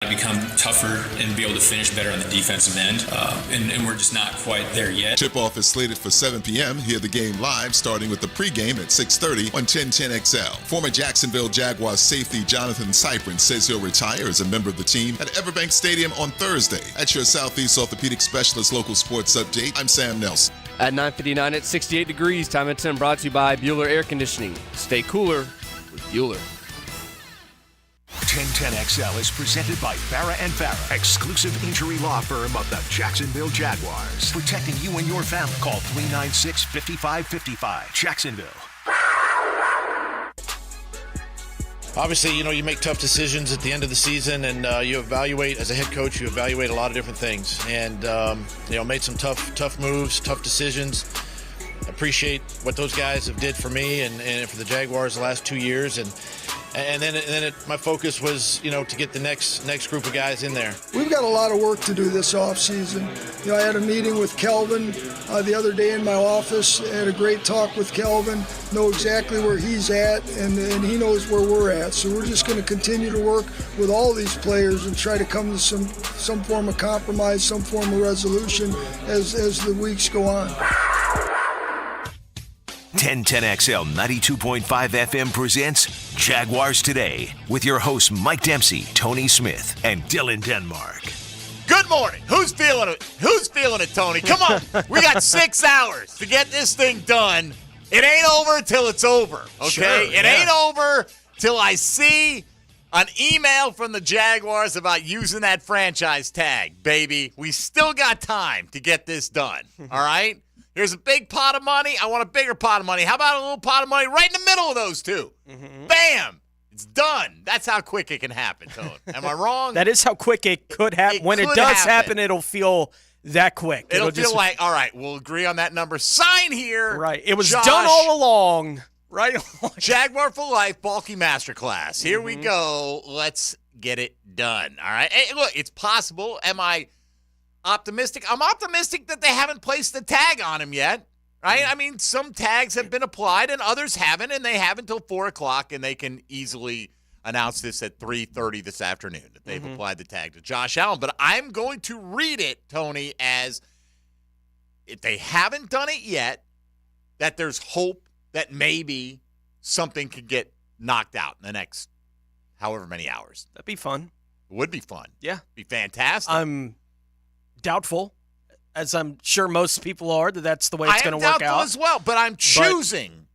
become tougher and be able to finish better on the defensive end, and we're just not quite there yet. Tip-off is slated for 7 p.m. Hear the game live, starting with the pregame at 6:30 on 1010XL. Former Jacksonville Jaguars safety Jonathan Cyprin says he'll retire as a member of the team at Everbank Stadium on Thursday. At your Southeast Orthopedic Specialist local sports update, I'm Sam Nelson. At 9:59 at 68 degrees, time at 10, brought to you by Bueller Air Conditioning. Stay cooler with Bueller. 1010XL is presented by Farah & Farah, exclusive injury law firm of the Jacksonville Jaguars. Protecting you and your family. Call 396-5555. Jacksonville. Obviously, you make tough decisions at the end of the season, and you evaluate, as a head coach, you evaluate a lot of different things. And, made some tough moves, tough decisions. Appreciate what those guys have did for me and for the Jaguars the last 2 years. And then my focus was, to get the next group of guys in there. We've got a lot of work to do this offseason. I had a meeting with Kelvin the other day in my office. I had a great talk with Kelvin, know exactly where he's at, and he knows where we're at. So we're just going to continue to work with all these players and try to come to some form of compromise, some form of resolution as the weeks go on. 1010XL 92.5 FM presents Jaguars Today with your hosts Mike Dempsey, Tony Smith, and Dylan Denmark. Good morning. Who's feeling it? Tony? Come on. We got 6 hours to get this thing done. It ain't over till it's over, okay? Sure, it ain't over till I see an email from the Jaguars about using that franchise tag, baby. We still got time to get this done, all right? Here's a big pot of money. I want a bigger pot of money. How about a little pot of money right in the middle of those two? Mm-hmm. Bam! It's done. That's how quick it can happen, Tone. Am I wrong? That is how quick it could happen. When it does happen, it'll feel that quick. It'll feel like, all right, we'll agree on that number. Sign here. Right. It was done all along. Right. Jaguar for Life, Bulky Masterclass. Here we go. Let's get it done. All right. Hey, look, it's possible. Am I optimistic? I'm optimistic that they haven't placed the tag on him yet, right? I mean, some tags have been applied and others haven't, and they have until 4 o'clock, and they can easily announce this at 3:30 this afternoon that they've applied the tag to Josh Allen. But I'm going to read it, Tony, as if they haven't done it yet, that there's hope that maybe something could get knocked out in the next however many hours. That'd be fun. It would be fun. Yeah. Be fantastic. I'm doubtful, as I'm sure most people are, that that's the way it's going to work out. I am doubtful as well, but I'm choosing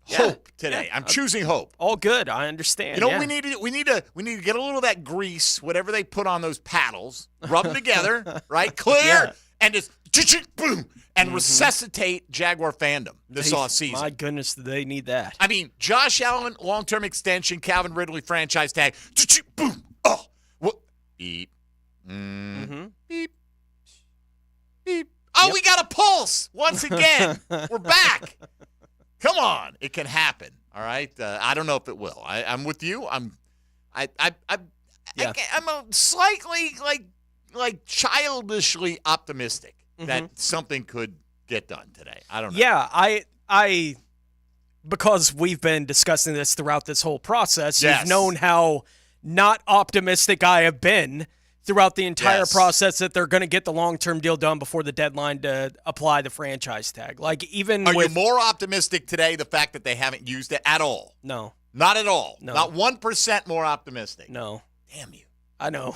hope today. Yeah. I'm choosing hope. All good. I understand. You know what we need to get a little of that grease, whatever they put on those paddles, rub them together, right? Clear, and just boom, and resuscitate Jaguar fandom this offseason. My goodness, do they need that? I mean, Josh Allen, long-term extension, Calvin Ridley franchise tag, boom, oh, beep. Beep. Beep. Oh, Yep. We got a pulse once again. We're back. Come on, it can happen. All right. I don't know if it will. I'm with you. I'm a slightly like childishly optimistic that something could get done today. I don't know. Yeah, I because we've been discussing this throughout this whole process. Yes. You've known how not optimistic I have been throughout the entire process that they're going to get the long-term deal done before the deadline to apply the franchise tag. Like, even Are you more optimistic today, the fact that they haven't used it at all? No. Not at all. No. Not 1% more optimistic. No. Damn you. I know.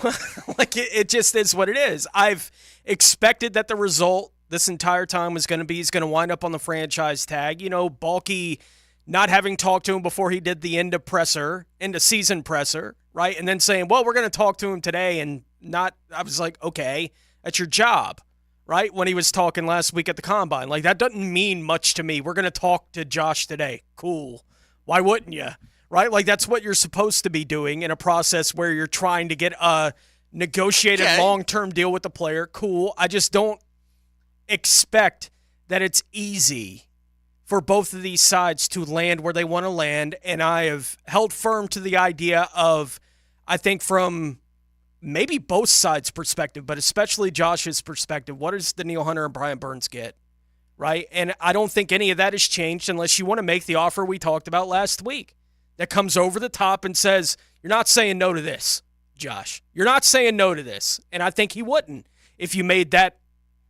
Like, it just is what it is. I've expected that the result this entire time was going to be he's going to wind up on the franchise tag. You know, Balky not having talked to him before he did the end of season presser, right? And then saying, well, we're going to talk to him today, and I was like, okay, that's your job, right? When he was talking last week at the Combine. Like, that doesn't mean much to me. We're going to talk to Josh today. Cool. Why wouldn't you? Right? Like, that's what you're supposed to be doing in a process where you're trying to get a negotiated long-term deal with the player. Cool. I just don't expect that it's easy for both of these sides to land where they want to land, and I have held firm to the idea of, I think from maybe both sides' perspective, but especially Josh's perspective, what does Danielle Hunter and Brian Burns get, right? And I don't think any of that has changed unless you want to make the offer we talked about last week that comes over the top and says, you're not saying no to this. Josh. You're not saying no to this, and I think he wouldn't if you made that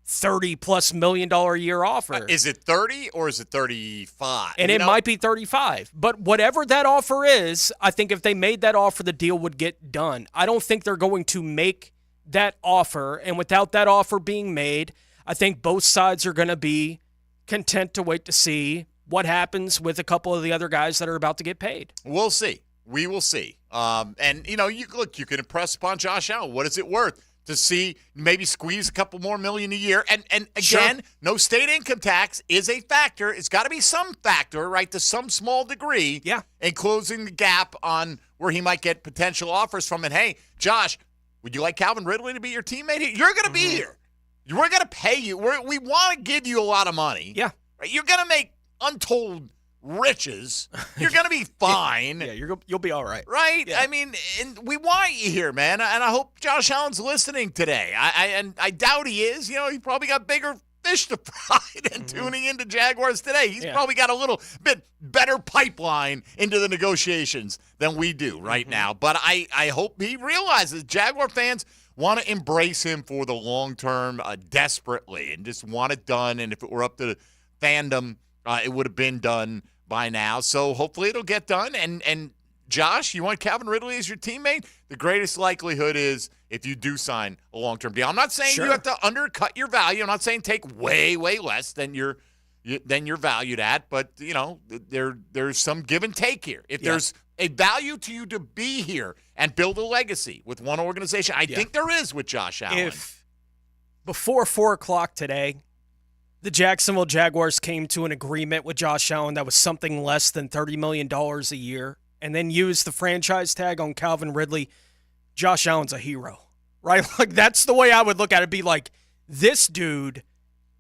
$30+ million a year offer. Is it 30 or is it 35? And it might be 35. But whatever that offer is, I think if they made that offer, the deal would get done. I don't think they're going to make that offer, and without that offer being made, I think both sides are going to be content to wait to see what happens with a couple of the other guys that are about to get paid. We'll see. We will see. And, you can impress upon Josh Allen. What is it worth to see maybe squeeze a couple more million a year? And again, Sure. No state income tax is a factor. It's got to be some factor, right, to some small degree in closing the gap on where he might get potential offers from. And, hey, Josh, would you like Calvin Ridley to be your teammate? You're going to be here. We're going to pay you. We want to give you a lot of money. Yeah. Right? You're going to make untold riches. You're going to be fine. You'll be all right. Right? Yeah. I mean, and we want you here, man. And I hope Josh Allen's listening today. I doubt he is. He probably got bigger fish to fry than tuning into Jaguars Today. He's probably got a little bit better pipeline into the negotiations than we do right now. But I hope he realizes Jaguar fans want to embrace him for the long term desperately and just want it done. And if it were up to the fandom, it would have been done by now. So hopefully it'll get done. And Josh, you want Calvin Ridley as your teammate? The greatest likelihood is if you do sign a long-term deal. I'm not saying you have to undercut your value. I'm not saying take way, way less than you're valued at. But, there's some give and take here. If there's a value to you to be here and build a legacy with one organization, I think there is with Josh Allen. If before 4 o'clock today, the Jacksonville Jaguars came to an agreement with Josh Allen that was something less than $30 million a year, and then used the franchise tag on Calvin Ridley, Josh Allen's a hero, right? Like, that's the way I would look at it. Be like, this dude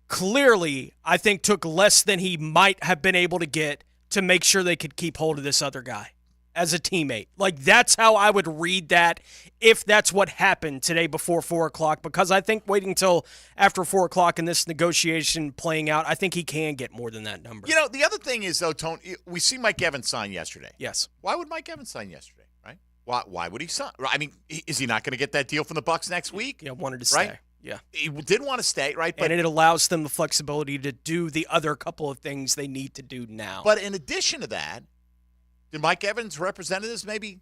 clearly, I think, took less than he might have been able to get to make sure they could keep hold of this other guy as a teammate. Like, that's how I would read that if that's what happened today before 4 o'clock, because I think waiting till after 4 o'clock and this negotiation playing out, I think he can get more than that number. The other thing is, though, Tony, we see Mike Evans sign yesterday. Yes. Why would Mike Evans sign yesterday, right? Why would he sign? I mean, is he not going to get that deal from the Bucs next week? Yeah, wanted to right? stay. Yeah. He did want to stay, right? But and it allows them the flexibility to do the other couple of things they need to do now. But in addition to that, did Mike Evans' representatives maybe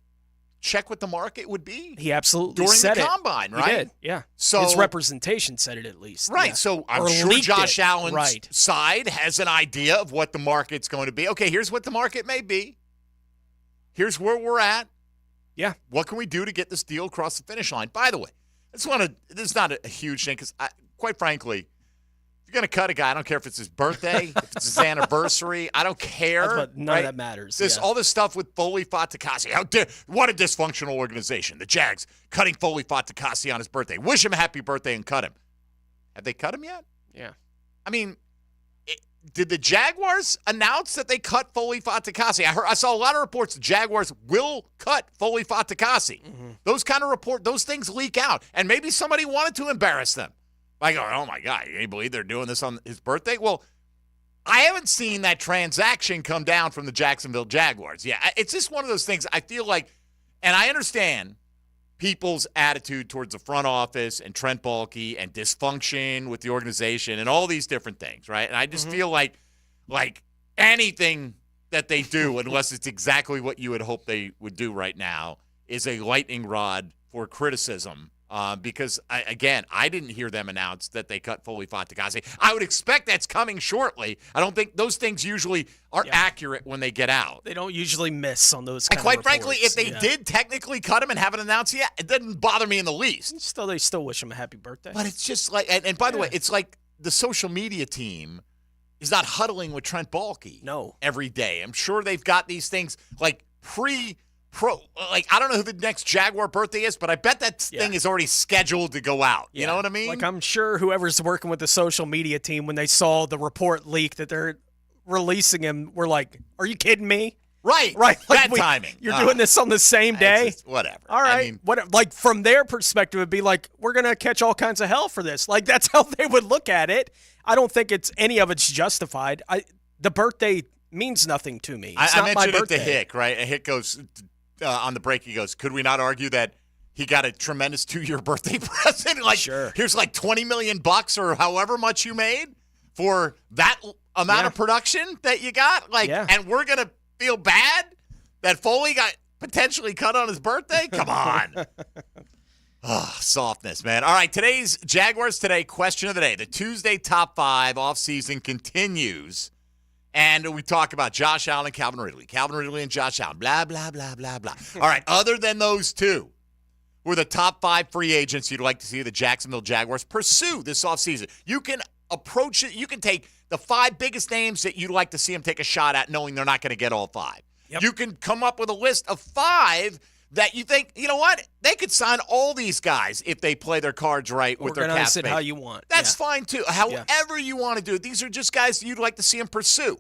check what the market would be? He absolutely during said the it. combine, right? He did, yeah. So his representation said it at least. Right. Yeah. So I'm Or sure leaked Josh it. Allen's side has an idea of what the market's going to be. Okay, here's what the market may be. Here's where we're at. Yeah. What can we do to get this deal across the finish line? By the way, this is not a huge thing because, quite frankly, if you're going to cut a guy, I don't care if it's his birthday, if it's his anniversary. I don't care. None of that matters. All this stuff with Foley Fatukasi. What a dysfunctional organization. The Jags cutting Foley Fatukasi on his birthday. Wish him a happy birthday and cut him. Have they cut him yet? Yeah. I mean, did the Jaguars announce that they cut Foley Fatukasi? I saw a lot of reports the Jaguars will cut Foley Fatukasi. Those kind of those things leak out. And maybe somebody wanted to embarrass them. Like, oh my God, you believe they're doing this on his birthday? Well, I haven't seen that transaction come down from the Jacksonville Jaguars. Yeah, it's just one of those things I feel like, and I understand people's attitude towards the front office and Trent Baalke and dysfunction with the organization and all these different things, right? And I just feel like anything that they do, unless it's exactly what you would hope they would do right now, is a lightning rod for criticism. Because, I didn't hear them announce that they cut Foley Fatukasi. I would expect that's coming shortly. I don't think those things usually are accurate when they get out. They don't usually miss on those kind and quite of frankly, if reports. they did technically cut him and haven't announced yet, it doesn't bother me in the least. They still wish him a happy birthday. But it's just like, and by the way, it's like the social media team is not huddling with Trent Baalke every day. I'm sure they've got these things like I don't know who the next Jaguar birthday is, but I bet that thing is already scheduled to go out. You know what I mean? Like, I'm sure whoever's working with the social media team, when they saw the report leak that they're releasing him, were like, are you kidding me? Right. Like, that timing. You're doing this on the same day? Whatever. All right. Like, from their perspective, it'd be like, we're going to catch all kinds of hell for this. Like, that's how they would look at it. I don't think any of it's justified. The birthday means nothing to me. It's I not my mentioned it birthday. to Hick, right? And Hick goes, on the break, he goes, could we not argue that he got a tremendous 2-year birthday present. Like, Sure. Here's like $20 million or however much you made for that amount of production that you got. Like, and we're going to feel bad that Foley got potentially cut on his birthday? Come on. Oh, softness, man. All right, today's Jaguars Today question of the day. The Tuesday top 5 offseason continues. And we talk about Josh Allen and Calvin Ridley and Josh Allen, blah, blah, blah, blah, blah. All right, other than those two, who are the top 5 free agents you'd like to see the Jacksonville Jaguars pursue this offseason? You can approach it. You can take the 5 biggest names that you'd like to see them take a shot at, knowing they're not going to get all 5. Yep. You can come up with a list of 5 that you think, you know what, they could sign all these guys if they play their cards right with their cap space. How you want. That's fine, too. However you want to do it. These are just guys you'd like to see them pursue.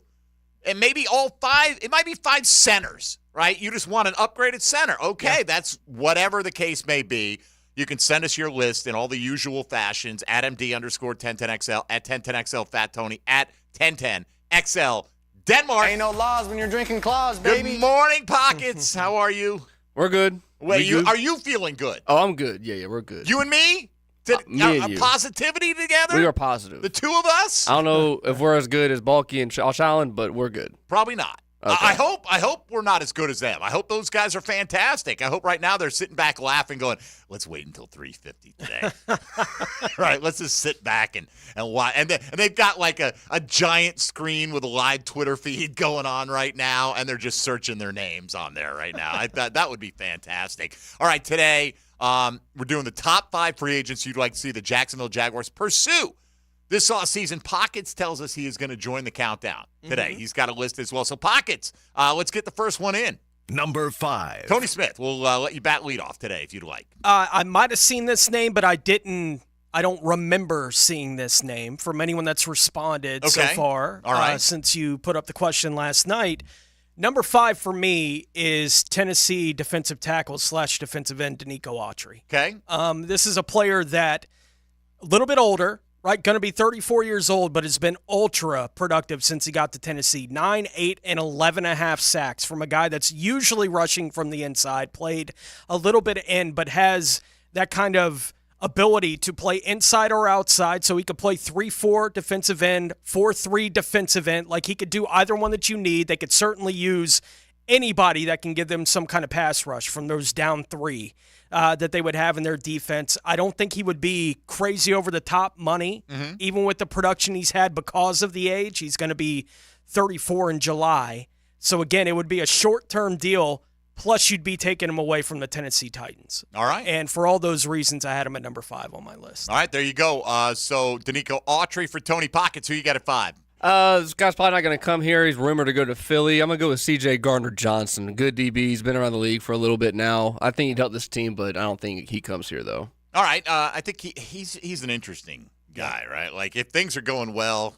And maybe all 5, it might be 5 centers, right? You just want an upgraded center. Okay, that's whatever the case may be. You can send us your list in all the usual fashions at MD_1010XL, at 1010XL Fat Tony, at 1010XL Denmark. Ain't no laws when you're drinking claws, baby. Good morning, Pockets. How are you? We're good. Wait, are you feeling good? Oh, I'm good. Yeah, we're good. You and me? Me and you. Positivity together? We are positive. The two of us? I don't know if we're as good as Balky and Josh Allen, but we're good. Probably not. Okay. I hope we're not as good as them. I hope those guys are fantastic. I hope right now they're sitting back laughing, going, let's wait until 3:50 today. Right, let's just sit back and watch. And they've got like a giant screen with a live Twitter feed going on right now, and they're just searching their names on there right now. I thought that would be fantastic. All right, today we're doing the top 5 free agents you'd like to see the Jacksonville Jaguars pursue this offseason. Pockets tells us he is going to join the countdown today. He's got a list as well. So, Pockets, let's get the first one in. Number 5. Tony Smith, we'll let you bat lead off today if you'd like. I might have seen this name, but I don't remember seeing this name from anyone that's responded so far. All right. Since you put up the question last night. Number 5 for me is Tennessee defensive tackle / defensive end DiRocco Autry. Okay. This is a player that a little bit older, right? Going to be 34 years old, but has been ultra productive since he got to Tennessee. 9, 8, and 11.5 sacks from a guy that's usually rushing from the inside, played a little bit in, but has that kind of ability to play inside or outside, so he could play 3-4 defensive end, 4-3 defensive end. Like, he could do either one that you need. They could certainly use anybody that can give them some kind of pass rush from those down 3 that they would have in their defense. I don't think he would be crazy over the top money, even with the production he's had because of the age. He's going to be 34 in July. So, again, it would be a short-term deal. Plus, you'd be taking him away from the Tennessee Titans. All right. And for all those reasons, I had him at number 5 on my list. All right, there you go. So, DiRocco Autry for Tony Pockets. Who you got at 5? This guy's probably not going to come here. He's rumored to go to Philly. I'm going to go with C.J. Gardner-Johnson. Good DB. He's been around the league for a little bit now. I think he'd help this team, but I don't think he comes here, though. All right. I think he's an interesting guy, right? Like, if things are going well,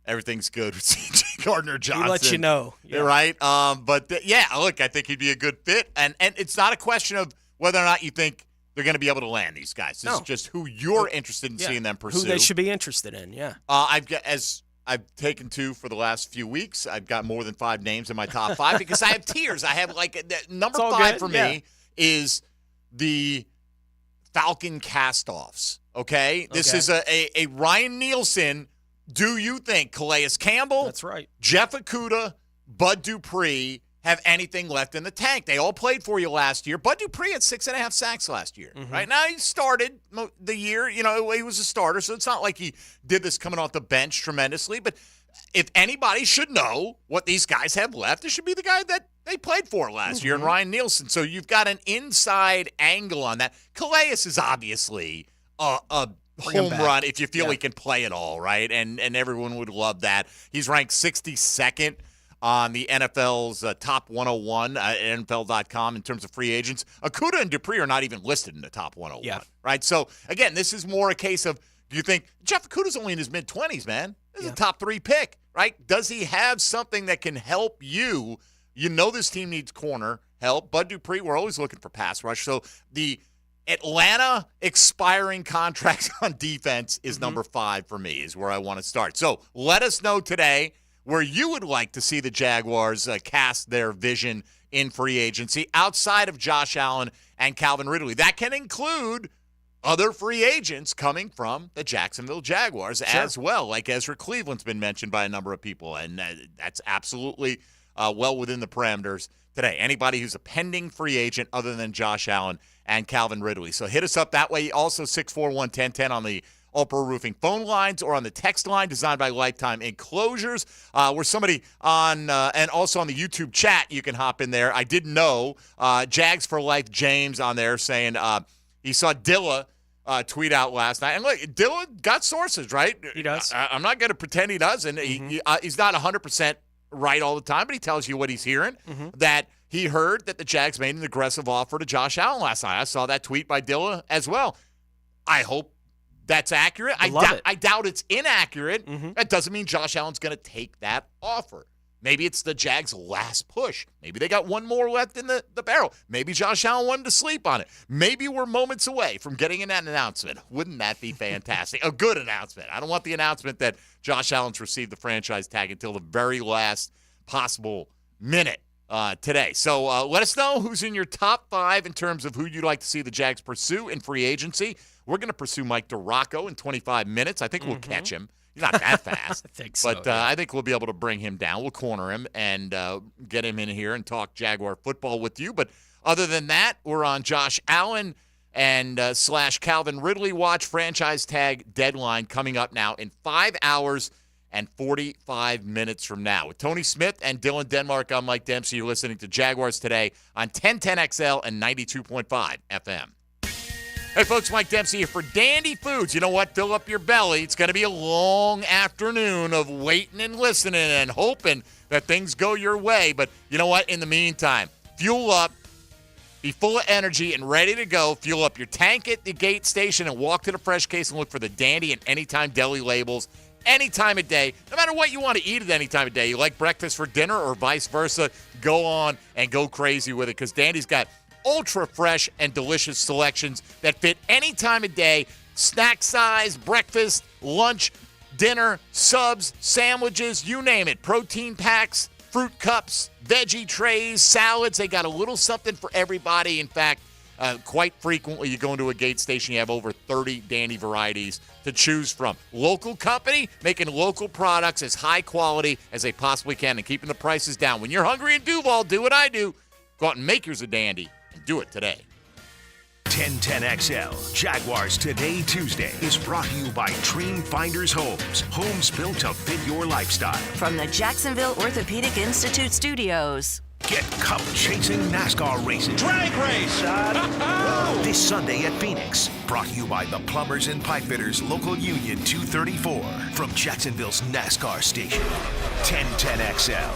everything's good with C.J. Gardner-Johnson. We'll let you know. Yeah. Right? Look, I think he'd be a good fit. And it's not a question of whether or not you think they're going to be able to land these guys. This is just who you're interested in seeing them pursue. Who they should be interested in, yeah. I've taken 2 for the last few weeks. I've got more than 5 names in my top 5 because I have tiers. I have number 5 for me is the Falcon cast-offs. Okay? This is a Ryan Nielsen. Do you think Calais Campbell, that's right, Jeff Okudah, Bud Dupree have anything left in the tank? They all played for you last year. Bud Dupree had 6.5 sacks last year. Right now, he started the year. You know, he was a starter, so it's not like he did this coming off the bench tremendously. But if anybody should know what these guys have left, it should be the guy that they played for last year, and Ryan Nielsen. So you've got an inside angle on that. Calais is obviously a home run if you feel he can play it all, right? And everyone would love that. He's ranked 62nd on the NFL's top 101 at NFL.com in terms of free agents. Okudah and Dupree are not even listed in the top 101, right? So, again, this is more a case of, do you think Jeff Okudah's only in his mid-20s, man? This is a top 3 pick, right? Does he have something that can help you? You know this team needs corner help. Bud Dupree, we're always looking for pass rush. So the Atlanta expiring contracts on defense is number 5 for me, is where I want to start. So let us know today where you would like to see the Jaguars cast their vision in free agency outside of Josh Allen and Calvin Ridley. That can include other free agents coming from the Jacksonville Jaguars as well, like Ezra Cleveland's been mentioned by a number of people, and that's absolutely well within the parameters today. Anybody who's a pending free agent other than Josh Allen and Calvin Ridley. So hit us up that way. Also 641-1010 on the All Pro Roofing phone lines or on the text line designed by Lifetime Enclosures, where somebody on and also on the YouTube chat, you can hop in there. I didn't know Jags for Life James on there saying he saw Dilla tweet out last night. And look, Dilla got sources, right? He does. I'm not going to pretend he doesn't. He's not 100% right all the time, but he tells you what he's hearing, that he heard that the Jags made an aggressive offer to Josh Allen last night. I saw that tweet by Dilla as well. I hope that's accurate. I doubt it's inaccurate. That doesn't mean Josh Allen's going to take that offer. Maybe it's the Jags' last push. Maybe they got one more left in the barrel. Maybe Josh Allen wanted to sleep on it. Maybe we're moments away from getting that announcement. Wouldn't that be fantastic? A good announcement. I don't want the announcement that Josh Allen's received the franchise tag until the very last possible minute today. So let us know who's in your top 5 in terms of who you'd like to see the Jags pursue in free agency. We're going to pursue Mike DiRocco in 25 minutes. I think we'll catch him. He's not that fast. I think so. But I think we'll be able to bring him down. We'll corner him and get him in here and talk Jaguar football with you. But other than that, we're on Josh Allen and / Calvin Ridley watch. Franchise tag deadline coming up now in 5 hours and 45 minutes from now. With Tony Smith and Dylan Denmark, I'm Mike Dempsey. You're listening to Jaguars Today on 1010XL and 92.5 FM. Hey, folks, Mike Dempsey here for Dandy Foods. You know what? Fill up your belly. It's going to be a long afternoon of waiting and listening and hoping that things go your way. But you know what? In the meantime, fuel up, be full of energy and ready to go. Fuel up your tank at the gate station and walk to the fresh case and look for the Dandy and Anytime Deli labels any time of day. No matter what you want to eat at any time of day. You like breakfast for dinner or vice versa, go on and go crazy with it because Dandy's got ultra fresh and delicious selections that fit any time of day. Snack size, breakfast, lunch, dinner, subs, sandwiches, you name it. Protein packs, fruit cups, veggie trays, salads. They got a little something for everybody. In fact, quite frequently you go into a gate station, you have over 30 Dandy varieties to choose from. Local company making local products as high quality as they possibly can and keeping the prices down. When you're hungry in Duval, do what I do. Go out and make yours a Dandy. Do it today. 1010XL Jaguars Today Tuesday is brought to you by Dream Finders Homes. Homes built to fit your lifestyle. From the Jacksonville Orthopedic Institute studios. Get cup-chasing NASCAR racing. Drag race! This Sunday at Phoenix. Brought to you by the Plumbers and Pipefitters Local Union 234. From Jacksonville's NASCAR station. 1010XL.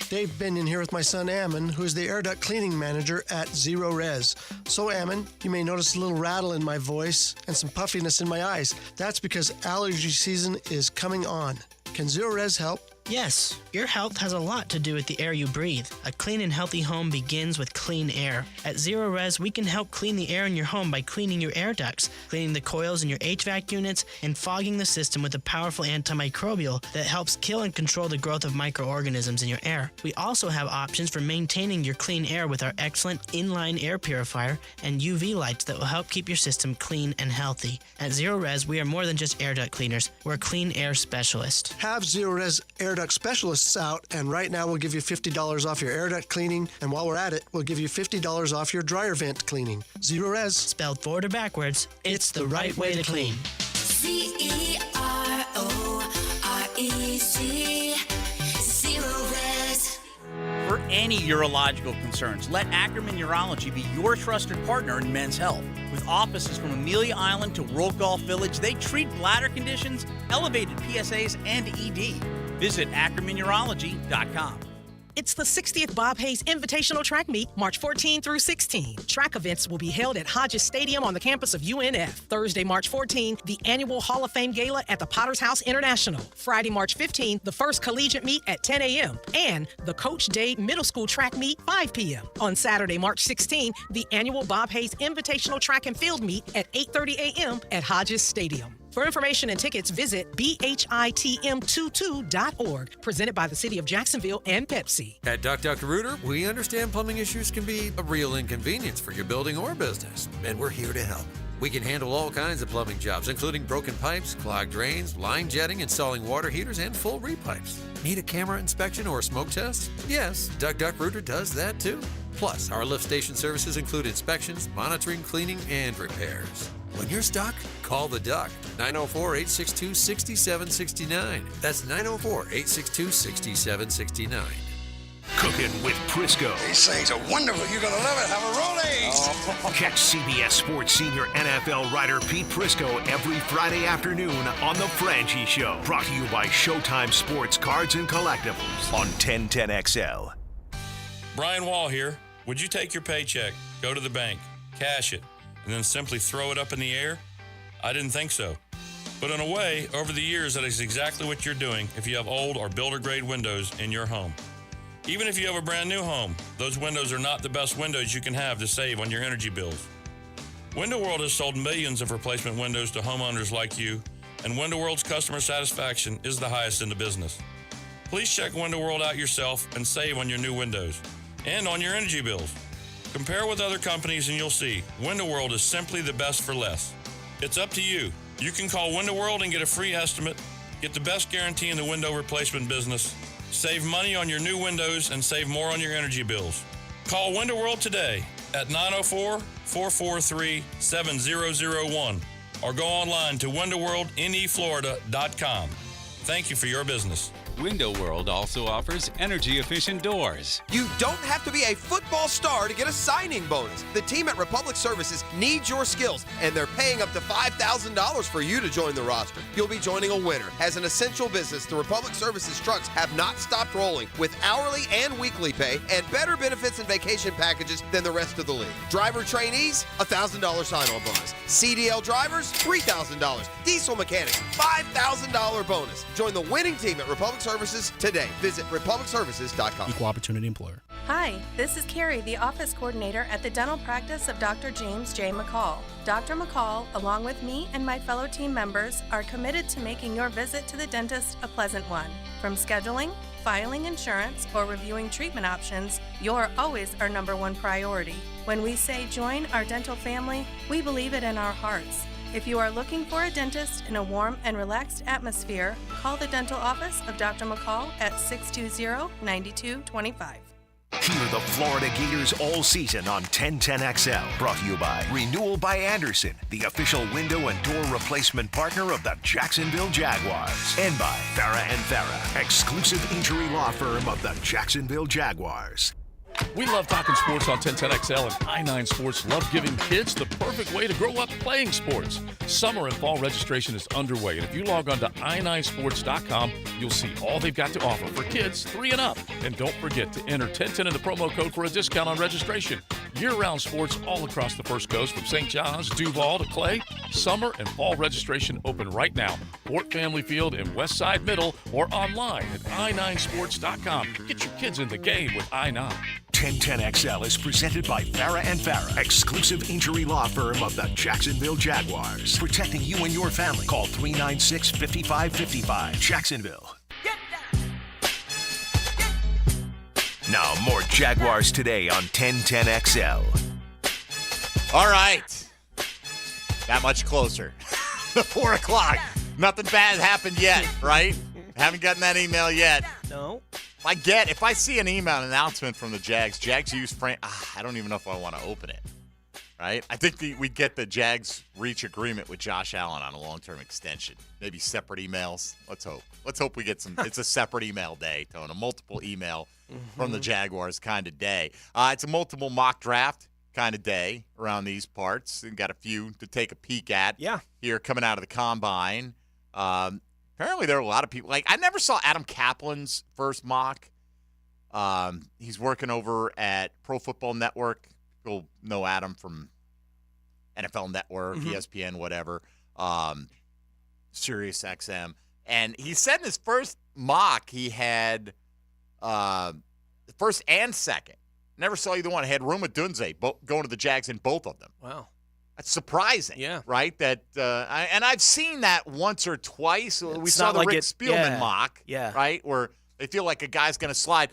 Dave Binion here with my son Ammon, who is the air duct cleaning manager at Zero Res. So Ammon, you may notice a little rattle in my voice and some puffiness in my eyes. That's because allergy season is coming on. Can Zero Res help? Yes, your health has a lot to do with the air you breathe. A clean and healthy home begins with clean air. At Zero Res, we can help clean the air in your home by cleaning your air ducts, cleaning the coils in your HVAC units, and fogging the system with a powerful antimicrobial that helps kill and control the growth of microorganisms in your air. We also have options for maintaining your clean air with our excellent inline air purifier and UV lights that will help keep your system clean and healthy. At Zero Res, we are more than just air duct cleaners. We're a clean air specialist. Have Zero Res air duct specialists out, and right now we'll give you $50 off your air duct cleaning, and while we're at it, we'll give you $50 off your dryer vent cleaning. Zero Res. Spelled forward or backwards, it's the right way to clean. CEROREC. Zero Res. For any urological concerns, let Ackerman Urology be your trusted partner in men's health. With offices from Amelia Island to World Golf Village, they treat bladder conditions, elevated PSAs, and ED. Visit AckermanUrology.com. It's the 60th Bob Hayes Invitational Track Meet, March 14 through 16. Track events will be held at Hodges Stadium on the campus of UNF. Thursday, March 14, the annual Hall of Fame Gala at the Potter's House International. Friday, March 15, the first collegiate meet at 10 a.m. And the Coach Day Middle School Track Meet, 5 p.m. On Saturday, March 16, the annual Bob Hayes Invitational Track and Field Meet at 8:30 a.m. at Hodges Stadium. For information and tickets, visit bhitm22.org. Presented by the City of Jacksonville and Pepsi. At Duck Rooter, we understand plumbing issues can be a real inconvenience for your building or business, and we're here to help. We can handle all kinds of plumbing jobs, including broken pipes, clogged drains, line jetting, installing water heaters, and full repipes. Need a camera inspection or a smoke test? Yes, Duck Rooter does that too. Plus, our lift station services include inspections, monitoring, cleaning, and repairs. When you're stuck, call the Duck, 904-862-6769. That's 904-862-6769. Cooking with Prisco. These things are wonderful. You're going to love it. Have a rolling. Catch CBS Sports senior NFL writer Pete Prisco every Friday afternoon on The Franchi Show. Brought to you by Showtime Sports Cards and Collectibles on 1010XL. Brian Wall here. Would you take your paycheck, go to the bank, cash it, and then simply throw it up in the air? I didn't think so. But in a way, over the years, that is exactly what you're doing if you have old or builder-grade windows in your home. Even if you have a brand new home, those windows are not the best windows you can have to save on your energy bills. Window World has sold millions of replacement windows to homeowners like you, and Window World's customer satisfaction is the highest in the business. Please check Window World out yourself and save on your new windows and on your energy bills. Compare with other companies and you'll see Window World is simply the best for less. It's up to you. You can call Window World and get a free estimate, get the best guarantee in the window replacement business, save money on your new windows, and save more on your energy bills. Call Window World today at 904-443-7001 or go online to windowworldneflorida.com. Thank you for your business. Window World also offers energy-efficient doors. You don't have to be a football star to get a signing bonus. The team at Republic Services needs your skills, and they're paying up to $5,000 for you to join the roster. You'll be joining a winner. As an essential business, the Republic Services trucks have not stopped rolling with hourly and weekly pay and better benefits and vacation packages than the rest of the league. Driver trainees, $1,000 sign-on bonus. CDL drivers, $3,000. Diesel mechanics, $5,000 bonus. Join the winning team at Republic Services today. Visit republicservices.com. Equal opportunity employer. Hi, this is Carrie, the office coordinator at the dental practice of Dr. James J. McCall. Dr. McCall, along with me and my fellow team members, are committed to making your visit to the dentist a pleasant one. From scheduling, filing insurance, or reviewing treatment options, you're always our number one priority. When we say join our dental family, we believe it in our hearts. If you are looking for a dentist in a warm and relaxed atmosphere, call the dental office of Dr. McCall at 620-9225. Hear the Florida Gators all season on 1010XL. Brought to you by Renewal by Anderson, the official window and door replacement partner of the Jacksonville Jaguars. And by Farah & Farah, exclusive injury law firm of the Jacksonville Jaguars. We love talking sports on 1010XL, and I9 Sports love giving kids the perfect way to grow up playing sports. Summer and fall registration is underway, and if you log on to i9sports.com, you'll see all they've got to offer for kids 3 and up. And don't forget to enter 1010 in the promo code for a discount on registration. Year-round sports all across the First Coast, from St. John's, Duval to Clay. Summer and fall registration open right now. Fort Family Field in Westside Middle, or online at i9sports.com. Get your kids in the game with i9. 1010XL is presented by Farah & Farah, exclusive injury law firm of the Jacksonville Jaguars. Protecting you and your family. Call 396-5555. Jacksonville. Now more Jaguars Today on 1010XL. All right. That much closer. 4 o'clock. Nothing bad happened yet, right? Haven't gotten that email yet. No. If I see an email announcement from the Jags use I don't even know if I want to open it, right? I think we'd get the Jags reach agreement with Josh Allen on a long-term extension. Maybe separate emails. Let's hope. Let's hope we get some. It's a separate email day, Tone. A multiple email from the Jaguars kind of day. It's a multiple mock draft kind of day around these parts. And got a few to take a peek at here coming out of the Combine. Apparently, there are a lot of people. I never saw Adam Kaplan's first mock. He's working over at Pro Football Network. You'll know Adam from NFL Network, ESPN, whatever, Sirius XM. And he said in his first mock he had the first and second. Never saw either one. He had Roma Dunze going to the Jags in both of them. Wow. surprising. Yeah. Right? That and I've seen that once or twice. We It's saw not the like Rick it- Spielman yeah. mock. Yeah. Right? Where they feel like a guy's going to slide.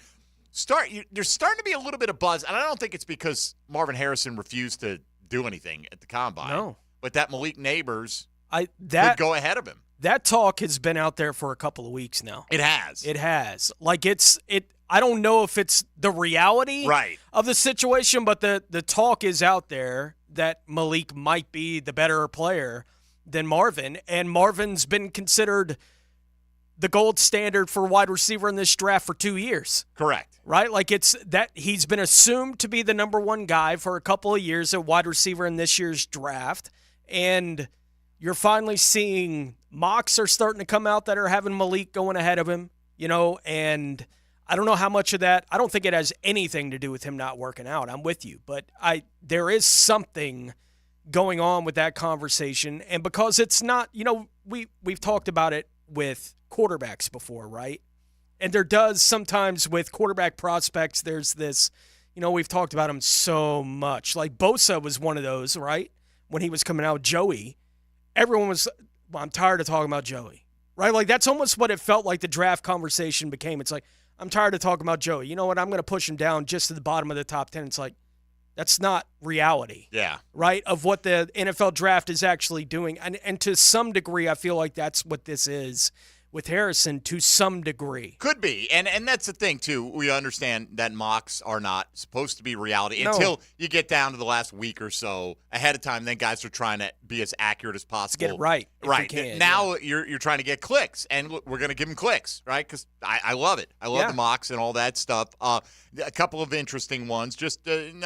There's starting to be a little bit of buzz, and I don't think it's because Marvin Harrison refused to do anything at the combine. No. But that Malik Neighbors that could go ahead of him. That talk has been out there for a couple of weeks now. It has. It has. Like I don't know if it's the reality of the situation, but the talk is out there that Malik might be the better player than Marvin, and Marvin's been considered the gold standard for wide receiver in this draft for 2 years. Correct. Right? Like it's that he's been assumed to be the number one guy for a couple of years at wide receiver in this year's draft. And you're finally seeing mocks are starting to come out that are having Malik going ahead of him, and I don't know how much of that. I don't think it has anything to do with him not working out. I'm with you. But there is something going on with that conversation. And because it's not, we've talked about it with quarterbacks before, right? And there does sometimes with quarterback prospects, there's this, we've talked about him so much. Like Bosa was one of those, right? When he was coming out, Joey, everyone was, well, I'm tired of talking about Joey, right? Like that's almost what it felt like the draft conversation became. It's like, I'm tired of talking about Joey. You know what? I'm going to push him down just to the bottom of the top 10. It's like, that's not reality. Yeah. Right? Of what the NFL draft is actually doing. And to some degree, I feel like that's what this is with Harrison to some degree. Could be. And that's the thing, too. We understand that mocks are not supposed to be reality No. until you get down to the last week or so ahead of time. Then guys are trying to be as accurate as possible. Get it right. if you Right. can, Now you're trying to get clicks, and look, we're going to give them clicks, right? Because I love it. I love Yeah. the mocks and all that stuff. A couple of interesting ones. Just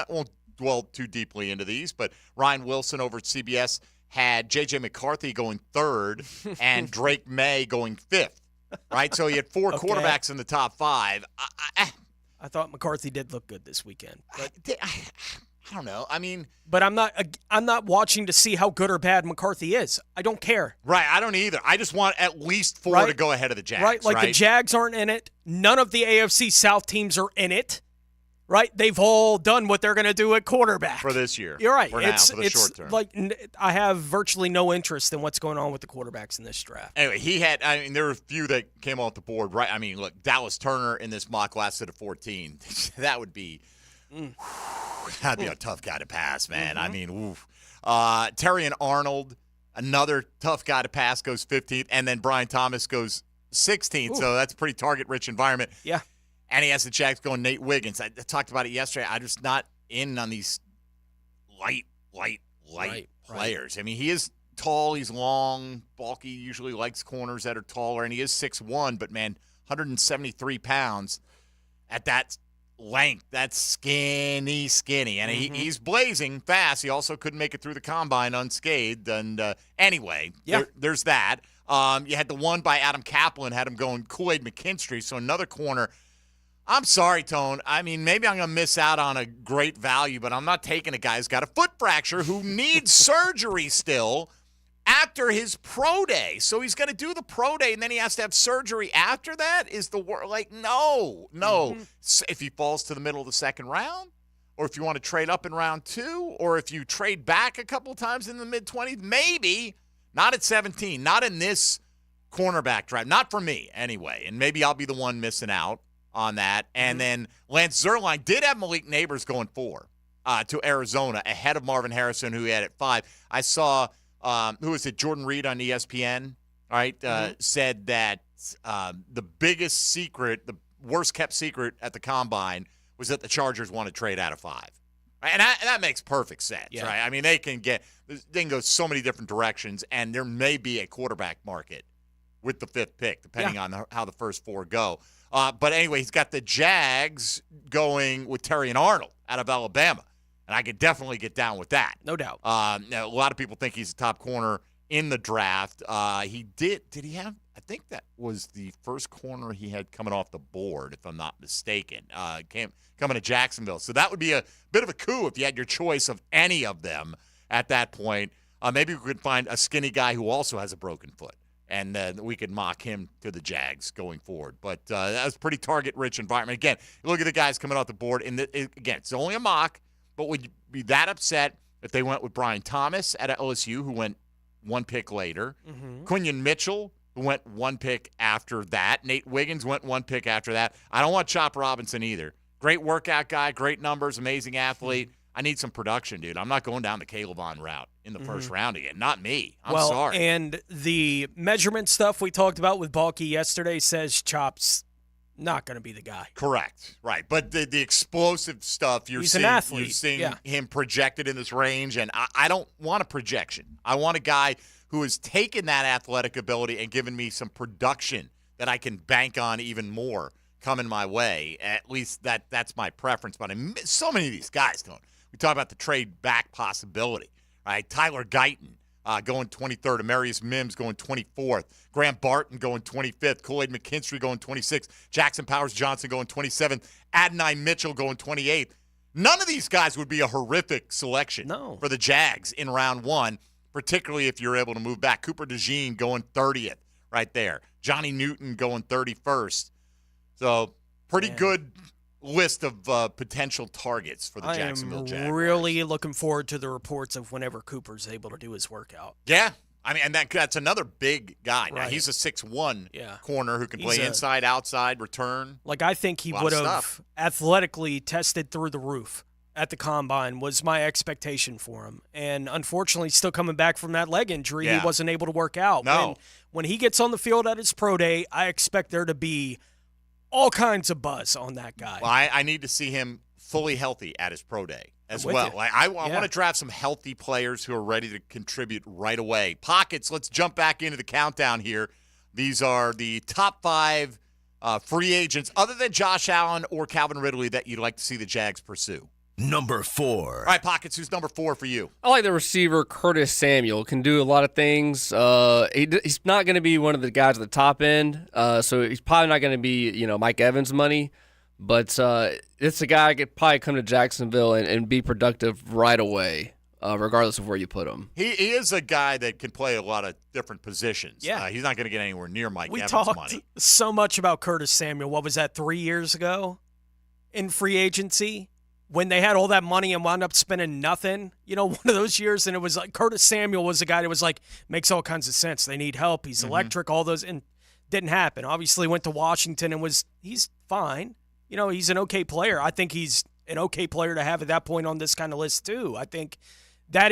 won't dwell too deeply into these, but Ryan Wilson over at CBS had J.J. McCarthy going third and Drake May going fifth, right? So he had four Okay. quarterbacks in the top five. I thought McCarthy did look good this weekend. But, I don't know. I mean, but I'm not watching to see how good or bad McCarthy is. I don't care. right, I don't either. I just want at least four Right. to go ahead of the Jags, Right? Like the Jags aren't in it. None of the AFC South teams are in it. Right? They've all done what they're going to do at quarterback. For this year. You're right. For it's now, for the short term. like I have virtually no interest in what's going on with the quarterbacks in this draft. Anyway, there were a few that came off the board, right? I mean, look, Dallas Turner in this mock lasted at 14. That would be that'd be a tough guy to pass, man. I mean, oof. Terry and Arnold, another tough guy to pass, goes 15th, and then Brian Thomas goes 16th. So that's a pretty target-rich environment. Yeah. And he has the Jags going Nate Wiggins. I talked about it yesterday. I'm just not in on these light players. I mean, he is tall. He's long, bulky. Usually likes corners that are taller. And he is 6'1", but, man, 173 pounds at that length. That's skinny. And he's blazing fast. He also couldn't make it through the combine unscathed. And anyway, there's that. You had the one by Adam Kaplan, had him going Kool-Aid McKinstry, so another corner. I'm sorry, Tone. I mean, maybe I'm going to miss out on a great value, but I'm not taking a guy who's got a foot fracture who needs surgery still after his pro day. So he's going to do the pro day, and then he has to have surgery after that? Is the word like, no. If he falls to the middle of the second round, or if you want to trade up in round 2, or if you trade back a couple of times in the mid-20s, maybe. Not at 17, not in this cornerback draft. Not for me, anyway. And maybe I'll be the one missing out on that. And then Lance Zierlein did have Malik Neighbors going 4 to Arizona ahead of Marvin Harrison, who he had at 5. I saw, who was it, Jordan Reed on ESPN, right, said that the biggest secret, the worst-kept secret at the Combine was that the Chargers want to trade out of 5. And that makes perfect sense, right? I mean, they can go so many different directions, and there may be a quarterback market with the 5th pick, depending on how the first 4 go. But anyway, he's got the Jags going with Terry and Arnold out of Alabama, and I could definitely get down with that. No doubt. Now, a lot of people think he's a top corner in the draft. Did he have? I think that was the first corner he had coming off the board, if I'm not mistaken. Coming to Jacksonville. So that would be a bit of a coup if you had your choice of any of them at that point. Maybe we could find a skinny guy who also has a broken foot, and we could mock him to the Jags going forward. But that was a pretty target-rich environment. Again, look at the guys coming off the board. And again, it's only a mock, but would you be that upset if they went with Brian Thomas at LSU, who went one pick later. Quinion Mitchell, who went one pick after that. Nate Wiggins went one pick after that. I don't want Chop Robinson either. Great workout guy, great numbers, amazing athlete. I need some production, dude. I'm not going down the Caleb Vaughn route in the first round again. Not me. I'm sorry. And the measurement stuff we talked about with Balky yesterday says Chop's not going to be the guy. Correct. Right. But the explosive stuff, He's an athlete. You're seeing him projected in this range, and I don't want a projection. I want a guy who has taken that athletic ability and given me some production that I can bank on even more coming my way. At least that's my preference. But so many of these guys don't. We talk about the trade back possibility. Right? Tyler Guyton going 23rd. Amarius Mims going 24th. Grant Barton going 25th. Kool-Aid McKinstry going 26th. Jackson Powers Johnson going 27th. Adonai Mitchell going 28th. None of these guys would be a horrific selection for the Jags in round one, particularly if you're able to move back. Cooper DeJean going 30th right there. Johnny Newton going 31st. So pretty good list of potential targets for the Jacksonville Jaguars. I'm really looking forward to the reports of whenever Cooper's able to do his workout. Yeah. I mean, and that's another big guy. Now, he's a 6'1" corner who can play inside, outside, return. Like, I think he would have athletically tested through the roof at the Combine was my expectation for him. And unfortunately, still coming back from that leg injury, he wasn't able to work out. No. When he gets on the field at his pro day, I expect there to be all kinds of buzz on that guy. Well, I need to see him fully healthy at his pro day as well. Like, I want to draft some healthy players who are ready to contribute right away. Pockets, let's jump back into the countdown here. These are the top 5 free agents, other than Josh Allen or Calvin Ridley, that you'd like to see the Jags pursue. Number 4. All right, Pockets, who's number 4 for you? I like the receiver Curtis Samuel. Can do a lot of things. He's not going to be one of the guys at the top end, so he's probably not going to be Mike Evans money. But it's a guy that could probably come to Jacksonville and be productive right away, regardless of where you put him. He is a guy that can play a lot of different positions. Yeah, he's not going to get anywhere near Mike Evans money. We talked so much about Curtis Samuel. What was that, 3 years ago in free agency? When they had all that money and wound up spending nothing, one of those years, and it was like Curtis Samuel was the guy that was like, makes all kinds of sense. They need help. He's electric, all those, and didn't happen. Obviously went to Washington and he's fine. He's an okay player. I think he's an okay player to have at that point on this kind of list too. I think that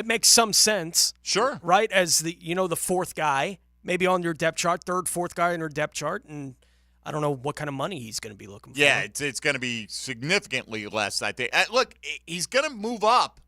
makes some sense. Sure. Right? As the fourth guy, maybe on your depth chart, third, fourth guy on your depth chart, and I don't know what kind of money he's going to be looking for. Yeah, it's going to be significantly less, I think. Look, he's going to move up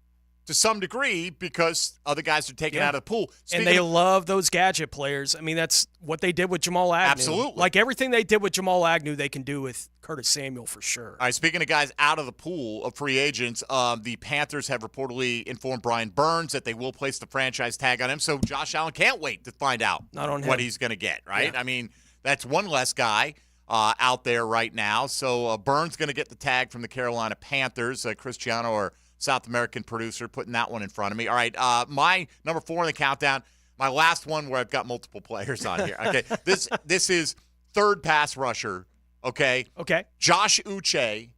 to some degree because other guys are taken out of the pool. And they love those gadget players. I mean, that's what they did with Jamal Agnew. Absolutely. Like everything they did with Jamal Agnew, they can do with Curtis Samuel for sure. All right, speaking of guys out of the pool of free agents, the Panthers have reportedly informed Brian Burns that they will place the franchise tag on him, so Josh Allen can't wait to find out what he's going to get, right? Yeah. I mean, that's one less guy out there right now. So Burns going to get the tag from the Carolina Panthers. Cristiano, our South American producer, putting that one in front of me. All right, my number 4 in the countdown, my last one where I've got multiple players on here. Okay, this is third pass rusher, okay? Okay. Josh Uche,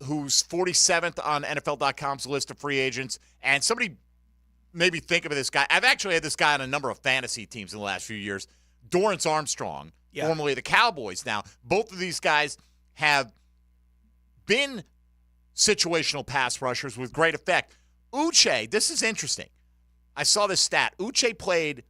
who's 47th on NFL.com's list of free agents. And somebody maybe think of this guy. I've actually had this guy on a number of fantasy teams in the last few years. Dorrance Armstrong, formerly the Cowboys now. Both of these guys have been situational pass rushers with great effect. Uche, this is interesting. I saw this stat. Uche played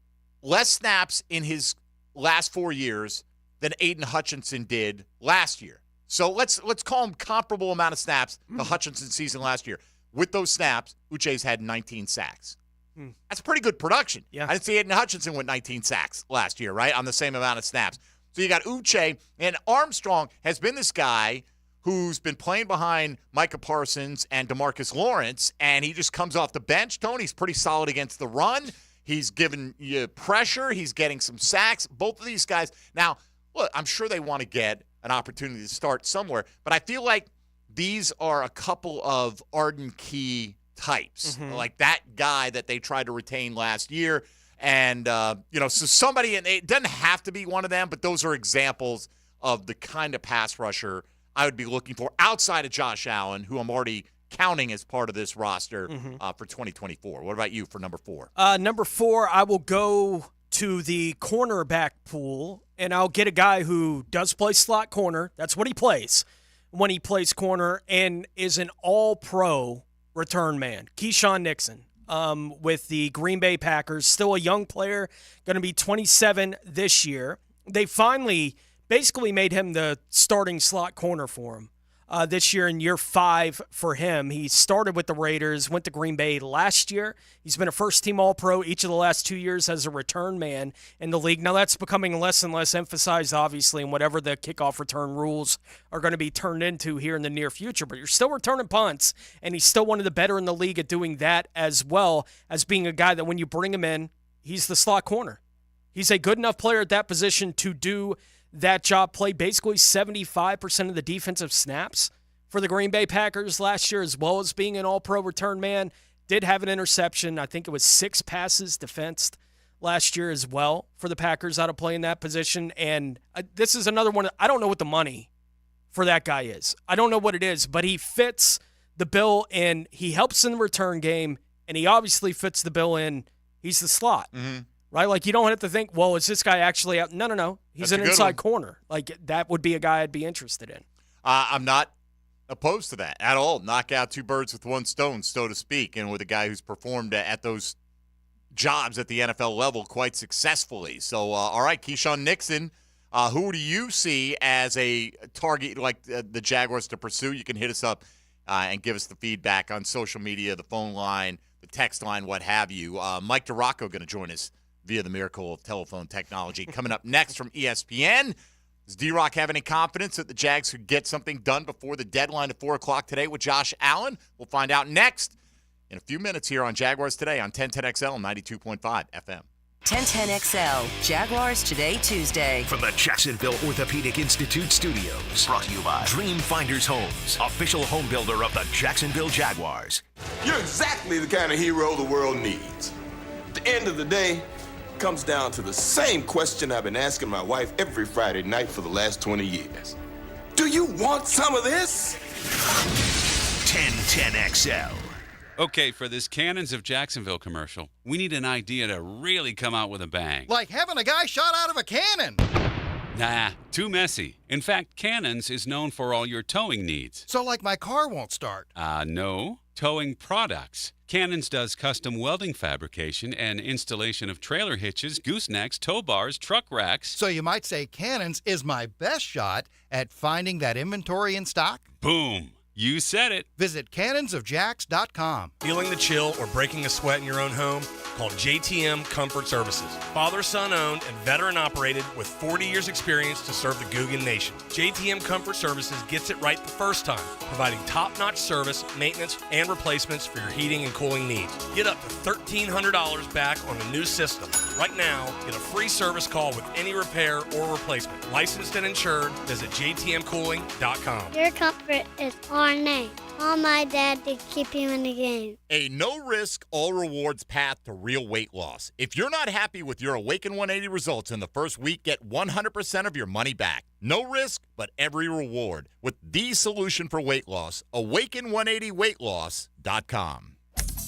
less snaps in his last 4 years than Aiden Hutchinson did last year. So let's call him comparable amount of snaps to Hutchinson's season last year. With those snaps, Uche's had 19 sacks. That's pretty good production. Yeah. I didn't see Aiden Hutchinson with 19 sacks last year, right, on the same amount of snaps. So you got Uche, and Armstrong has been this guy who's been playing behind Micah Parsons and DeMarcus Lawrence, and he just comes off the bench. Tony's pretty solid against the run. He's giving you pressure. He's getting some sacks. Both of these guys. Now, look, I'm sure they want to get an opportunity to start somewhere, but I feel like these are a couple of Arden Key types, like that guy that they tried to retain last year. And, so somebody, and it doesn't have to be one of them, but those are examples of the kind of pass rusher I would be looking for outside of Josh Allen, who I'm already counting as part of this roster for 2024. What about you for number 4? Number 4, I will go to the cornerback pool, and I'll get a guy who does play slot corner. That's what he plays when he plays corner, and is an all-pro return man. Keyshawn Nixon with the Green Bay Packers, still a young player, going to be 27 this year. They finally basically made him the starting slot corner for him this year in year 5 for him. He started with the Raiders, went to Green Bay last year. He's been a first-team All-Pro each of the last 2 years as a return man in the league. Now, that's becoming less and less emphasized, obviously, in whatever the kickoff return rules are going to be turned into here in the near future. But you're still returning punts, and he's still one of the better in the league at doing that, as well as being a guy that when you bring him in, he's the slot corner. He's a good enough player at that position to do that job, played basically 75% of the defensive snaps for the Green Bay Packers last year, as well as being an all-pro return man. Did have an interception. I think it was 6 passes defensed last year as well for the Packers out of playing that position. And this is another one. I don't know what the money for that guy is. I don't know what it is, but he fits the bill, and he helps in the return game, and he obviously fits the bill in. He's the slot. Right? Like, you don't have to think, well, is this guy actually out? No. He's an inside corner. Like, that would be a guy I'd be interested in. I'm not opposed to that at all. Knock out 2 birds with 1 stone, so to speak, and with a guy who's performed at those jobs at the NFL level quite successfully. So, all right, Keyshawn Nixon, who do you see as a target like the Jaguars to pursue? You can hit us up and give us the feedback on social media, the phone line, the text line, what have you. Mike DiRocco going to join us via the miracle of telephone technology. Coming up next from ESPN, does D-Rock have any confidence that the Jags could get something done before the deadline at 4 o'clock today with Josh Allen? We'll find out next in a few minutes here on Jaguars Today on 1010XL 92.5 FM. 1010XL, Jaguars Today Tuesday. From the Jacksonville Orthopedic Institute studios. Brought to you by Dream Finders Homes, official home builder of the Jacksonville Jaguars. You're exactly the kind of hero the world needs. At the end of the day, comes down to the same question I've been asking my wife every Friday night for the last 20 years. Do you want some of this? 1010XL. Okay, for this Cannons of Jacksonville commercial, we need an idea to really come out with a bang. Like having a guy shot out of a cannon. Nah, too messy. In fact, Cannons is known for all your towing needs. So like my car won't start. No. Towing products. Cannons does custom welding fabrication and installation of trailer hitches, goosenecks, tow bars, truck racks. So you might say Cannons is my best shot at finding that inventory in stock? Boom. You said it. Visit cannonsofjacks.com. Feeling the chill or breaking a sweat in your own home? Call JTM Comfort Services. Father-son owned and veteran operated with 40 years experience to serve the Guggen Nation. JTM Comfort Services gets it right the first time, providing top-notch service, maintenance, and replacements for your heating and cooling needs. Get up to $1,300 back on the new system. Right now, get a free service call with any repair or replacement. Licensed and insured. Visit jtmcooling.com. Your comfort is our name. Call my dad to keep you in the game. A no-risk, all-rewards path to real weight loss. If you're not happy with your Awaken 180 results in the first week, get 100% of your money back. No risk, but every reward. With the solution for weight loss, awaken180weightloss.com.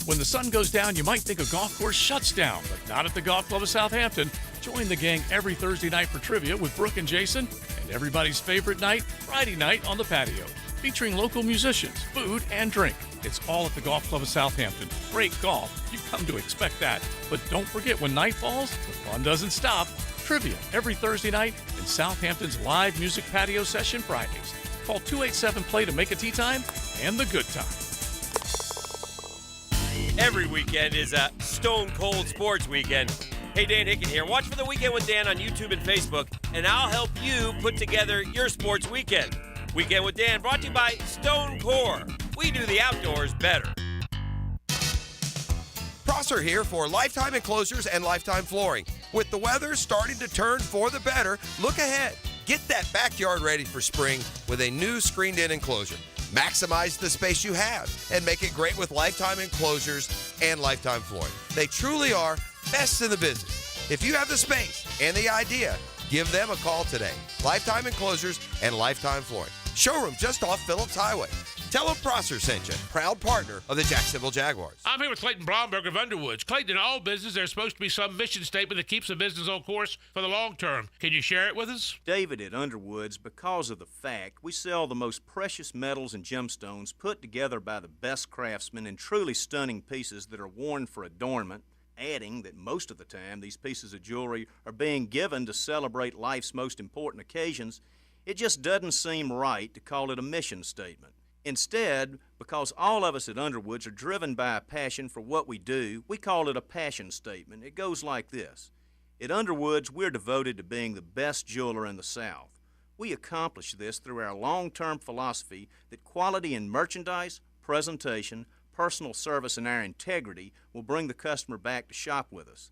When the sun goes down, you might think a golf course shuts down, but not at the Golf Club of Southampton. Join the gang every Thursday night for trivia with Brooke and Jason, and everybody's favorite night, Friday night on the patio, featuring local musicians, food, and drink. It's all at the Golf Club of Southampton. Great golf. You've come to expect that. But don't forget, when night falls, the fun doesn't stop. Trivia every Thursday night and Southampton's live music patio session Fridays. Call 287-PLAY to make a tee time and the good time. Every weekend is a Stone Cold Sports Weekend. Hey, Dan Hicken here. Watch for the Weekend with Dan on YouTube and Facebook, and I'll help you put together your sports weekend. Weekend with Dan brought to you by Stone Core. We do the outdoors better. Prosser here for Lifetime Enclosures and Lifetime Flooring. With the weather starting to turn for the better, look ahead. Get that backyard ready for spring with a new screened-in enclosure. Maximize the space you have and make it great with Lifetime Enclosures and Lifetime Flooring. They truly are best in the business. If you have the space and the idea, give them a call today. Lifetime Enclosures and Lifetime Flooring. Showroom just off Phillips Highway. Tell them Prosser sent you, proud partner of the Jacksonville Jaguars. I'm here with Clayton Bromberg of Underwoods. Clayton, in all business, there's supposed to be some mission statement that keeps a business on course for the long term. Can you share it with us? David, at Underwoods, because of the fact we sell the most precious metals and gemstones put together by the best craftsmen in truly stunning pieces that are worn for adornment, adding that most of the time these pieces of jewelry are being given to celebrate life's most important occasions, it just doesn't seem right to call it a mission statement. Instead, because all of us at Underwoods are driven by a passion for what we do, we call it a passion statement. It goes like this. At Underwoods, we're devoted to being the best jeweler in the South. We accomplish this through our long-term philosophy that quality in merchandise, presentation, personal service, and our integrity will bring the customer back to shop with us.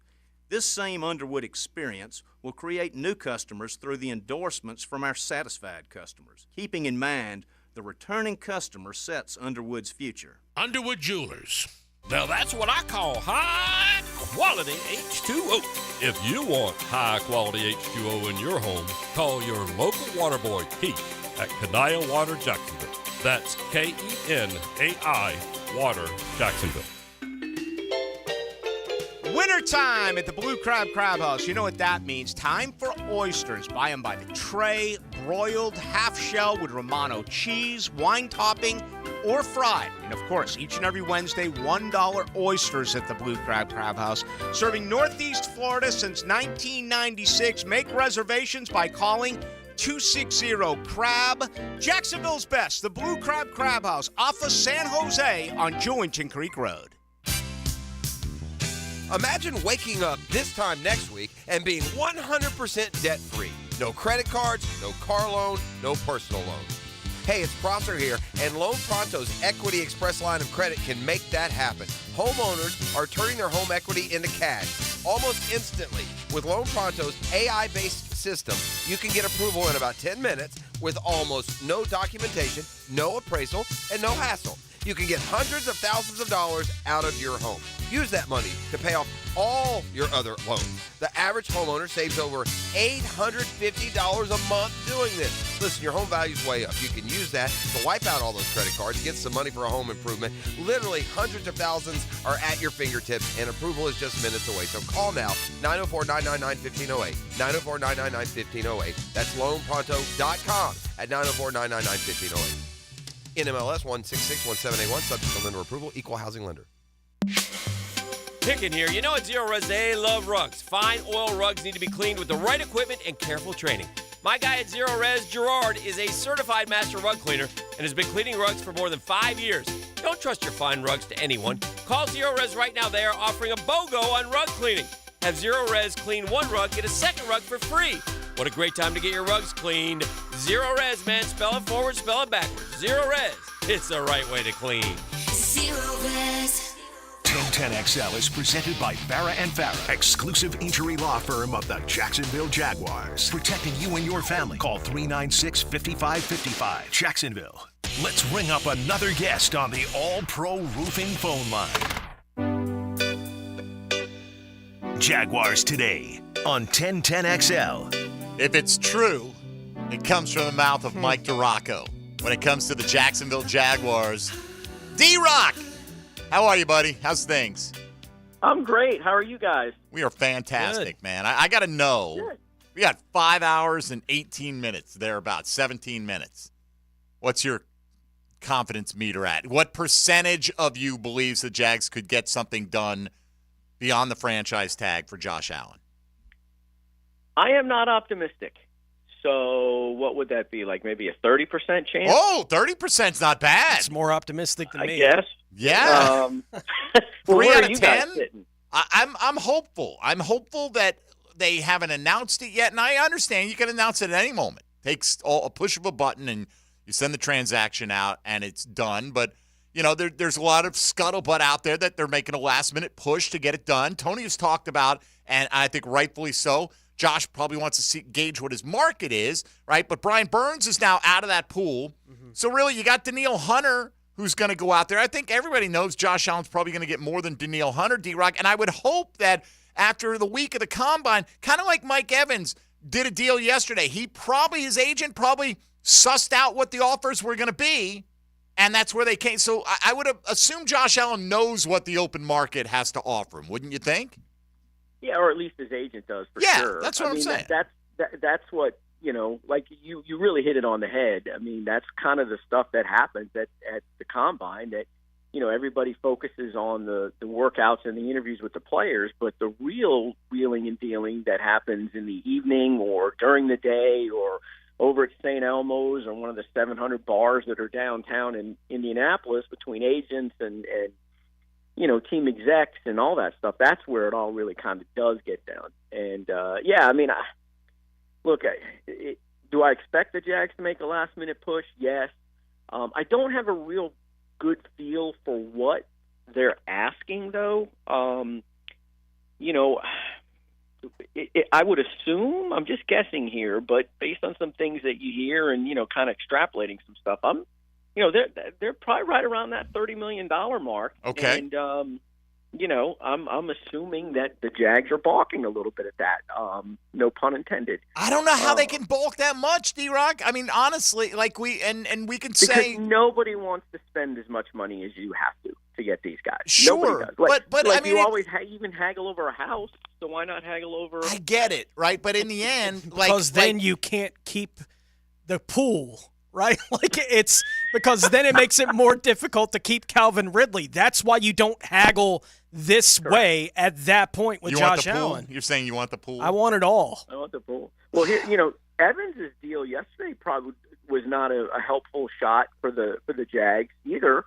This same Underwood experience will create new customers through the endorsements from our satisfied customers, keeping in mind the returning customer sets Underwood's future. Underwood Jewelers. Now that's what I call high quality H2O. If you want high quality H2O in your home, call your local water boy, Keith, at Kenai Water Jacksonville. That's Kenai Water Jacksonville. Wintertime at the Blue Crab Crab House. You know what that means. Time for oysters. Buy them by the tray, broiled, half shell with Romano cheese, wine topping, or fried. And of course, each and every Wednesday, $1 oysters at the Blue Crab Crab House. Serving Northeast Florida since 1996. Make reservations by calling 260-CRAB. Jacksonville's best, the Blue Crab Crab House, off of San Jose on Jewington Creek Road. Imagine waking up this time next week and being 100% debt-free. No credit cards, no car loan, no personal loan. Hey, it's Prosser here, and Loan Pronto's Equity Express line of credit can make that happen. Homeowners are turning their home equity into cash almost instantly. With Loan Pronto's AI-based system, you can get approval in about 10 minutes with almost no documentation, no appraisal, and no hassle. You can get hundreds of thousands of dollars out of your home. Use that money to pay off all your other loans. The average homeowner saves over $850 a month doing this. Listen, your home value's way up. You can use that to wipe out all those credit cards, get some money for a home improvement. Literally hundreds of thousands are at your fingertips, and approval is just minutes away. So call now, 904-999-1508, 904-999-1508. That's loanpronto.com at 904-999-1508. NMLS 1661781, subject to lender approval, equal housing lender. Picking here. You know at Zero Res, they love rugs. Fine oil rugs need to be cleaned with the right equipment and careful training. My guy at Zero Res, Gerard, is a certified master rug cleaner and has been cleaning rugs for more than 5 years. Don't trust your fine rugs to anyone. Call Zero Res right now. They are offering a BOGO on rug cleaning. Have Zero Res clean one rug, get a second rug for free. What a great time to get your rugs cleaned. Zero Res, man. Spell it forward, spell it backwards. Zero Res. It's the right way to clean. Zero Res. 1010XL is presented by Farah & Farah, exclusive injury law firm of the Jacksonville Jaguars. Protecting you and your family. Call 396-5555. Jacksonville. Let's ring up another guest on the All-Pro Roofing phone line. Jaguars Today on 1010XL. If it's true, it comes from the mouth of Mike DiRocco. When it comes to the Jacksonville Jaguars, D-Rock! How are you, buddy? How's things? I'm great. How are you guys? We are fantastic, man. I got to know. Good. We got 5 hours and 18 minutes, thereabouts, 17 minutes. What's your confidence meter at? What percentage of you believes the Jags could get something done beyond the franchise tag for Josh Allen? I am not optimistic. So what would that be? Like maybe a 30% chance? Oh, 30%'s not bad. It's more optimistic than I me. guess. Yeah. Well, 3 where out are of you 10? guys sitting? I'm hopeful. I'm hopeful that they haven't announced it yet, and I understand you can announce it at any moment. Takes a push of a button, and you send the transaction out, and it's done. But you know, there's a lot of scuttlebutt out there that they're making a last-minute push to get it done. Tony has talked about, and I think rightfully so, Josh probably wants to gauge what his market is, right? But Brian Burns is now out of that pool. Mm-hmm. So really, you got Danielle Hunter, who's going to go out there. I think everybody knows Josh Allen's probably going to get more than Danielle Hunter, D-Rock. And I would hope that after the week of the Combine, kind of like Mike Evans did a deal yesterday, his agent probably sussed out what the offers were going to be And that's where they came. So I would assume Josh Allen knows what the open market has to offer him, wouldn't you think? Yeah, or at least his agent does for sure. Yeah, that's what I'm saying. That's what, like you really hit it on the head. I mean, that's kind of the stuff that happens at the combine that, everybody focuses on the workouts and the interviews with the players, but the real wheeling and dealing that happens in the evening or during the day or over at St. Elmo's or one of the 700 bars that are downtown in Indianapolis between agents and team execs and all that stuff, that's where it all really kind of does get down. And, do I expect the Jags to make a last-minute push? Yes. I don't have a real good feel for what they're asking, though. I would assume, I'm just guessing here, but based on some things that you hear and, kind of extrapolating some stuff, they're probably right around that $30 million mark. Okay. And, I'm assuming that the Jags are balking a little bit at that. No pun intended. I don't know how they can balk that much, D-Rock. I mean, honestly, like we can say because nobody wants to spend as much money as you have to get these guys. Sure, nobody does. but I mean, you always even haggle over a house. So why not haggle over? I get it, right? But in the end, because then you can't keep the pool. Right? It's because then it makes it more difficult to keep Calvin Ridley. That's why you don't haggle this way at that point with Josh Allen. You're saying you want the pool? I want it all. I want the pool. Well, here, Evans' deal yesterday probably was not a helpful shot for the Jags either,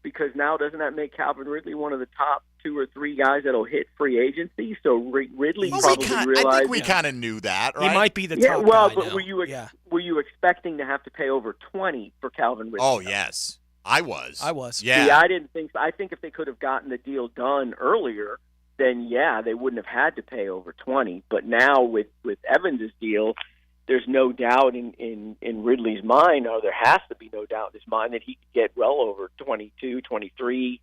because now doesn't that make Calvin Ridley one of the top 2 or 3 guys that'll hit free agency? So Ridley probably realized. I think we kind of knew that, right? He might be the top guy. Well, but now. Were you expecting to have to pay over 20 for Calvin Ridley? Oh yes, I was. Yeah. See, I didn't think so. I think if they could have gotten the deal done earlier, then they wouldn't have had to pay over 20. But now with Evans' deal, there's no doubt in Ridley's mind, or there has to be no doubt in his mind, that he could get well over 22, 23,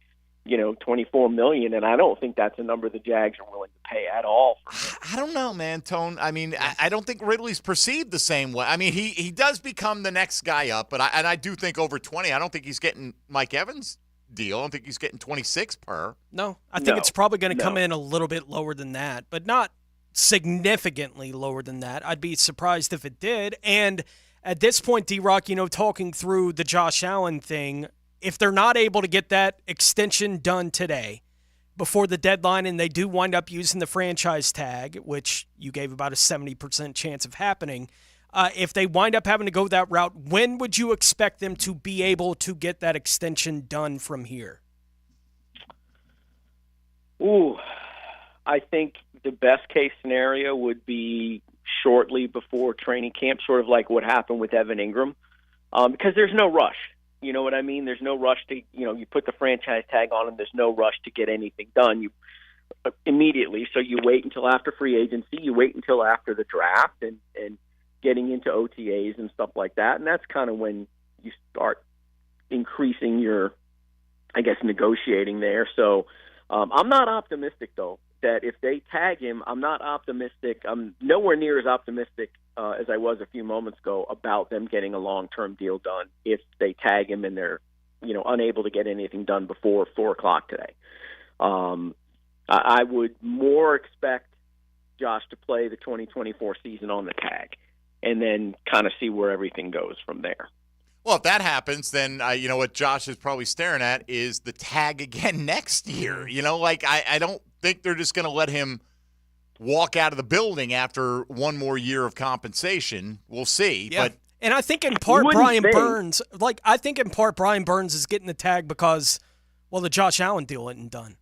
$24 million, and I don't think that's a number the Jags are willing to pay at all. I don't know, man, Tone. I mean, I don't think Ridley's perceived the same way. I mean, he does become the next guy up, but I do think over 20. I don't think he's getting Mike Evans' deal. I don't think he's getting 26 per. No, I think it's probably going to come in a little bit lower than that, but not significantly lower than that. I'd be surprised if it did. And at this point, D-Rock, talking through the Josh Allen thing, if they're not able to get that extension done today before the deadline and they do wind up using the franchise tag, which you gave about a 70% chance of happening, if they wind up having to go that route, when would you expect them to be able to get that extension done from here? I think the best case scenario would be shortly before training camp, sort of like what happened with Evan Ingram, because there's no rush. You know what I mean? There's no rush to, you put the franchise tag on him. There's no rush to get anything done immediately. So you wait until after free agency. You wait until after the draft and getting into OTAs and stuff like that. And that's kind of when you start increasing your, negotiating there. So I'm not optimistic, though, that if they tag him, I'm not optimistic. I'm nowhere near as optimistic as I was a few moments ago about them getting a long-term deal done if they tag him and they're, unable to get anything done before 4:00 today. I would more expect Josh to play the 2024 season on the tag and then kind of see where everything goes from there. Well, if that happens, then what Josh is probably staring at is the tag again next year. I don't think they're just going to let him walk out of the building after one more year of compensation. We'll see. Yeah. But and I think in part Brian Burns is getting the tag because, the Josh Allen deal isn't done.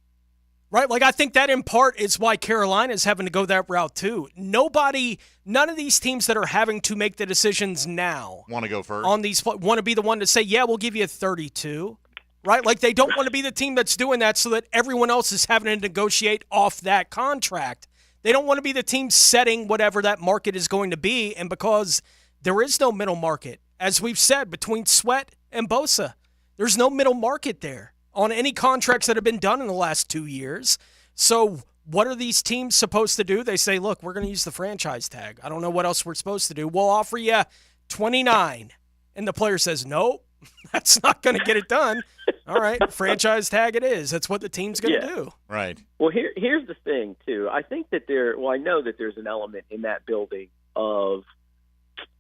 Right? I think that in part is why Carolina's having to go that route too. None of these teams that are having to make the decisions now want to go first on these want to be the one to say, we'll give you 32. Right? They don't want to be the team that's doing that so that everyone else is having to negotiate off that contract. They don't want to be the team setting whatever that market is going to be. And because there is no middle market, as we've said, between Sweat and Bosa, there's no middle market there on any contracts that have been done in the last 2 years. So what are these teams supposed to do? They say, look, we're going to use the franchise tag. I don't know what else we're supposed to do. We'll offer you 29. And the player says, nope, That's not going to get it done. All right, franchise tag it is. That's what the team's going to do. Right. Well, here's the thing, too. I think that I know that there's an element in that building of,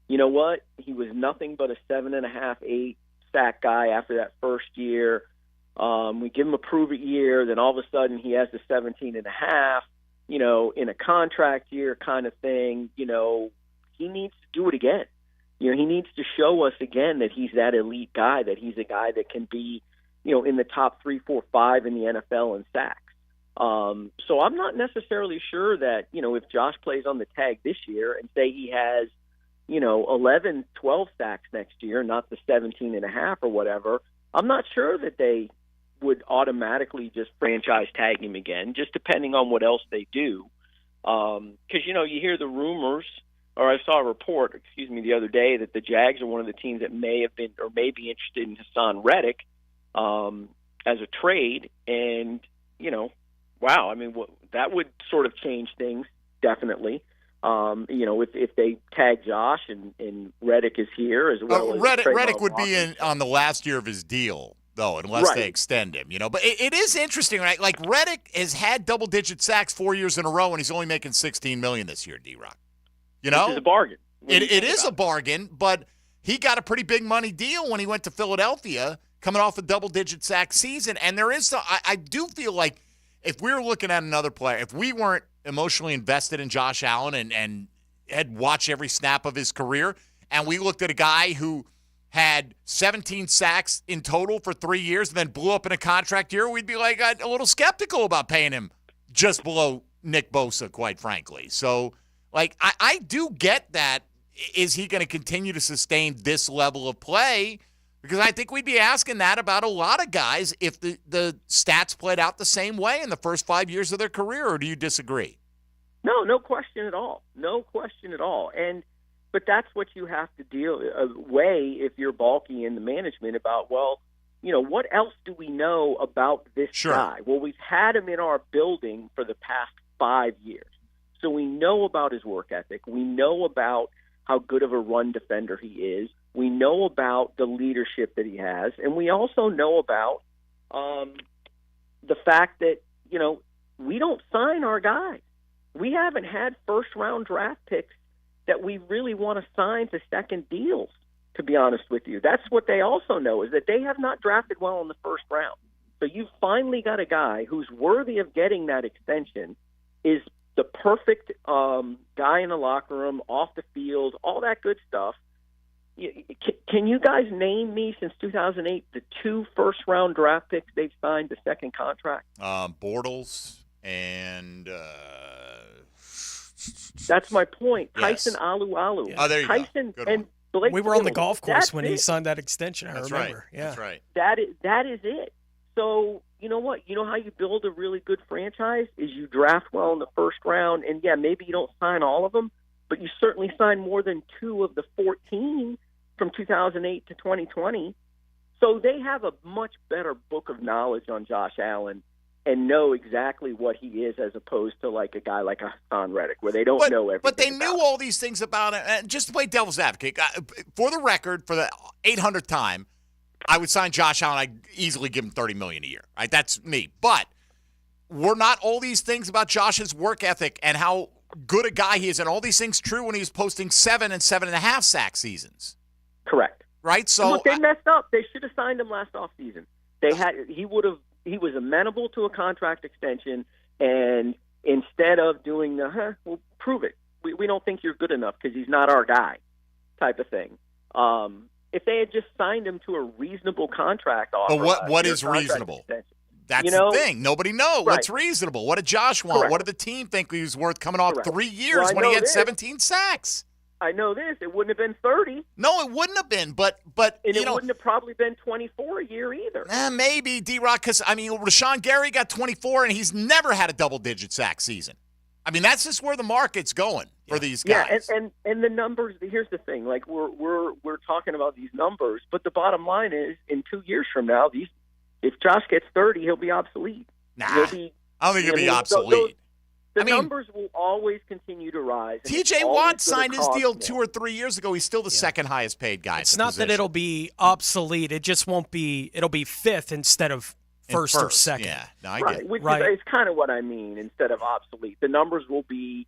you know what? He was nothing but a 7.5, 8 sack guy after that first year. We give him a prove-it year, then all of a sudden he has the 17.5, in a contract year kind of thing. He needs to do it again. He needs to show us again that he's that elite guy, that he's a guy that can be, in the top 3, 4, 5 in the NFL in sacks. So I'm not necessarily sure that, if Josh plays on the tag this year and say he has, 11, 12 sacks next year, not the 17.5 or whatever, I'm not sure that they would automatically just franchise tag him again, just depending on what else they do. Because, you hear the rumors, or I saw a report, the other day that the Jags are one of the teams that may have been or may be interested in Hassan Reddick as a trade. And, wow, that would sort of change things, definitely. If they tag Josh and Reddick is here as well. Reddick would be on the last year of his deal, though, unless they extend him, But it is interesting, right? Like, Reddick has had double-digit sacks 4 years in a row, and he's only making $16 million this year, D-Rock. Which is a bargain. It is a bargain, but he got a pretty big money deal when he went to Philadelphia, coming off a double-digit sack season. And there is I do feel like if we were looking at another player, if we weren't emotionally invested in Josh Allen and had watched every snap of his career, and we looked at a guy who had 17 sacks in total for 3 years and then blew up in a contract year, we'd be like a little skeptical about paying him just below Nick Bosa, quite frankly. So, I do get that. Is he going to continue to sustain this level of play? Because I think we'd be asking that about a lot of guys if the stats played out the same way in the first 5 years of their career, or do you disagree? No question at all. No question at all. But that's what you have to weigh if you're Balky in the management about, what else do we know about this guy? Well, we've had him in our building for the past 5 years. So we know about his work ethic. We know about how good of a run defender he is. We know about the leadership that he has. And we also know about the fact that, we don't sign our guys. We haven't had first-round draft picks that we really want to sign to second deals, to be honest with you. That's what they also know, is that they have not drafted well in the first round. So you've finally got a guy who's worthy of getting that extension, is the perfect guy in the locker room, off the field, all that good stuff. Can you guys name me since 2008 the 2 first-round draft picks they've signed the second contract? Bortles and that's my point. Yes. Tyson Alu. Oh, there you Tyson go. Good and one. Blake We were on the Bortles. golf course That's when it. he signed that extension. I That's remember. right. Yeah. That's right. That is it. So, you know what? You know how you build a really good franchise is you draft well in the first round, and maybe you don't sign all of them, but you certainly sign more than 2 of the 14 from 2008 to 2020. So they have a much better book of knowledge on Josh Allen and know exactly what he is, as opposed to a guy like Hassan Reddick, where they don't know everything. But they knew all these things about it. And just to play devil's advocate, for the record, for the 800th time, I would sign Josh Allen. I'd easily give him $30 million a year. Right? That's me. But were not all these things about Josh's work ethic and how good a guy he is, and all these things true when he was posting 7 and 7.5 sack seasons? Correct. Right? So look, they messed up. They should have signed him last offseason. He was amenable to a contract extension, and instead of doing we'll prove it. We don't think you're good enough because he's not our guy type of thing. If they had just signed him to a reasonable contract offer. But what is reasonable? That's the thing. Nobody knows what's reasonable. What did Josh want? Correct. What did the team think he was worth coming off 3 years Well, when he had this. 17 sacks? I know this. It wouldn't have been 30. No, it wouldn't have been. But and it wouldn't have probably been 24 a year either. Maybe, D-Rock, because, Rashawn Gary got 24, and he's never had a double-digit sack season. That's just where the market's going for these guys. Yeah, and the numbers. Here's the thing: we're talking about these numbers, but the bottom line is, in 2 years from now, if Josh gets 30, he'll be obsolete. Nah, I don't think he'll be obsolete. The numbers will always continue to rise. T.J. Watt signed his deal 2 or 3 years ago. He's still the second highest paid guy. It's not that it'll be obsolete. It just won't be. It'll be fifth instead of first or second. Yeah, no, I right, get it. which Right. is kind of what I mean. Instead of obsolete, the numbers will be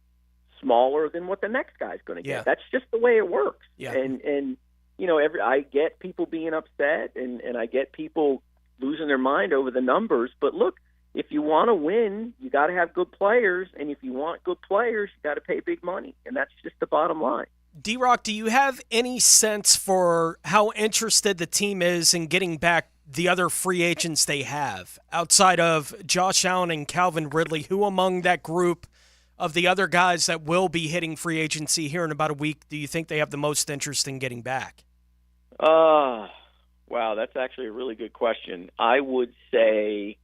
smaller than what the next guy's going to get. Yeah. That's just the way it works. Yeah. And I get people being upset, and I get people losing their mind over the numbers. But look, if you want to win, you got to have good players, and if you want good players, you got to pay big money, and that's just the bottom line. D-Rock, do you have any sense for how interested the team is in getting back the other free agents they have outside of Josh Allen and Calvin Ridley? Who among that group of the other guys that will be hitting free agency here in about a week do you think they have the most interest in getting back? Wow, that's actually a really good question. I would say,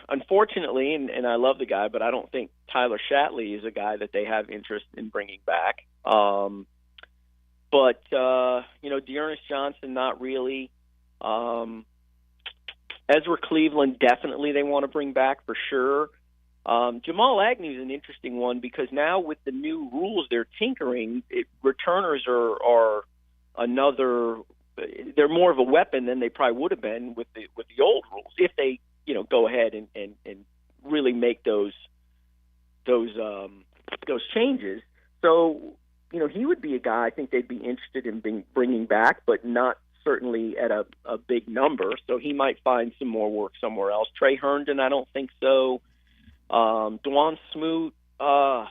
unfortunately, and I love the guy, but I don't think Tyler Shatley is a guy that they have interest in bringing back. But Dearness Johnson, not really. Ezra Cleveland, definitely they want to bring back for sure. Jamal Agnew is an interesting one because now with the new rules they're tinkering, returners are another. They're more of a weapon than they probably would have been with the old rules if they go ahead and really make those changes. So he would be a guy I think they'd be interested in bringing back, but not certainly at a big number. So he might find some more work somewhere else. Trey Herndon, I don't think so. Dwan Smoot, that's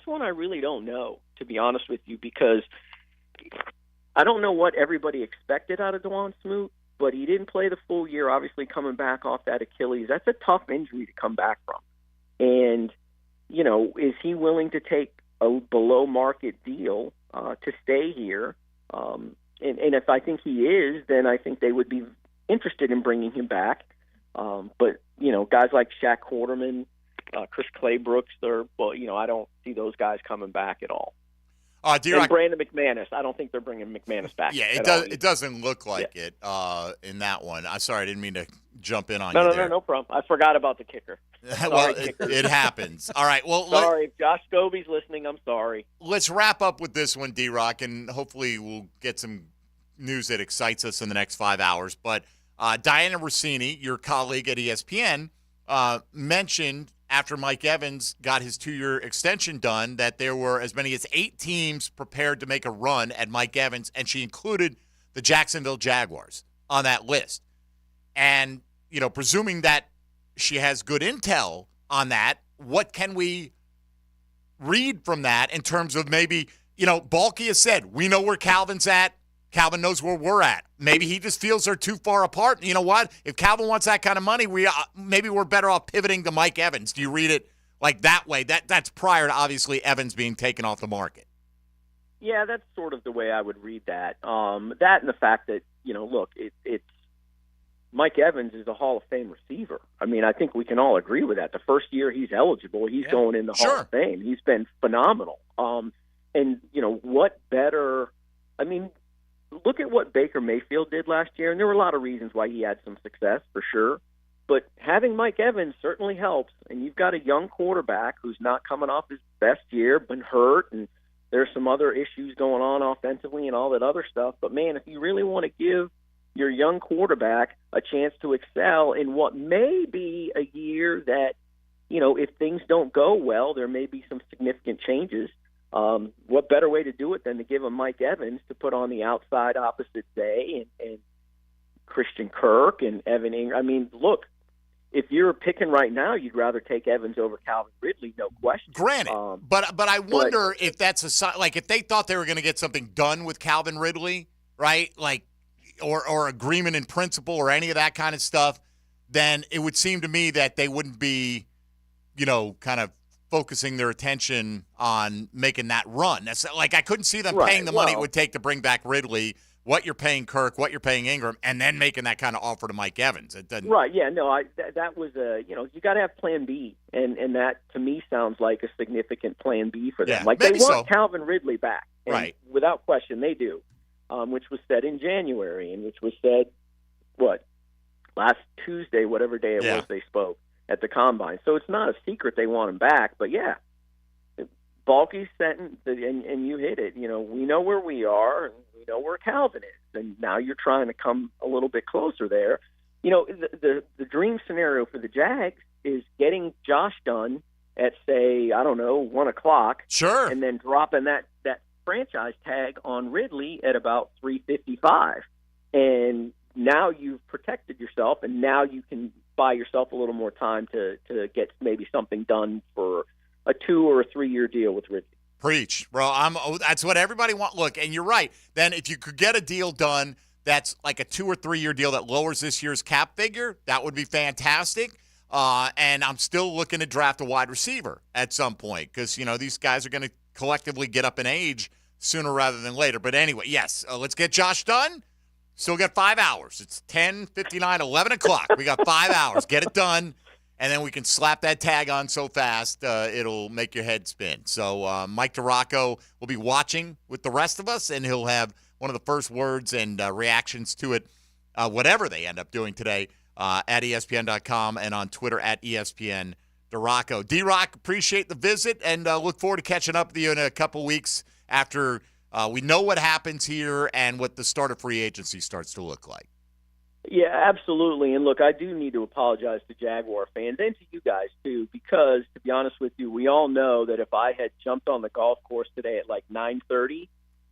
one I really don't know, to be honest with you, because I don't know what everybody expected out of Dwan Smoot, but he didn't play the full year, obviously coming back off that Achilles. That's a tough injury to come back from. And, is he willing to take a below-market deal to stay here? And if I think he is, then I think they would be interested in bringing him back. But, guys like Shaq Quarterman, Chris Claybrooks, I don't see those guys coming back at all. And Brandon McManus, I don't think they're bringing McManus back. Yeah, it doesn't look like it in that one. I'm sorry, I didn't mean to jump in on you there. No problem. I forgot about the kicker. Well, it happens. All right. Well, sorry. If Josh Scobie's listening, I'm sorry. Let's wrap up with this one, D-Rock, and hopefully we'll get some news that excites us in the next 5 hours. But Diana Rossini, your colleague at ESPN, mentioned after Mike Evans got his 2-year extension done that there were as many as 8 teams prepared to make a run at Mike Evans, and she included the Jacksonville Jaguars on that list. And, presuming that she has good intel on that, what can we read from that in terms of maybe, Balky has said, we know where Calvin's at. Calvin knows where we're at. Maybe he just feels they're too far apart. You know what? If Calvin wants that kind of money, maybe we're better off pivoting to Mike Evans. Do you read it like that way? That's prior to, obviously, Evans being taken off the market. Yeah, that's sort of the way I would read that. That and the fact that, look, it's Mike Evans is a Hall of Fame receiver. I mean, I think we can all agree with that. The first year he's eligible, he's going in the Hall of Fame. He's been phenomenal. And, what better – I mean – look at what Baker Mayfield did last year, and there were a lot of reasons why he had some success, for sure. But having Mike Evans certainly helps, and you've got a young quarterback who's not coming off his best year, been hurt, and there's some other issues going on offensively and all that other stuff. But, man, if you really want to give your young quarterback a chance to excel in what may be a year that, if things don't go well, there may be some significant changes. What better way to do it than to give him Mike Evans to put on the outside opposite day and Christian Kirk and Evan Ingram. I mean, look, if you're picking right now, you'd rather take Evans over Calvin Ridley, no question. Granted, but I wonder if that's a sign, like if they thought they were going to get something done with Calvin Ridley, right? Like, or agreement in principle or any of that kind of stuff, then it would seem to me that they wouldn't be, kind of focusing their attention on making that run. That's like I couldn't see them paying the money it would take to bring back Ridley, what you're paying Kirk, what you're paying Ingram, and then making that kind of offer to Mike Evans. It doesn't. Right? Yeah. No. That was you got to have Plan B, and that to me sounds like a significant Plan B for them. Yeah, like they want Calvin Ridley back, and right? Without question, they do. Which was said in January, and which was said last Tuesday, whatever day it was they spoke. at the combine. So it's not a secret they want him back. But yeah, Balky's setting, and you hit it. We know where we are, and we know where Calvin is, and now you're trying to come a little bit closer there. The dream scenario for the Jags is getting Josh done at, say, 1 o'clock. Sure. And then dropping that franchise tag on Ridley at about 3:55. And now you've protected yourself, and now you can buy yourself a little more time to get maybe something done for a 2 or a 3 year deal with Ridley. Preach, bro. That's what everybody wants. Look, and you're right. Then if you could get a deal done that's like a 2 or 3 year deal that lowers this year's cap figure, that would be fantastic. And I'm still looking to draft a wide receiver at some point because, these guys are going to collectively get up in age sooner rather than later. But anyway, yes, let's get Josh done. Still got 5 hours. It's 10:59, 11 o'clock. We got 5 hours. Get it done, and then we can slap that tag on so fast it'll make your head spin. So Mike DiRocco will be watching with the rest of us, and he'll have one of the first words and reactions to it, whatever they end up doing today, at ESPN.com and on Twitter at ESPN DiRocco. D-Rock, appreciate the visit, and look forward to catching up with you in a couple weeks after we know what happens here and what the start of free agency starts to look like. Yeah, absolutely. And look, I do need to apologize to Jaguar fans and to you guys too, because to be honest with you, we all know that if I had jumped on the golf course today at like 9:30,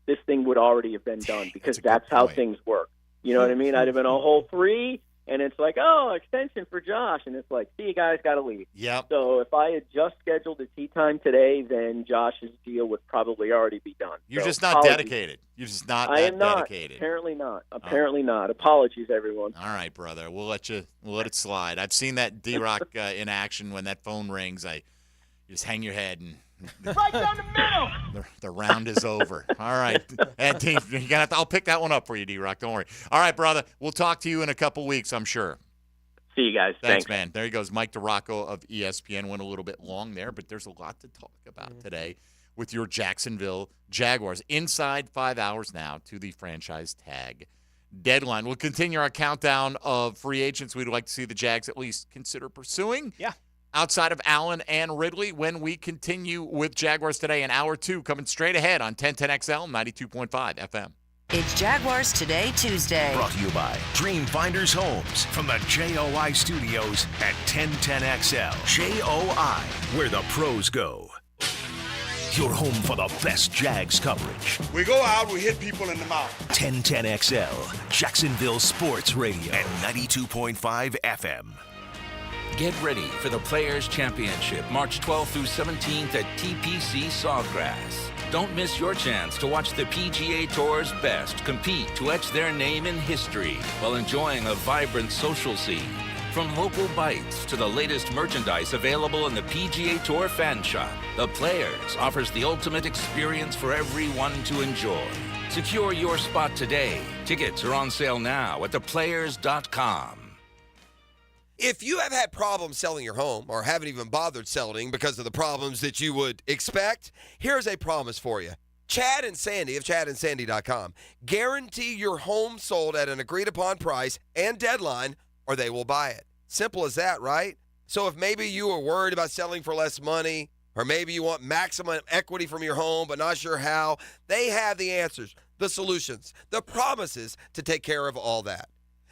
this thing would already have been done because that's how things work. You know what I mean? I'd have been on hole 3, and it's like, extension for Josh, and it's like, see you guys, got to leave. Yep. So if I had just scheduled a tee time today, then Josh's deal would probably already be done. You're so just not apologies. dedicated. You're just not I that am not. dedicated. Apparently not. Apparently not. Apologies, everyone. All right, brother. We'll let it slide. I've seen that D-Rock in action. When that phone rings, you just hang your head and Right down the middle. The round is over. All right. And team, I'll pick that one up for you, D-Rock. Don't worry. All right, brother. We'll talk to you in a couple weeks, I'm sure. See you guys. Thanks, man. There he goes. Mike DiRocco of ESPN. Went a little bit long there, but there's a lot to talk about today with your Jacksonville Jaguars. Inside 5 hours now to the franchise tag deadline. We'll continue our countdown of free agents we'd like to see the Jags at least consider pursuing. Yeah. Outside of Allen and Ridley, when we continue with Jaguars Today in hour 2, coming straight ahead on 1010XL 92.5 FM. It's Jaguars Today Tuesday. Brought to you by Dreamfinders Homes from the JOI studios at 1010XL. JOI, where the pros go. Your home for the best Jags coverage. We go out, we hit people in the mouth. 1010XL, Jacksonville Sports Radio and 92.5 FM. Get ready for the Players' Championship, March 12th through 17th at TPC Sawgrass. Don't miss your chance to watch the PGA Tour's best compete to etch their name in history while enjoying a vibrant social scene. From local bites to the latest merchandise available in the PGA Tour fan shop, the Players offers the ultimate experience for everyone to enjoy. Secure your spot today. Tickets are on sale now at theplayers.com. If you have had problems selling your home or haven't even bothered selling because of the problems that you would expect, here's a promise for you. Chad and Sandy of chadandsandy.com guarantee your home sold at an agreed-upon price and deadline, or they will buy it. Simple as that, right? So if maybe you are worried about selling for less money, or maybe you want maximum equity from your home but not sure how, they have the answers, the solutions, the promises to take care of all that.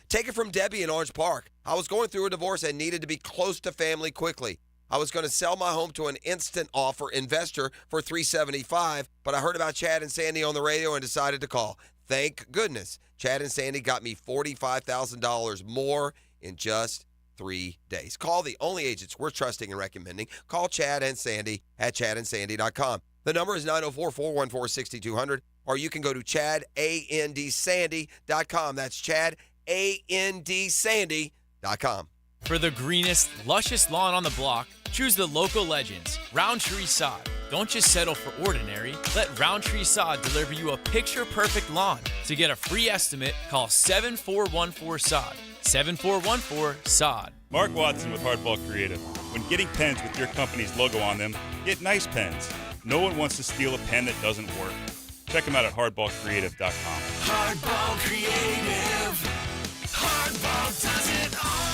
Take it from Debbie in Orange Park. I was going through a divorce and needed to be close to family quickly. I was going to sell my home to an instant offer investor for $375, but I heard about Chad and Sandy on the radio and decided to call. Thank goodness. Chad and Sandy got me $45,000 more in just 3 days. Call the only agents we're trusting and recommending. Call Chad and Sandy at chadandsandy.com. The number is 904-414-6200, or you can go to chadandsandy.com. That's chadandsandy.com. For the greenest, luscious lawn on the block, choose the local legends, Roundtree Sod. Don't just settle for ordinary. Let Roundtree Sod deliver you a picture-perfect lawn. To get a free estimate, call 7414-SOD. 7414-SOD. Mark Watson with Hardball Creative. When getting pens with your company's logo on them, get nice pens. No one wants to steal a pen that doesn't work. Check them out at hardballcreative.com. Hardball Creative. Hardball does it all.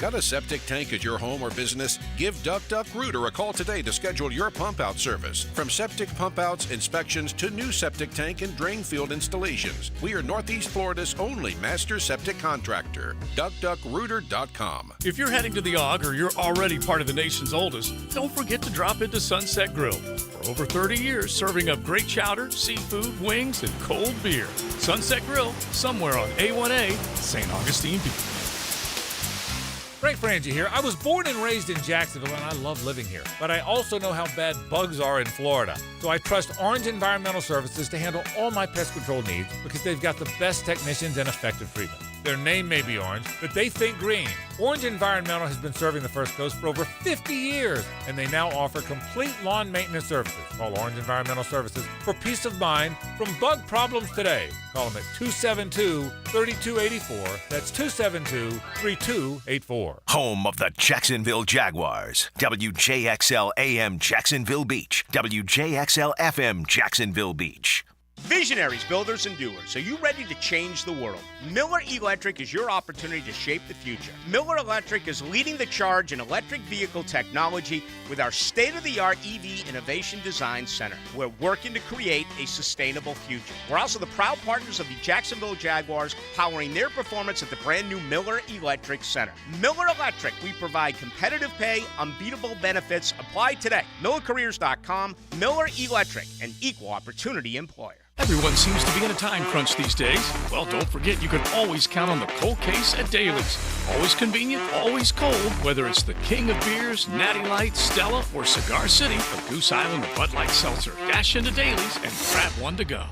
Got a septic tank at your home or business? Give Duck Rooter a call today to schedule your pump out service. From septic pump outs, inspections to new septic tank and drain field installations, we are Northeast Florida's only master septic contractor. DuckDuckRooter.com. If you're heading to the Og or you're already part of the nation's oldest, don't forget to drop into Sunset Grill. For over 30 years, serving up great chowder, seafood, wings, and cold beer. Sunset Grill, somewhere on A1A, St. Augustine Beach. Frank Frangie here. I was born and raised in Jacksonville, and I love living here. But I also know how bad bugs are in Florida. So I trust Orange Environmental Services to handle all my pest control needs because they've got the best technicians and effective treatment. Their name may be orange, but they think green. Orange Environmental has been serving the First Coast for over 50 years, and they now offer complete lawn maintenance services. Call Orange Environmental Services for peace of mind from bug problems today. Call them at 272-3284. That's 272-3284. Home of the Jacksonville Jaguars. WJXL AM Jacksonville Beach. WJXL FM Jacksonville Beach. Visionaries, builders, and doers. Are you ready to change the world? Miller Electric is your opportunity to shape the future. Miller Electric is leading the charge in electric vehicle technology with our state-of-the-art EV Innovation Design Center. We're working to create a sustainable future. We're also the proud partners of the Jacksonville Jaguars, powering their performance at the brand new Miller Electric Center. Miller Electric, we provide competitive pay, unbeatable benefits. Apply today. MillerCareers.com. Miller Electric, an equal opportunity employer. Everyone seems to be in a time crunch these days. Well, don't forget you can always count on the cold case at Daly's. Always convenient, always cold, whether it's the king of beers, Natty Light, Stella, or Cigar City, or Goose Island, or Bud Light Seltzer. Dash into Daly's and grab one to go.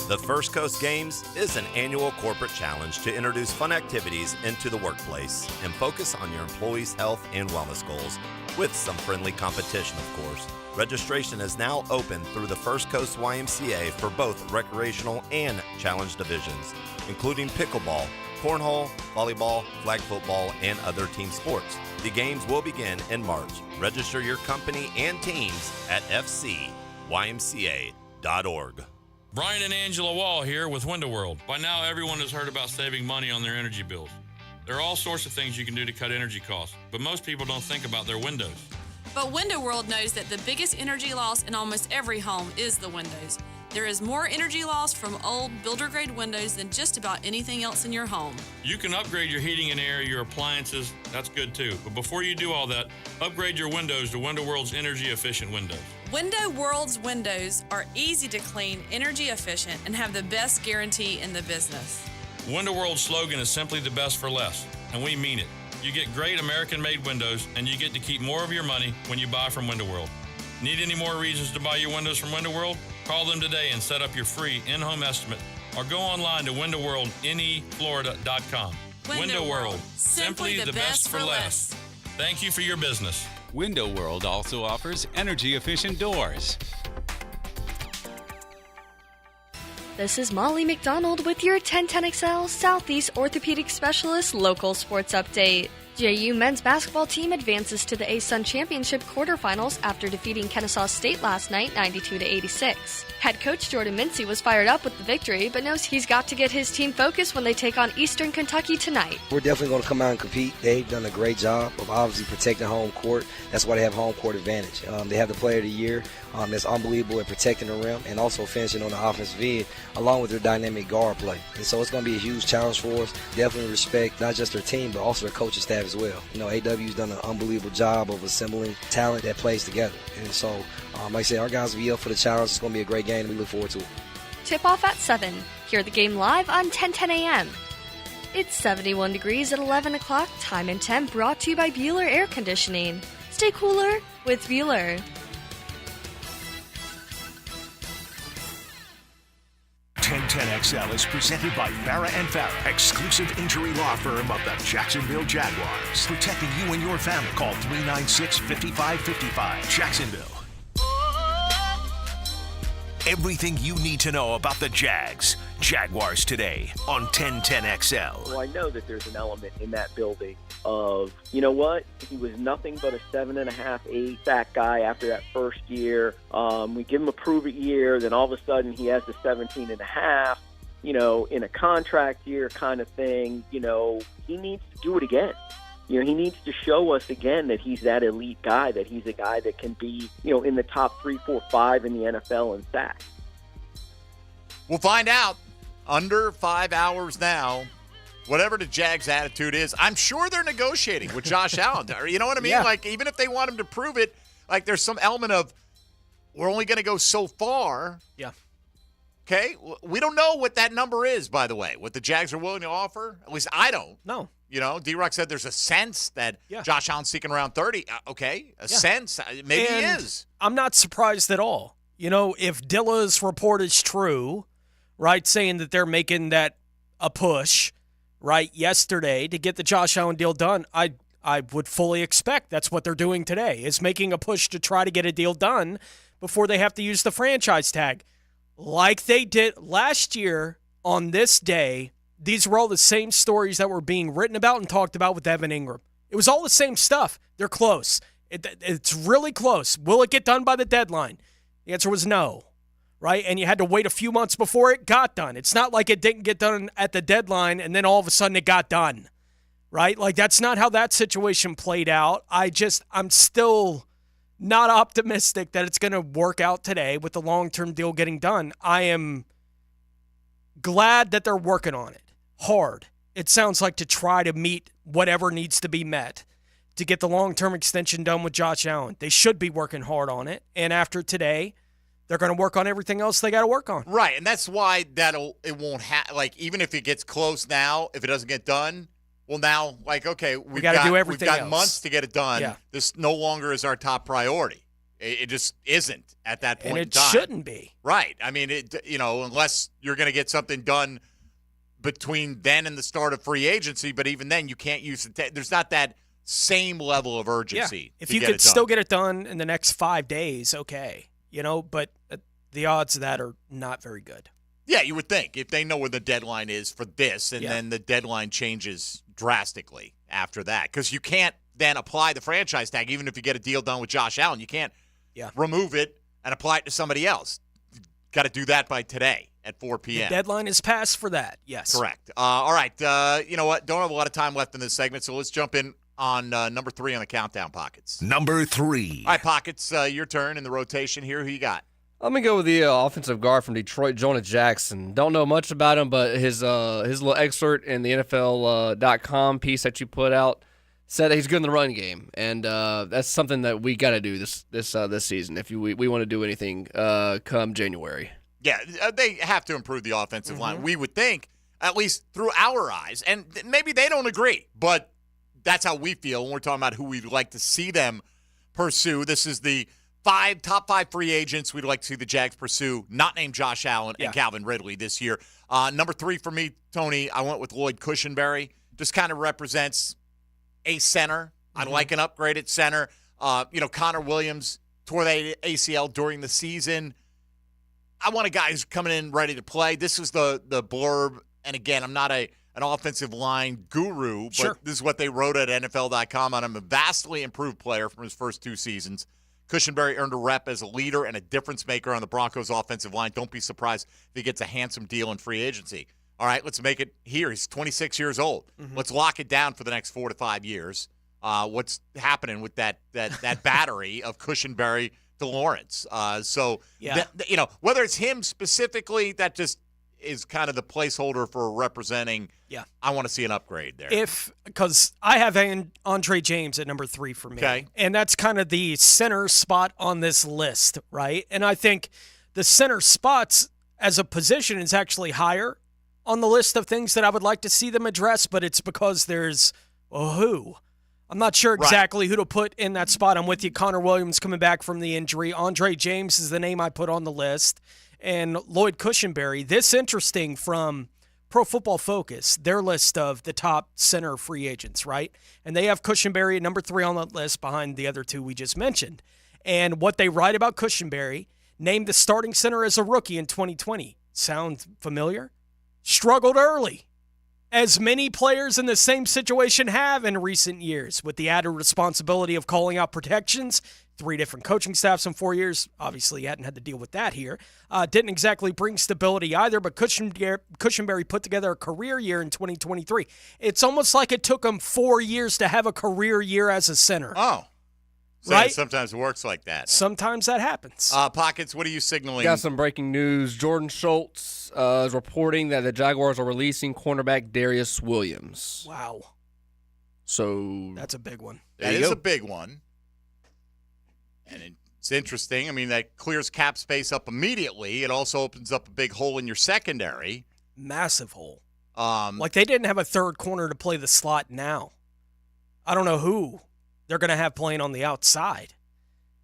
The First Coast Games is an annual corporate challenge to introduce fun activities into the workplace and focus on your employees' health and wellness goals, with some friendly competition, of course. Registration is now open through the First Coast YMCA for both recreational and challenge divisions, including pickleball, cornhole, volleyball, flag football, and other team sports. The games will begin in March. Register your company and teams at fcymca.org. Brian and Angela Wall here with Window World. By now, everyone has heard about saving money on their energy bills. There are all sorts of things you can do to cut energy costs, but most people don't think about their windows. But Window World knows that the biggest energy loss in almost every home is the windows. There is more energy loss from old builder-grade windows than just about anything else in your home. You can upgrade your heating and air, your appliances, that's good too. But before you do all that, upgrade your windows to Window World's energy-efficient windows. Window World's windows are easy to clean, energy efficient, and have the best guarantee in the business. Window World's slogan is simply the best for less, and we mean it. You get great American-made windows, and you get to keep more of your money when you buy from Window World. Need any more reasons to buy your windows from Window World? Call them today and set up your free in-home estimate, or go online to windowworldneflorida.com. Window World, simply the best for less. Thank you for your business. Window World also offers energy-efficient doors. This is Molly McDonald with your 1010XL Southeast Orthopedic Specialist local sports update. JU men's basketball team advances to the ASUN Championship quarterfinals after defeating Kennesaw State last night 92-86. Head coach Jordan Mincy was fired up with the victory, but knows he's got to get his team focused when they take on Eastern Kentucky tonight. We're definitely going to come out and compete. They've done a great job of obviously protecting home court. That's why they have home court advantage. They have the player of the year that's unbelievable at protecting the rim and also finishing on the offensive end, along with their dynamic guard play. And so it's going to be a huge challenge for us. Definitely respect not just their team, but also their coaching staff as well. You know, AW's done an unbelievable job of assembling talent that plays together. And so, like I said, our guys will be up for the challenge. It's going to be a great game, and we look forward to it. Tip-off at 7. Hear the game live on 1010 a.m. It's 71 degrees at 11 o'clock. Time and temp brought to you by Bueller Air Conditioning. Stay cooler with Bueller. 1010XL is presented by Farrah & Farrah, exclusive injury law firm of the Jacksonville Jaguars. Protecting you and your family. Call 396-5555. Jacksonville. Everything you need to know about the Jags. Jaguars Today on 1010XL. Well, I know that there's an element in that building of, you know what, he was nothing but a 7.5, 8 sack guy after that first year. We give him a prove-it year, then all of a sudden he has the 17.5, you know, in a contract year kind of thing. You know, he needs to do it again. You know, he needs to show us again that he's that elite guy, that he's a guy that can be, you know, in the top 3, 4, 5 in the NFL in sacks. We'll find out. Under 5 hours now. Whatever the Jags' attitude is, I'm sure they're negotiating with Josh Allen. You know what I mean? Yeah. Like, even if they want him to prove it, like there's some element of we're only going to go so far. Yeah. Okay? We don't know what that number is, by the way, what the Jags are willing to offer. At least I don't. No. You know, D-Rock said there's a sense that Josh Allen's seeking around 30. Okay, sense. Maybe he is. I'm not surprised at all. You know, if Dilla's report is true, right, saying that they're making that a push, right, yesterday to get the Josh Allen deal done, I would fully expect that's what they're doing today, is making a push to try to get a deal done before they have to use the franchise tag. Like they did last year on this day, these were all the same stories that were being written about and talked about with Evan Ingram. It was all the same stuff. They're close. It's really close. Will it get done by the deadline? The answer was no. Right? And you had to wait a few months before it got done. It's not like it didn't get done at the deadline and then all of a sudden it got done. Right? Like, that's not how that situation played out. I'm still not optimistic that it's going to work out today with the long-term deal getting done. I am glad that they're working on it hard. It sounds like to try to meet whatever needs to be met to get the long-term extension done with Josh Allen. They should be working hard on it. And after today, they're going to work on everything else they got to work on. Right, and that's why it won't like, even if it gets close now, if it doesn't get done, well, now, like, okay, we've got do everything else. else. Months to get it done. Yeah. This no longer is our top priority. It just isn't at that point in time. And it shouldn't be. Right. I mean, unless you're going to get something done between then and the start of free agency, but even then you can't use it. There's not that same level of urgency. If you could still get it done in the next 5 days, okay. You know, but the odds of that are not very good. Yeah, you would think if they know where the deadline is for this, and then the deadline changes drastically after that, because you can't then apply the franchise tag even if you get a deal done with Josh Allen. You can't remove it and apply it to somebody else. Got to do that by today at 4 p.m. The deadline is passed for that. Yes, correct. All right. You know what? Don't have a lot of time left in this segment, so let's jump in on number 3 on the countdown, Pockets. Number 3. All right, Pockets, your turn in the rotation here. Who you got? I'm going to go with the offensive guard from Detroit, Jonah Jackson. Don't know much about him, but his little excerpt in the NFL.com piece that you put out said that he's good in the run game, and that's something that we got to do this season if we want to do anything come January. Yeah, they have to improve the offensive line, we would think, at least through our eyes. And maybe they don't agree, but that's how we feel when we're talking about who we'd like to see them pursue. This is the top 5 free agents we'd like to see the Jags pursue, not named Josh Allen and Calvin Ridley this year. Number 3 for me, Tony, I went with Lloyd Cushenberry. Just kind of represents a center. I'd like an upgraded center. Connor Williams tore the ACL during the season. I want a guy who's coming in ready to play. This is the blurb. And again, I'm not an offensive line guru, but this is what they wrote at NFL.com on him. A vastly improved player from his first 2 seasons. Cushenberry earned a rep as a leader and a difference maker on the Broncos' offensive line. Don't be surprised if he gets a handsome deal in free agency. All right, let's make it here. He's 26 years old. Let's lock it down for the next 4 to 5 years. What's happening with that battery of Cushenberry to Lawrence? Whether it's him specifically, that just is kind of the placeholder for representing. Yeah, I want to see an upgrade there. Because I have Andre James at number 3 for me. Okay. And that's kind of the center spot on this list, right? And I think the center spots as a position is actually higher on the list of things that I would like to see them address, but it's because there's who. I'm not sure exactly who to put in that spot. I'm with you. Connor Williams coming back from the injury. Andre James is the name I put on the list. And Lloyd Cushenberry. This interesting from Pro Football Focus, their list of the top center free agents, right? And they have Cushenberry at number 3 on that list behind the other 2 we just mentioned. And what they write about Cushenberry, named the starting center as a rookie in 2020. Sound familiar? Struggled early. as many players in the same situation have in recent years, with the added responsibility of calling out protections. 3 different coaching staffs in 4 years. Obviously, you hadn't had to deal with that here. Didn't exactly bring stability either, but Cushenberry put together a career year in 2023. It's almost like it took him 4 years to have a career year as a center. Oh. So right? Sometimes it works like that. Sometimes that happens. Pockets, what are you signaling? Got some breaking news. Jordan Schultz is reporting that the Jaguars are releasing cornerback Darius Williams. Wow. So that's a big one. That is a big one. And it's interesting. I mean, that clears cap space up immediately. It also opens up a big hole in your secondary. Massive hole. Like they didn't have a third corner to play the slot now. I don't know who they're going to have playing on the outside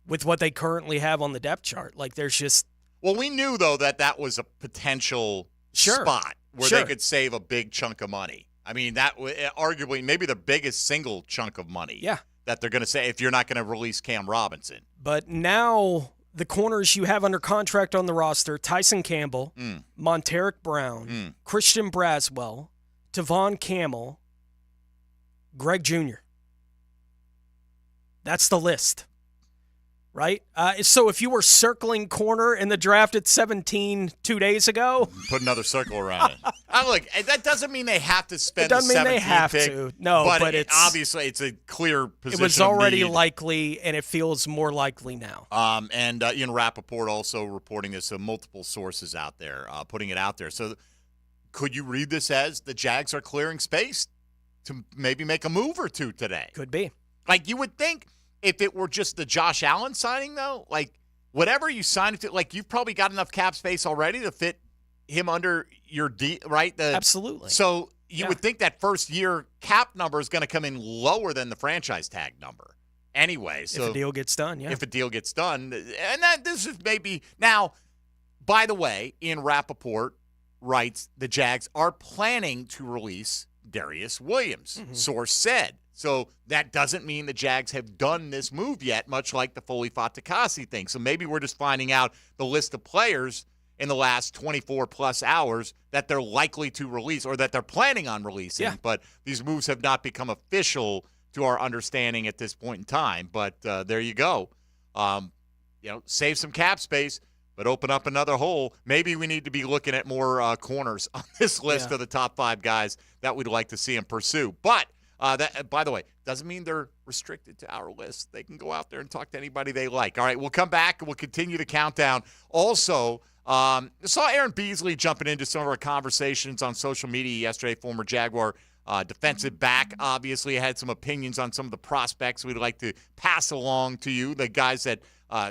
with what they currently have on the depth chart. Like there's just... Well, we knew, though, that was a potential spot where they could save a big chunk of money. I mean, that arguably maybe the biggest single chunk of money. Yeah. That they're going to say if you're not going to release Cam Robinson. But now the corners you have under contract on the roster, Tyson Campbell, Monteric Brown, Christian Braswell, Tavon Campbell, Greg Jr. That's the list, right? So if you were circling corner in the draft at 17 2 days ago. Put another circle around it. Look, that doesn't mean they have to spend the 17th pick. It doesn't mean they have to. No, but it's obviously it's a clear position. It was already likely, and it feels more likely now. And Ian Rappaport also reporting this, so multiple sources out there putting it out there. So could you read this as the Jags are clearing space to maybe make a move or two today? Could be. Like you would think if it were just the Josh Allen signing, though, like whatever you sign it to, like you've probably got enough cap space already to fit him under your right? Absolutely. So you would think that first year cap number is going to come in lower than the franchise tag number anyway. So if a deal gets done, If a deal gets done. And that this is maybe now, by the way, Ian Rappaport writes the Jags are planning to release Darius Williams, source said. So that doesn't mean the Jags have done this move yet, much like the Foley Fatukasi thing. So maybe we're just finding out the list of players in the last 24-plus hours that they're likely to release or that they're planning on releasing. Yeah. But these moves have not become official to our understanding at this point in time. But there you go. Save some cap space, but open up another hole. Maybe we need to be looking at more corners on this list of the top 5 guys that we'd like to see him pursue. But that, by the way, doesn't mean they're restricted to our list. They can go out there and talk to anybody they like. All right, we'll come back and we'll continue the countdown. Also, saw Aaron Beasley jumping into some of our conversations on social media yesterday, former Jaguar defensive back. Obviously, had some opinions on some of the prospects we'd like to pass along to you, the guys that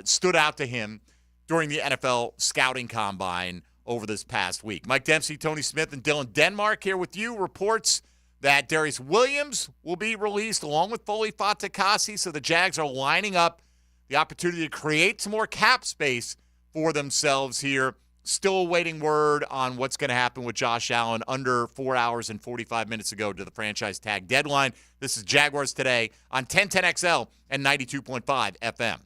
stood out to him during the NFL scouting combine over this past week. Mike Dempsey, Tony Smith, and Dylan Denmark here with you. Reports that Darius Williams will be released along with Foley Fatukasi. So the Jags are lining up the opportunity to create some more cap space for themselves here. Still awaiting word on what's going to happen with Josh Allen under 4 hours and 45 minutes ago to the franchise tag deadline. This is Jaguars Today on 1010XL and 92.5 FM.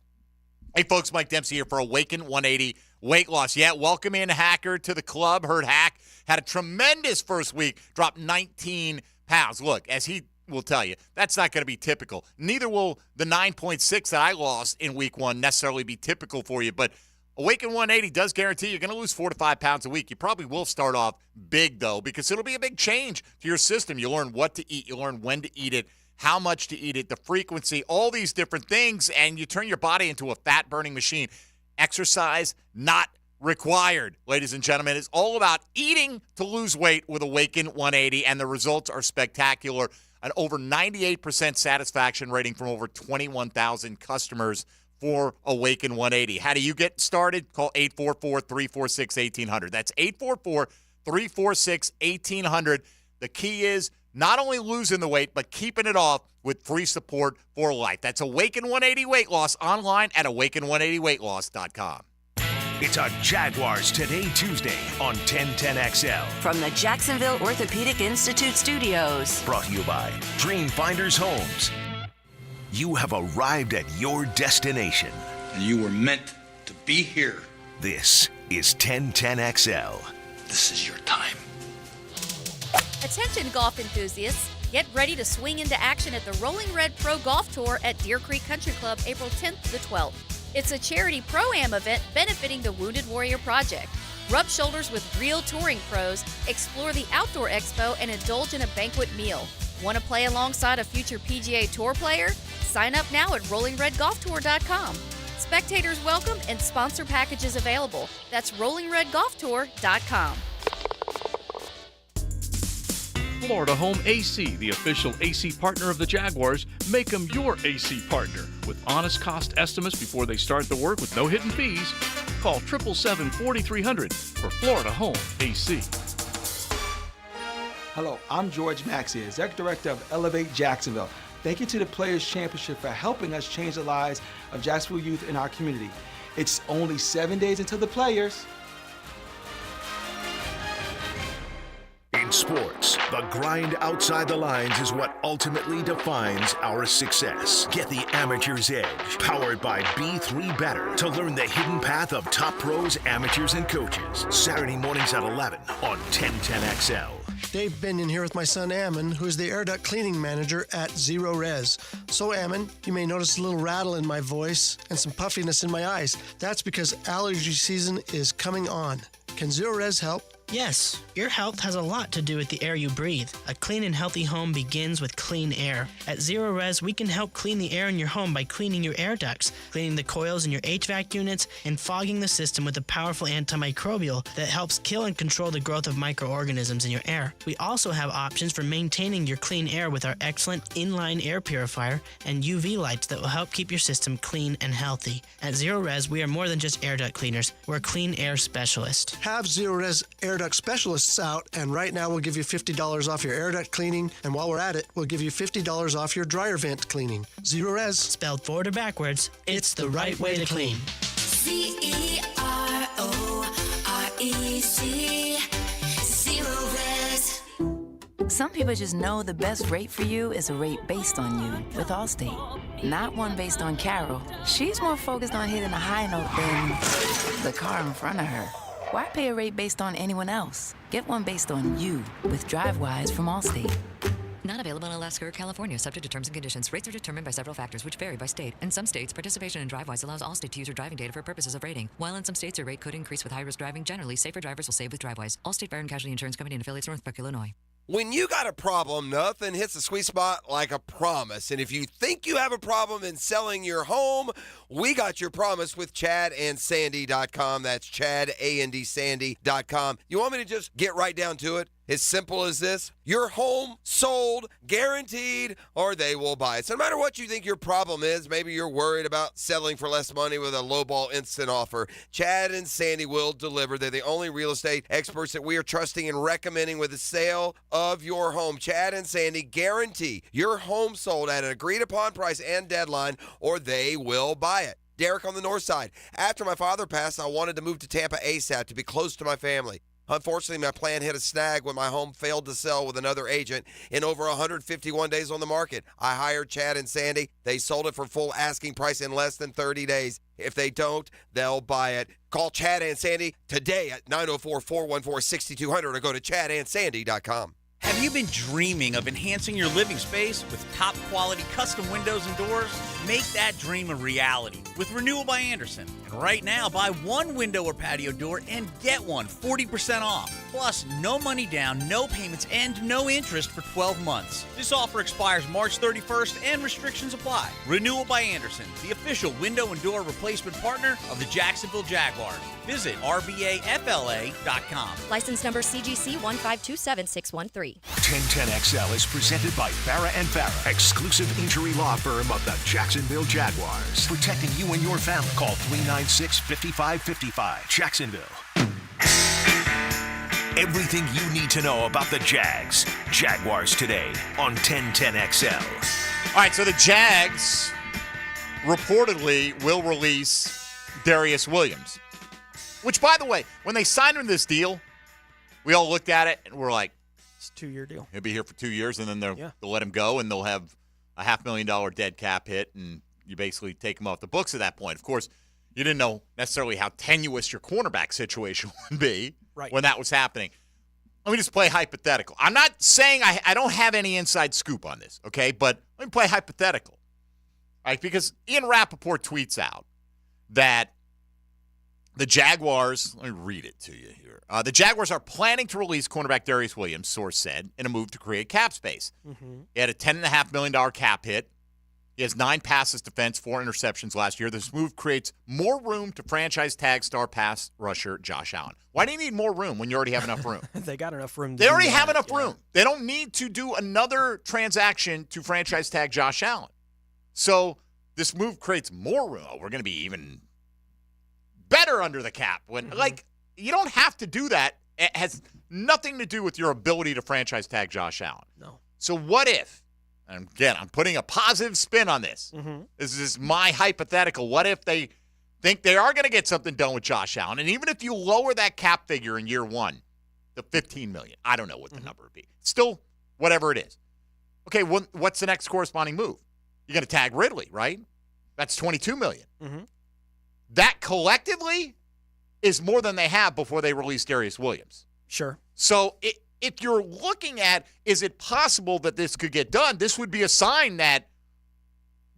Hey, folks, Mike Dempsey here for Awaken 180 Weight Loss. Yeah, welcome in Hacker to the club. Heard Hack had a tremendous first week, dropped 19 pounds. Look, as he will tell you, that's not going to be typical. Neither will the 9.6 that I lost in week 1 necessarily be typical for you. But Awaken 180 does guarantee you're going to lose 4 to 5 pounds a week. You probably will start off big, though, because it'll be a big change to your system. You learn what to eat. You learn when to eat it, how much to eat it, the frequency, all these different things, and you turn your body into a fat-burning machine. Exercise not required, ladies and gentlemen. It's all about eating to lose weight with Awaken 180, and the results are spectacular. An over 98% satisfaction rating from over 21,000 customers for Awaken 180. How do you get started? Call 844-346-1800. That's 844-346-1800. The key is not only losing the weight, but keeping it off with free support for life. That's Awaken 180 Weight Loss online at awaken180weightloss.com. It's a Jaguars Today Tuesday on 1010XL. From the Jacksonville Orthopedic Institute studios. Brought to you by Dream Finders Homes. You have arrived at your destination. And you were meant to be here. This is 1010XL. This is your time. Attention golf enthusiasts, get ready to swing into action at the Rolling Red Pro Golf Tour at Deer Creek Country Club April 10th to the 12th. It's a charity pro-am event benefiting the Wounded Warrior Project. Rub shoulders with real touring pros, explore the Outdoor Expo, and indulge in a banquet meal. Want to play alongside a future PGA Tour player? Sign up now at rollingredgolftour.com. Spectators welcome and sponsor packages available. That's rollingredgolftour.com. Florida Home AC, the official AC partner of the Jaguars. Make them your AC partner. With honest cost estimates before they start the work with no hidden fees. Call 777-4300 for Florida Home AC. Hello, I'm George Maxey, Executive Director of Elevate Jacksonville. Thank you to the Players Championship for helping us change the lives of Jacksonville youth in our community. It's only 7 days until the Players. In sports, the grind outside the lines is what ultimately defines our success. Get the amateur's edge, powered by B3 Better, to learn the hidden path of top pros, amateurs, and coaches. Saturday mornings at 11 on 1010XL. Dave Binion here with my son Ammon, who is the air duct cleaning manager at Zero Res. So Ammon, you may notice a little rattle in my voice and some puffiness in my eyes. That's because allergy season is coming on. Can Zero Res help? Yes, your health has a lot to do with the air you breathe. A clean and healthy home begins with clean air. At Zero Res, we can help clean the air in your home by cleaning your air ducts, cleaning the coils in your HVAC units, and fogging the system with a powerful antimicrobial that helps kill and control the growth of microorganisms in your air. We also have options for maintaining your clean air with our excellent inline air purifier and UV lights that will help keep your system clean and healthy. At Zero Res, we are more than just air duct cleaners. We're a clean air specialist. Have Zero Res air duct specialists out, and right now we'll give you $50 off your air duct cleaning, and while we're at it, we'll give you $50 off your dryer vent cleaning. Zero Res. Spelled forward or backwards, it's the right way to clean. CEROREC. Zero Res. Some people just know the best rate for you is a rate based on you with Allstate. Not one based on Carol. She's more focused on hitting a high note than the car in front of her. Why pay a rate based on anyone else? Get one based on you with DriveWise from Allstate. Not available in Alaska or California, subject to terms and conditions. Rates are determined by several factors, which vary by state. In some states, participation in DriveWise allows Allstate to use your driving data for purposes of rating. While in some states, your rate could increase with high-risk driving. Generally, safer drivers will save with DriveWise. Allstate Fire and Casualty Insurance Company and affiliates, Northbrook, Illinois. When you got a problem, nothing hits the sweet spot like a promise. And if you think you have a problem in selling your home, we got your promise with ChadandSandy.com. That's ChadandSandy.com. You want me to just get right down to it? As simple as this. Your home sold, guaranteed, or they will buy it. So no matter what you think your problem is, maybe you're worried about selling for less money with a lowball instant offer, Chad and Sandy will deliver. They're the only real estate experts that we are trusting and recommending with the sale of your home. Chad and Sandy guarantee your home sold at an agreed upon price and deadline, or they will buy it. Derek on the north side. After my father passed, I wanted to move to Tampa ASAP to be close to my family. Unfortunately, my plan hit a snag when my home failed to sell with another agent in over 151 days on the market. I hired Chad and Sandy. They sold it for full asking price in less than 30 days. If they don't, they'll buy it. Call Chad and Sandy today at 904-414-6200 or go to ChadandSandy.com. Have you been dreaming of enhancing your living space with top quality custom windows and doors? Make that dream a reality with Renewal by Anderson. And right now, buy one window or patio door and get one 40% off. Plus, no money down, no payments, and no interest for 12 months. This offer expires March 31st and restrictions apply. Renewal by Anderson, the official window and door replacement partner of the Jacksonville Jaguars. Visit rbafla.com. License number CGC 1527613. 1010XL is presented by Farah & Farah, exclusive injury law firm of the Jacksonville Jaguars. Protecting you and your family. Call 396-5555. Jacksonville. Everything you need to know about the Jags. Jaguars Today on 1010XL. All right, so the Jags reportedly will release Darius Williams. Which, by the way, when they signed him this deal, we all looked at it and we're like, it's a 2-year deal. He'll be here for 2 years, and then they'll let him go, and they'll have a $500,000 dead cap hit, and you basically take him off the books at that point. Of course, you didn't know necessarily how tenuous your cornerback situation would be when that was happening. let me just play hypothetical. I'm not saying I don't have any inside scoop on this, okay? But let me play hypothetical. Right? Because Ian Rappaport tweets out that the Jaguars, let me read it to you here. The Jaguars are planning to release cornerback Darius Williams, source said, in a move to create cap space. Mm-hmm. He had a $10.5 million cap hit. He has 9 passes defense, 4 interceptions last year. This move creates more room to franchise tag star pass rusher Josh Allen. Why do you need more room when you already have enough room? They got enough room. They already have enough room. They don't need to do another transaction to franchise tag Josh Allen. So this move creates more room. Oh, we're going to be even better under the cap. When you don't have to do that. It has nothing to do with your ability to franchise tag Josh Allen. No. So what if? And again, I'm putting a positive spin on this. Mm-hmm. This is my hypothetical. What if they think they are going to get something done with Josh Allen? And even if you lower that cap figure in year 1 to $15 million, I don't know what the number would be. Still, whatever it is. Okay, what's the next corresponding move? You're going to tag Ridley, right? That's $22 million. Mm-hmm. That collectively is more than they have before they released Darius Williams. Sure. So if you're looking at, is it possible that this could get done, this would be a sign that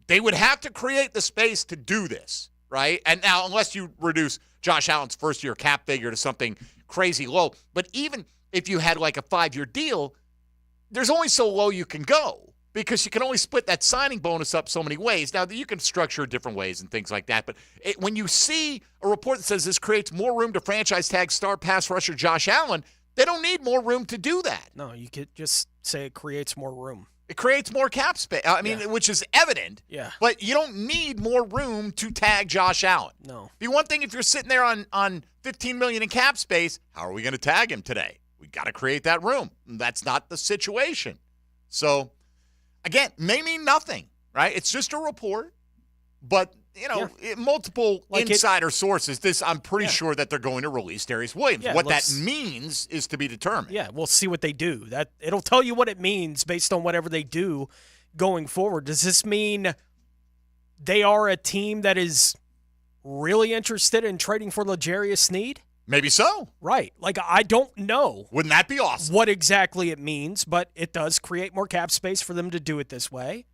they would have to create the space to do this, right? And now, unless you reduce Josh Allen's first-year cap figure to something crazy low, but even if you had like a 5-year deal, there's only so low you can go because you can only split that signing bonus up so many ways. Now, you can structure it different ways and things like that, but when you see a report that says this creates more room to franchise tag star pass rusher Josh Allen, they don't need more room to do that. No, you could just say it creates more room. It creates more cap space. I mean, which is evident. Yeah. But you don't need more room to tag Josh Allen. No. Be one thing if you're sitting there on $15 million in cap space. How are we going to tag him today? We got to create that room. That's not the situation. So, again, may mean nothing, right? It's just a report. But multiple insider sources. I'm pretty sure that they're going to release Darius Williams. Yeah, what that means is to be determined. Yeah, we'll see what they do. That it'll tell you what it means based on whatever they do going forward. Does this mean they are a team that is really interested in trading for L'Jarius Sneed? Maybe so. Right. I don't know. Wouldn't that be awesome? What exactly it means, but it does create more cap space for them to do it this way.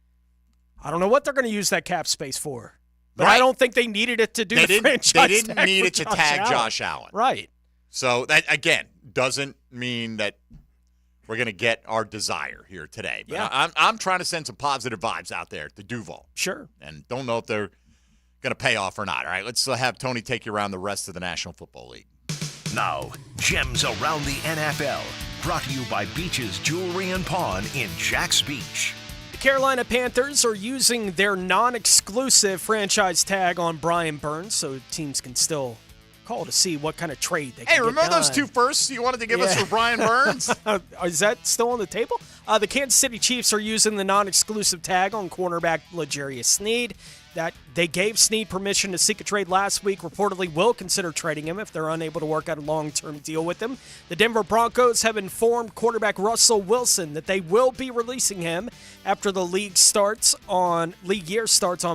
I don't know what they're going to use that cap space for. But I don't think they needed it to do the franchise tag. They didn't need it to tag Josh Allen. Right. So that, again, doesn't mean that we're going to get our desire here today. But I'm trying to send some positive vibes out there to Duval. Sure. And don't know if they're going to pay off or not. All right, let's have Tony take you around the rest of the National Football League. Now, Gems Around the NFL, brought to you by Beach's Jewelry and Pawn in Jacks Beach. The Carolina Panthers are using their non-exclusive franchise tag on Brian Burns, so teams can still call to see what kind of trade they can get remember done. those 2 firsts you wanted to give us for Brian Burns? Is that still on the table? The Kansas City Chiefs are using the non-exclusive tag on cornerback L'Jarius Sneed. That they gave Sneed permission to seek a trade last week, reportedly will consider trading him if they're unable to work out a long-term deal with him. The Denver Broncos have informed quarterback Russell Wilson that they will be releasing him after the league year starts on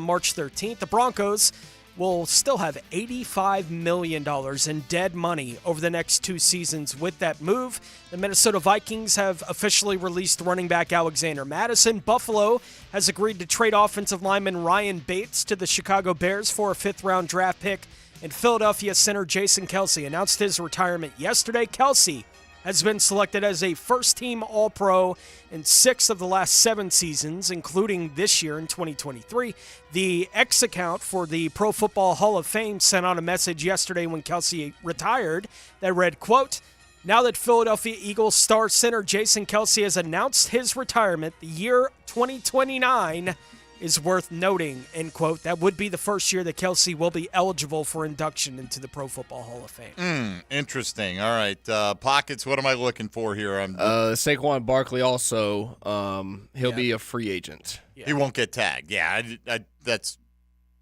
March 13th. The Broncos will still have $85 million in dead money over the next 2 seasons with that move. The Minnesota Vikings have officially released running back Alexander Mattison. Buffalo has agreed to trade offensive lineman Ryan Bates to the Chicago Bears for a 5th-round draft pick. And Philadelphia center Jason Kelce announced his retirement yesterday. Kelce has been selected as a first-team All-Pro in 6 of the last 7 seasons, including this year in 2023. The X account for the Pro Football Hall of Fame sent out a message yesterday when Kelce retired that read, quote, "Now that Philadelphia Eagles star center Jason Kelce has announced his retirement, the year 2029 is worth noting," end quote. That would be the first year that Kelce will be eligible for induction into the Pro Football Hall of Fame. Interesting. All right. Pockets, what am I looking for here? Saquon Barkley also, he'll be a free agent. Yeah. He won't get tagged. Yeah, that's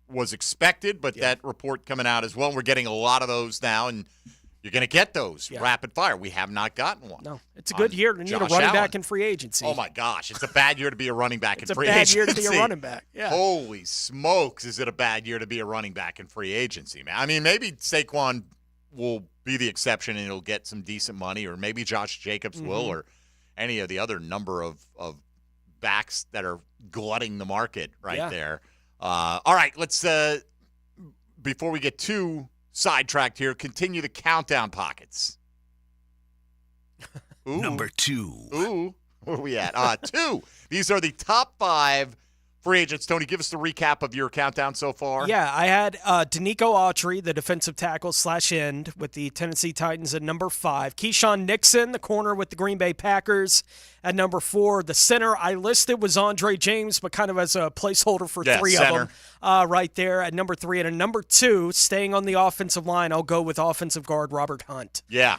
was expected, but that report coming out as well. We're getting a lot of those now, and you're going to get those rapid fire. We have not gotten one. No, it's a good year to need a running back in free agency. Oh, my gosh. It's a bad year to be a running back in free It's agency. a bad year to be a running back. Yeah. Holy smokes, is it a bad year to be a running back in free agency, man. I mean, maybe Saquon will be the exception and he'll get some decent money, or maybe Josh Jacobs will, or any of the other number of backs that are glutting the market there. All right, let's, before we get too sidetracked here, continue the countdown pockets. Ooh. Number 2. Ooh, where are we at? 2. These are the top 5 free agents. Tony, give us the recap of your countdown so far. Yeah, I had Danico Autry, the defensive tackle / end with the Tennessee Titans at number 5. Keyshawn Nixon, the corner with the Green Bay Packers at number 4. The center I listed was Andre James, but kind of as a placeholder for 3 center. of them right there at number 3. And at number 2, staying on the offensive line, I'll go with offensive guard Robert Hunt. Yeah.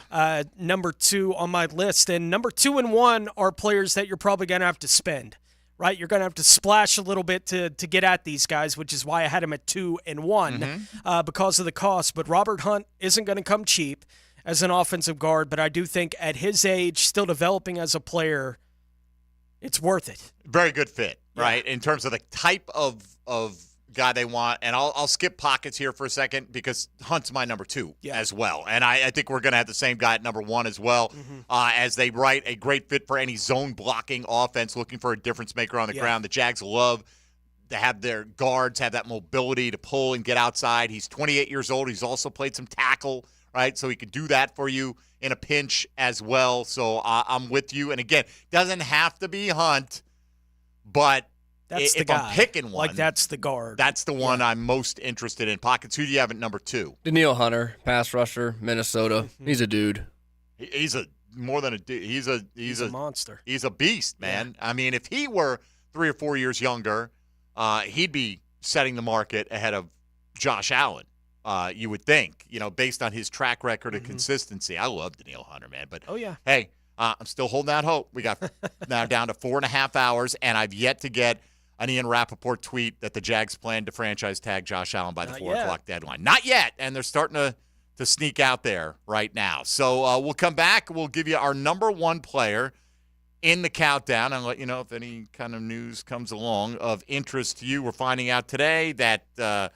Number 2 on my list. And number 2 and 1 are players that you're probably going to have to spend. Right, you're going to have to splash a little bit to get at these guys, which is why I had him at 2 and 1 because of the cost. But Robert Hunt isn't going to come cheap as an offensive guard, but I do think at his age, still developing as a player, it's worth it. Very good fit, right, in terms of the type of guy they want. And I'll skip pockets here for a second because Hunt's my number 2 as well. And I think we're going to have the same guy at number 1 as well, as they write a great fit for any zone blocking offense looking for a difference maker on the ground. The Jags love to have their guards have that mobility to pull and get outside. He's 28 years old. He's also played some tackle, right? So he could do that for you in a pinch as well. So I'm with you. And again, doesn't have to be Hunt, but that's if the guy. I'm picking one, like that's the guard. That's the one I'm most interested in. Pockets. Who do you have at number 2? Danielle Hunter, pass rusher, Minnesota. He's a dude. He's a more than a dude. He's a monster. He's a beast, man. I mean, if he were 3 or 4 years younger, he'd be setting the market ahead of Josh Allen. You would think, based on his track record of consistency. I love Danielle Hunter, man. But hey, I'm still holding out hope. We got now down to 4.5 hours, and I've yet to get an Ian Rappaport tweet that the Jags plan to franchise tag Josh Allen by the 4 o'clock deadline. Not yet, and they're starting to sneak out there right now. So we'll come back. We'll give you our number 1 player in the countdown and let you know if any kind of news comes along of interest to you. We're finding out today that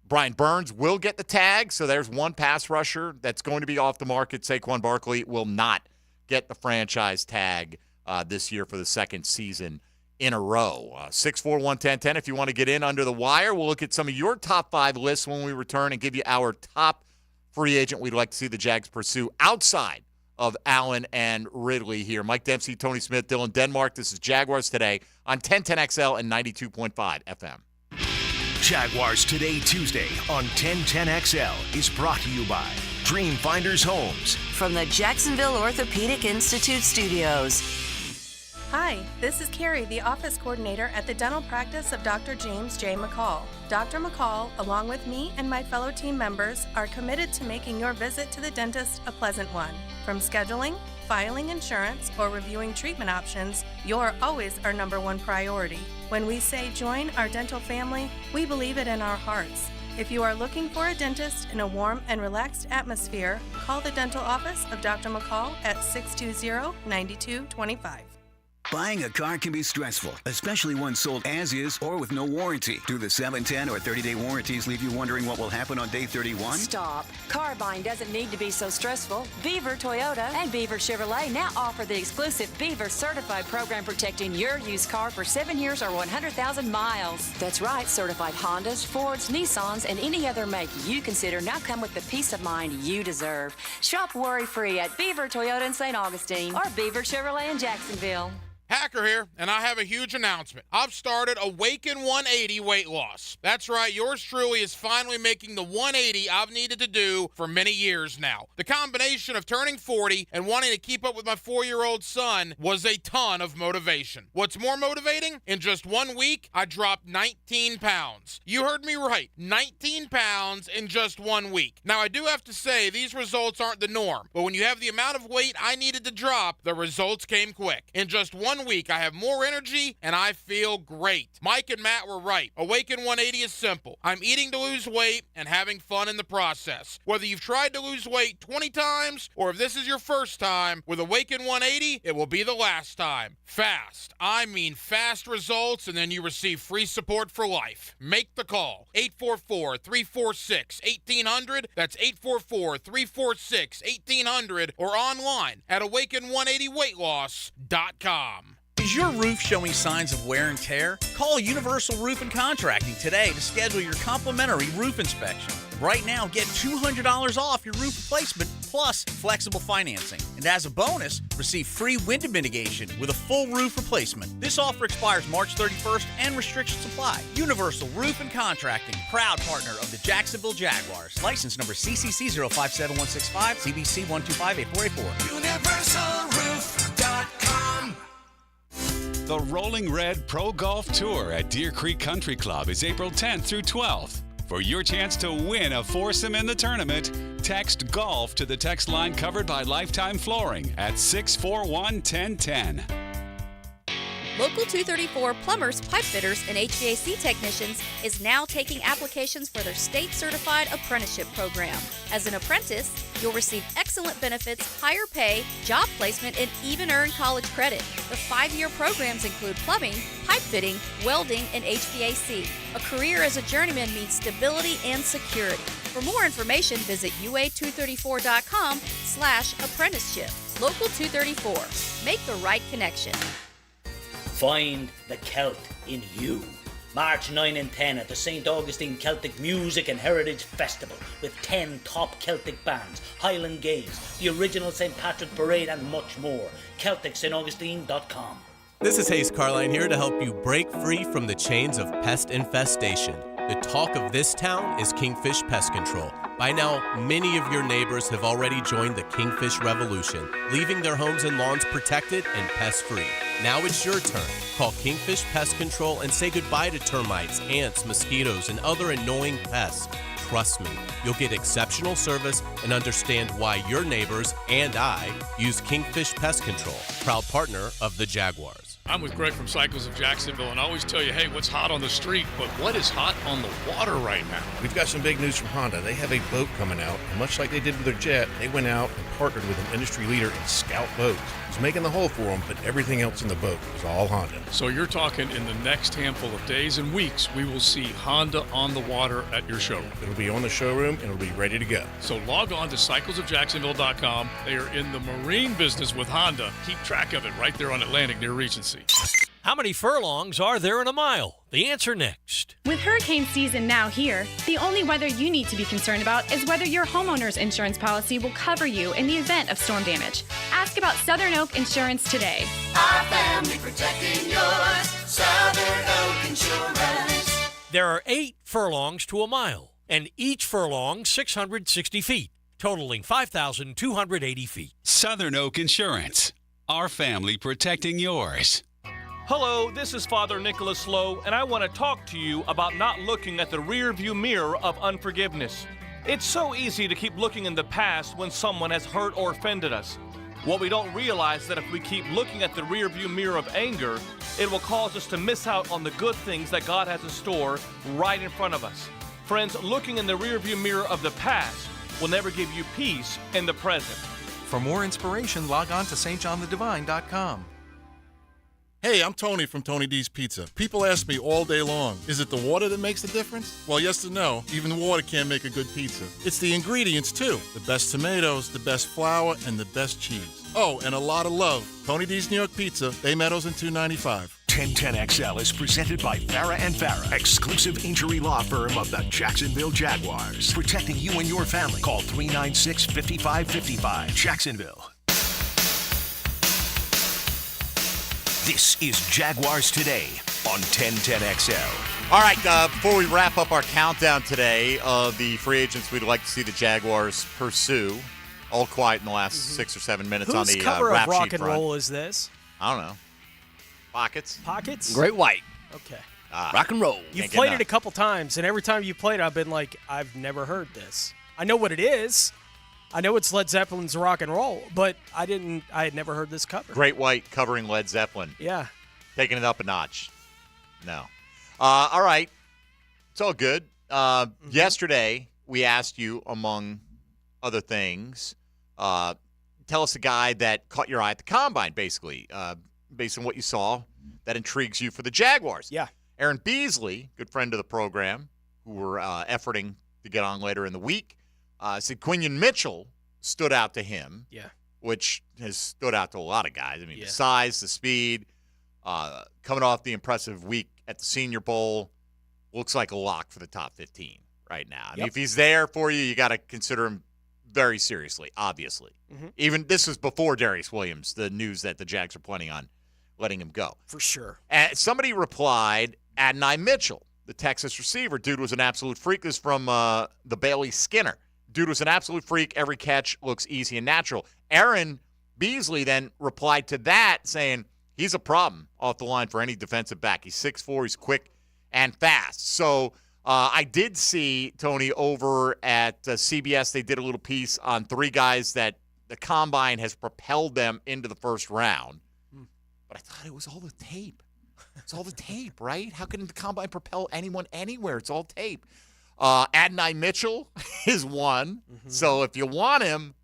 Brian Burns will get the tag, so there's one pass rusher that's going to be off the market. Saquon Barkley will not get the franchise tag this year for the second season in a row. 641-1010 if you want to get in under the wire. We'll look at some of your top 5 lists when we return and give you our top free agent we'd like to see the Jags pursue outside of Allen and Ridley here. Mike Dempsey, Tony Smith, Dylan Denmark. This is Jaguars Today on 1010XL and 92.5 FM. Jaguars Today Tuesday on 1010XL is brought to you by Dreamfinders Homes. From the Jacksonville Orthopedic Institute studios. Hi, this is Carrie, the office coordinator at the dental practice of Dr. James J. McCall. Dr. McCall, along with me and my fellow team members, are committed to making your visit to the dentist a pleasant one. From scheduling, filing insurance, or reviewing treatment options, you're always our number 1 priority. When we say join our dental family, we believe it in our hearts. If you are looking for a dentist in a warm and relaxed atmosphere, call the dental office of Dr. McCall at 620-9225. Buying a car can be stressful, especially one sold as is or with no warranty. Do the 7, 10, or 30-day warranties leave you wondering what will happen on day 31? Stop. Car buying doesn't need to be so stressful. Beaver Toyota and Beaver Chevrolet now offer the exclusive Beaver Certified program protecting your used car for 7 years or 100,000 miles. That's right, certified Hondas, Fords, Nissans, and any other make you consider now come with the peace of mind you deserve. Shop worry-free at Beaver Toyota in St. Augustine or Beaver Chevrolet in Jacksonville. Hacker here, and I have a huge announcement. I've started Awaken 180 weight loss. That's right, yours truly is finally making the 180 I've needed to do for many years now. The combination of turning 40 and wanting to keep up with my 4-year-old son was a ton of motivation. What's more motivating? In just 1 week, I dropped 19 pounds. You heard me right, 19 pounds in just 1 week. Now, I do have to say, these results aren't the norm, but when you have the amount of weight I needed to drop, the results came quick. In just 1 1 week, I have more energy and I feel great. Mike and Matt were right. Awaken 180 is simple. I'm eating to lose weight and having fun in the process. Whether you've tried to lose weight 20 times or if this is your first time, with Awaken 180, it will be the last time. Fast. I mean fast results, and then you receive free support for life. Make the call. 844-346-1800. That's 844-346-1800 or online at awaken180weightloss.com. Is your roof showing signs of wear and tear? Call Universal Roof and Contracting today to schedule your complimentary roof inspection. Right now, get $200 off your roof replacement plus flexible financing. And as a bonus, receive free window mitigation with a full roof replacement. This offer expires March 31st and restrictions apply. Universal Roof and Contracting, proud partner of the Jacksonville Jaguars. License number CCC 057165, CBC 1258484. UniversalRoof.com. The Rolling Red Pro Golf Tour at Deer Creek Country Club is April 10th through 12th. For your chance to win a foursome in the tournament, text GOLF to the text line covered by Lifetime Flooring at 641-1010. Local 234 Plumbers, Pipe Fitters, and HVAC Technicians is now taking applications for their state-certified apprenticeship program. As an apprentice, you'll receive excellent benefits, higher pay, job placement, and even earn college credit. The 5-year programs include plumbing, pipe fitting, welding, and HVAC. A career as a journeyman means stability and security. For more information, visit ua234.com/apprenticeship. Local 234. Make the right connection. Find the Celt in you. March 9 and 10 at the St. Augustine Celtic Music and Heritage Festival with 10 top Celtic bands, Highland Games, the original St. Patrick Parade and much more. CelticStAugustine.com. This is Hayes Carline here to help you break free from the chains of pest infestation. The talk of this town is Kingfish Pest Control. By now, many of your neighbors have already joined the Kingfish Revolution, leaving their homes and lawns protected and pest-free. Now it's your turn. Call Kingfish Pest Control and say goodbye to termites, ants, mosquitoes, and other annoying pests. Trust me, you'll get exceptional service and understand why your neighbors and I use Kingfish Pest Control, proud partner of the Jaguars. I'm with Greg from Cycles of Jacksonville, and I always tell you, hey, what's hot on the street, but what is hot on the water right now? We've got some big news from Honda. They have a boat coming out, and much like they did with their jet, they went out and partnered with an industry leader in Scout Boats. He's making the hull for them, but everything else in the boat is all Honda. So you're talking in the next handful of days and weeks, we will see Honda on the water at your showroom. It'll be on the showroom, and it'll be ready to go. So log on to cyclesofjacksonville.com. They are in the marine business with Honda. Keep track of it right there on Atlantic near Regency. How many furlongs are there in a mile? The answer next. With hurricane season now here, the only weather you need to be concerned about is whether your homeowner's insurance policy will cover you in the event of storm damage. Ask about Southern Oak Insurance today. Our family protecting yours. Southern Oak Insurance. There are 8 furlongs to a mile, and each furlong 660 feet, totaling 5,280 feet. Southern Oak Insurance. Our family protecting yours. Hello, this is Father Nicholas Lowe, and I want to talk to you about not looking at the rearview mirror of unforgiveness. It's so easy to keep looking in the past when someone has hurt or offended us. What we don't realize is that if we keep looking at the rearview mirror of anger, it will cause us to miss out on the good things that God has in store right in front of us. Friends, looking in the rearview mirror of the past will never give you peace in the present. For more inspiration, log on to stjohnthedivine.com. Hey, I'm Tony from Tony D's Pizza. People ask me all day long, is it the water that makes the difference? Well, yes and no. Even water can't make a good pizza. It's the ingredients, too. The best tomatoes, the best flour, and the best cheese. Oh, and a lot of love. Tony D's New York Pizza, Bay Meadows and 295. 1010XL is presented by Farah & Farah, exclusive injury law firm of the Jacksonville Jaguars. Protecting you and your family. Call 396-5555. Jacksonville. This is Jaguars Today on 1010XL. All right, before we wrap up our countdown today of the free agents we'd like to see the Jaguars pursue, all quiet in the last 6 or 7 minutes on the Whose cover rap of rock sheet and front. roll is this? I don't know. Pockets? Great White. Okay. Rock and roll. You've played it a couple times, and every time you played it, I've been like, I've never heard this. I know what it is. I know it's Led Zeppelin's Rock and Roll, but I had never heard this cover. Great White covering Led Zeppelin. Yeah. Taking it up a notch. No. All right. It's all good. Yesterday, we asked you, among other things, tell us a guy that caught your eye at the Combine, basically, based on what you saw that intrigues you for the Jaguars. Yeah. Aaron Beasley, good friend of the program, who we're efforting to get on later in the week, said Quinion Mitchell stood out to him. Yeah. Which has stood out to a lot of guys. I mean, the size, the speed, coming off the impressive week at the Senior Bowl, looks like a lock for the top 15 right now. I mean, if he's there for you, you got to consider him very seriously, obviously. Even this was before Darius Williams, the news that the Jags are planning on letting him go. For sure. And somebody replied, Adonai Mitchell, the Texas receiver. Dude was an absolute freak. This is from the Bailey Skinner. Dude was an absolute freak. Every catch looks easy and natural. Aaron Beasley then replied to that saying he's a problem off the line for any defensive back. He's 6'4", he's quick and fast. So I did see, Tony, over at CBS, they did a little piece on 3 guys that the Combine has propelled them into the first round. But I thought it was all the tape. It's all the tape, right? How can the Combine propel anyone anywhere? It's all tape. Adonai Mitchell is one. So if you want him,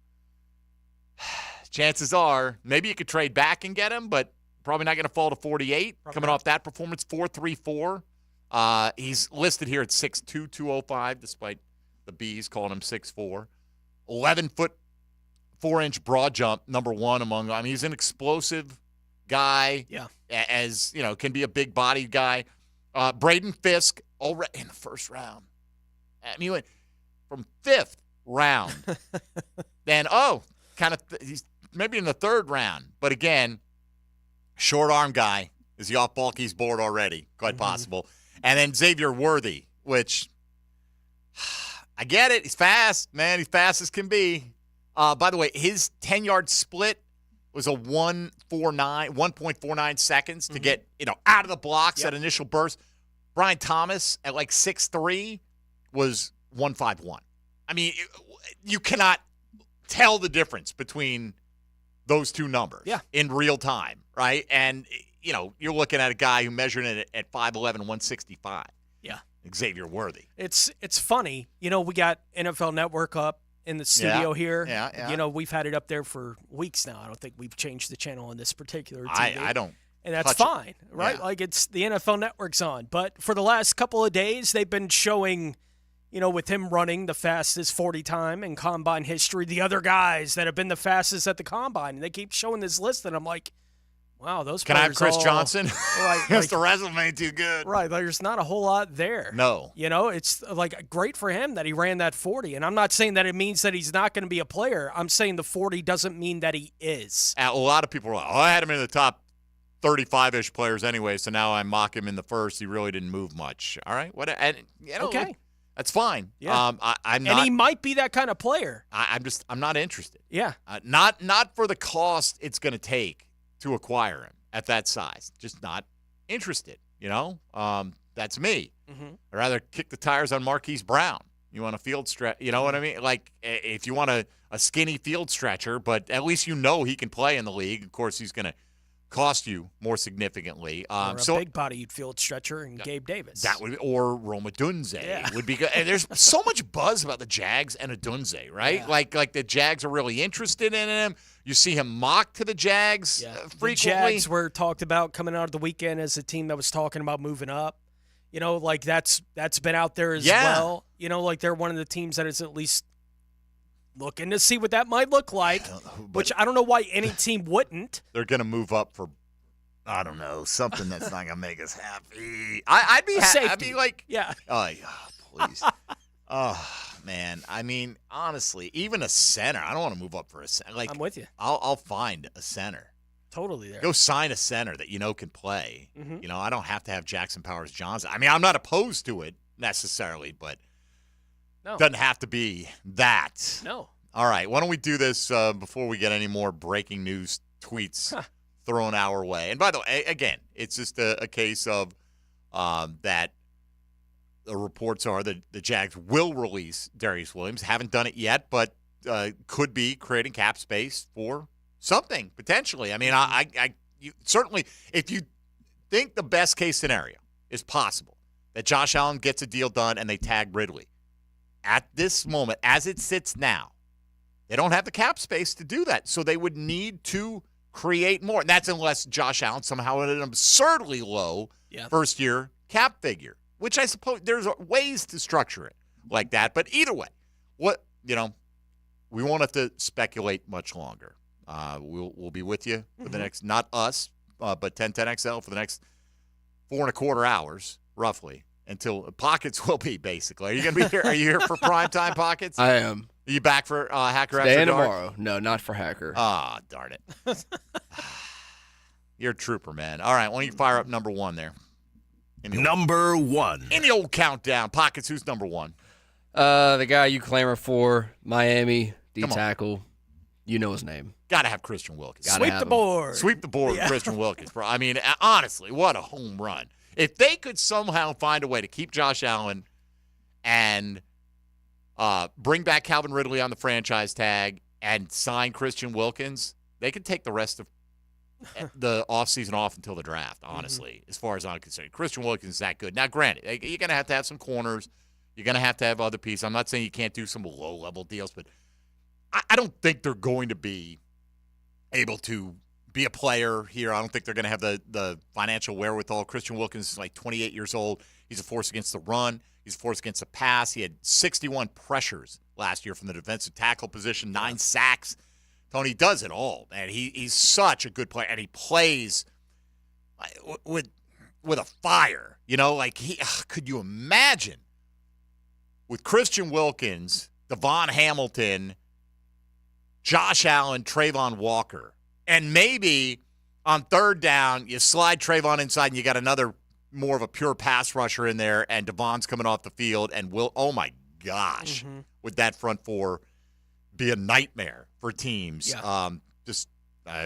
chances are maybe you could trade back and get him, but probably not going to fall to 48. Coming off that performance, 4.34. He's listed here at 6'2", 205, despite the Bees calling him 6'4". 11-foot, 4-inch broad jump, number one among. I mean, he's an explosive guy. Yeah. As you know, can be a big body guy. Braden Fisk already in the first round. I mean, he went from 5th round. Then he's maybe in the 3rd round. But again, short arm guy. Is he off Balky's board already? Quite possible. And then Xavier Worthy, which I get it. He's fast, man. He's fast as can be. By the way, his 10-yard split was a 1.49 seconds to get out of the blocks, that initial burst. Brian Thomas at like 6'3" was 1.51. I mean, you cannot tell the difference between those two numbers in real time, right? And, you're looking at a guy who measured it at 5'11", 165. Yeah. Xavier Worthy. It's funny. We got NFL Network up in the studio here. Yeah. We've had it up there for weeks now. I don't think we've changed the channel on this particular TV. I don't. And that's fine, right? Yeah. Like, it's the NFL Network's on. But for the last couple of days, they've been showing, with him running the fastest 40 time in Combine history, the other guys that have been the fastest at the Combine. And they keep showing this list, and I'm like, wow, those Can I have Chris Johnson? Right. Because the resume ain't too good. Right. Like, there's not a whole lot there. No. It's like great for him that he ran that 40. And I'm not saying that it means that he's not going to be a player. I'm saying the 40 doesn't mean that he is. A lot of people are like, I had him in the top 35-ish players anyway, so now I mock him in the first. He really didn't move much. All right. Okay. That's fine. Yeah. I'm not. And he might be that kind of player. I'm not interested. Yeah. Not for the cost it's going to take to acquire him at that size. Just not interested. That's me. I'd rather kick the tires on Marquise Brown. You want a field stretch? You know what I mean? Like, if you want a skinny field stretcher, but at least he can play in the league. Of course, he's going to cost you more significantly. Or a big-bodied field stretcher and Gabe Davis. That would, or Roma Dunze would be good. And there's so much buzz about the Jags and a Dunze, right? Yeah. Like the Jags are really interested in him. You see him mocked to the Jags frequently. The Jags were talked about coming out of the weekend as a team that was talking about moving up. Like that's been out there as well. Like they're one of the teams that is at least looking to see what that might look like, which I don't know why any team wouldn't. They're going to move up for, I don't know, something that's not going to make us happy. I'd be happy. I'd be like, please. Man. I mean, honestly, even a center. I don't want to move up for a center. Like, I'm with you. I'll find a center. Totally there. Go sign a center that can play. I don't have to have Jackson Powers Johnson. I mean, I'm not opposed to it necessarily, but doesn't have to be that. No. All right. Why don't we do this before we get any more breaking news tweets thrown our way? And by the way, again, it's just a case of that the reports are that the Jags will release Darius Williams. Haven't done it yet, but could be creating cap space for something potentially. I mean, you certainly, if you think the best case scenario is possible that Josh Allen gets a deal done and they tag Ridley, at this moment, as it sits now, they don't have the cap space to do that. So they would need to create more. And that's unless Josh Allen somehow had an absurdly low first-year cap figure, which I suppose there's ways to structure it like that. But either way, we won't have to speculate much longer. We'll be with you for the next, not us, but 1010XL for the next 4.25 hours, roughly, until Pockets will be, basically. Are you going to be here? Are you here for primetime Pockets? I am. Are you back for Hacker Today After and Dark? tomorrow. No, not for Hacker. Ah, darn it. You're a trooper, man. All right, why don't you fire up number one there? Number one. In the old countdown. Pockets, who's number one? The guy you clamor for, Miami, D-tackle. You know his name. Got to have Christian Wilkins. Sweep the board. Sweep the board with Christian Wilkins, bro. I mean, honestly, what a home run. If they could somehow find a way to keep Josh Allen and bring back Calvin Ridley on the franchise tag and sign Christian Wilkins, they could take the rest of the offseason off until the draft, honestly, as far as I'm concerned. Christian Wilkins is that good. Now, granted, you're going to have some corners. You're going to have other pieces. I'm not saying you can't do some low-level deals, but I don't think they're going to be able to be a player here. I don't think they're going to have the financial wherewithal. Christian Wilkins is like 28 years old. He's a force against the run. He's a force against the pass. He had 61 pressures last year from the defensive tackle position, 9 sacks. Tony does it all, man. He's such a good player, and he plays with a fire. Could you imagine with Christian Wilkins, Devon Hamilton, Josh Allen, Trayvon Walker, and maybe on third down you slide Trayvon inside and you got another more of a pure pass rusher in there, and Devon's coming off the field, and oh my gosh, would that front four be a nightmare for teams? Yeah.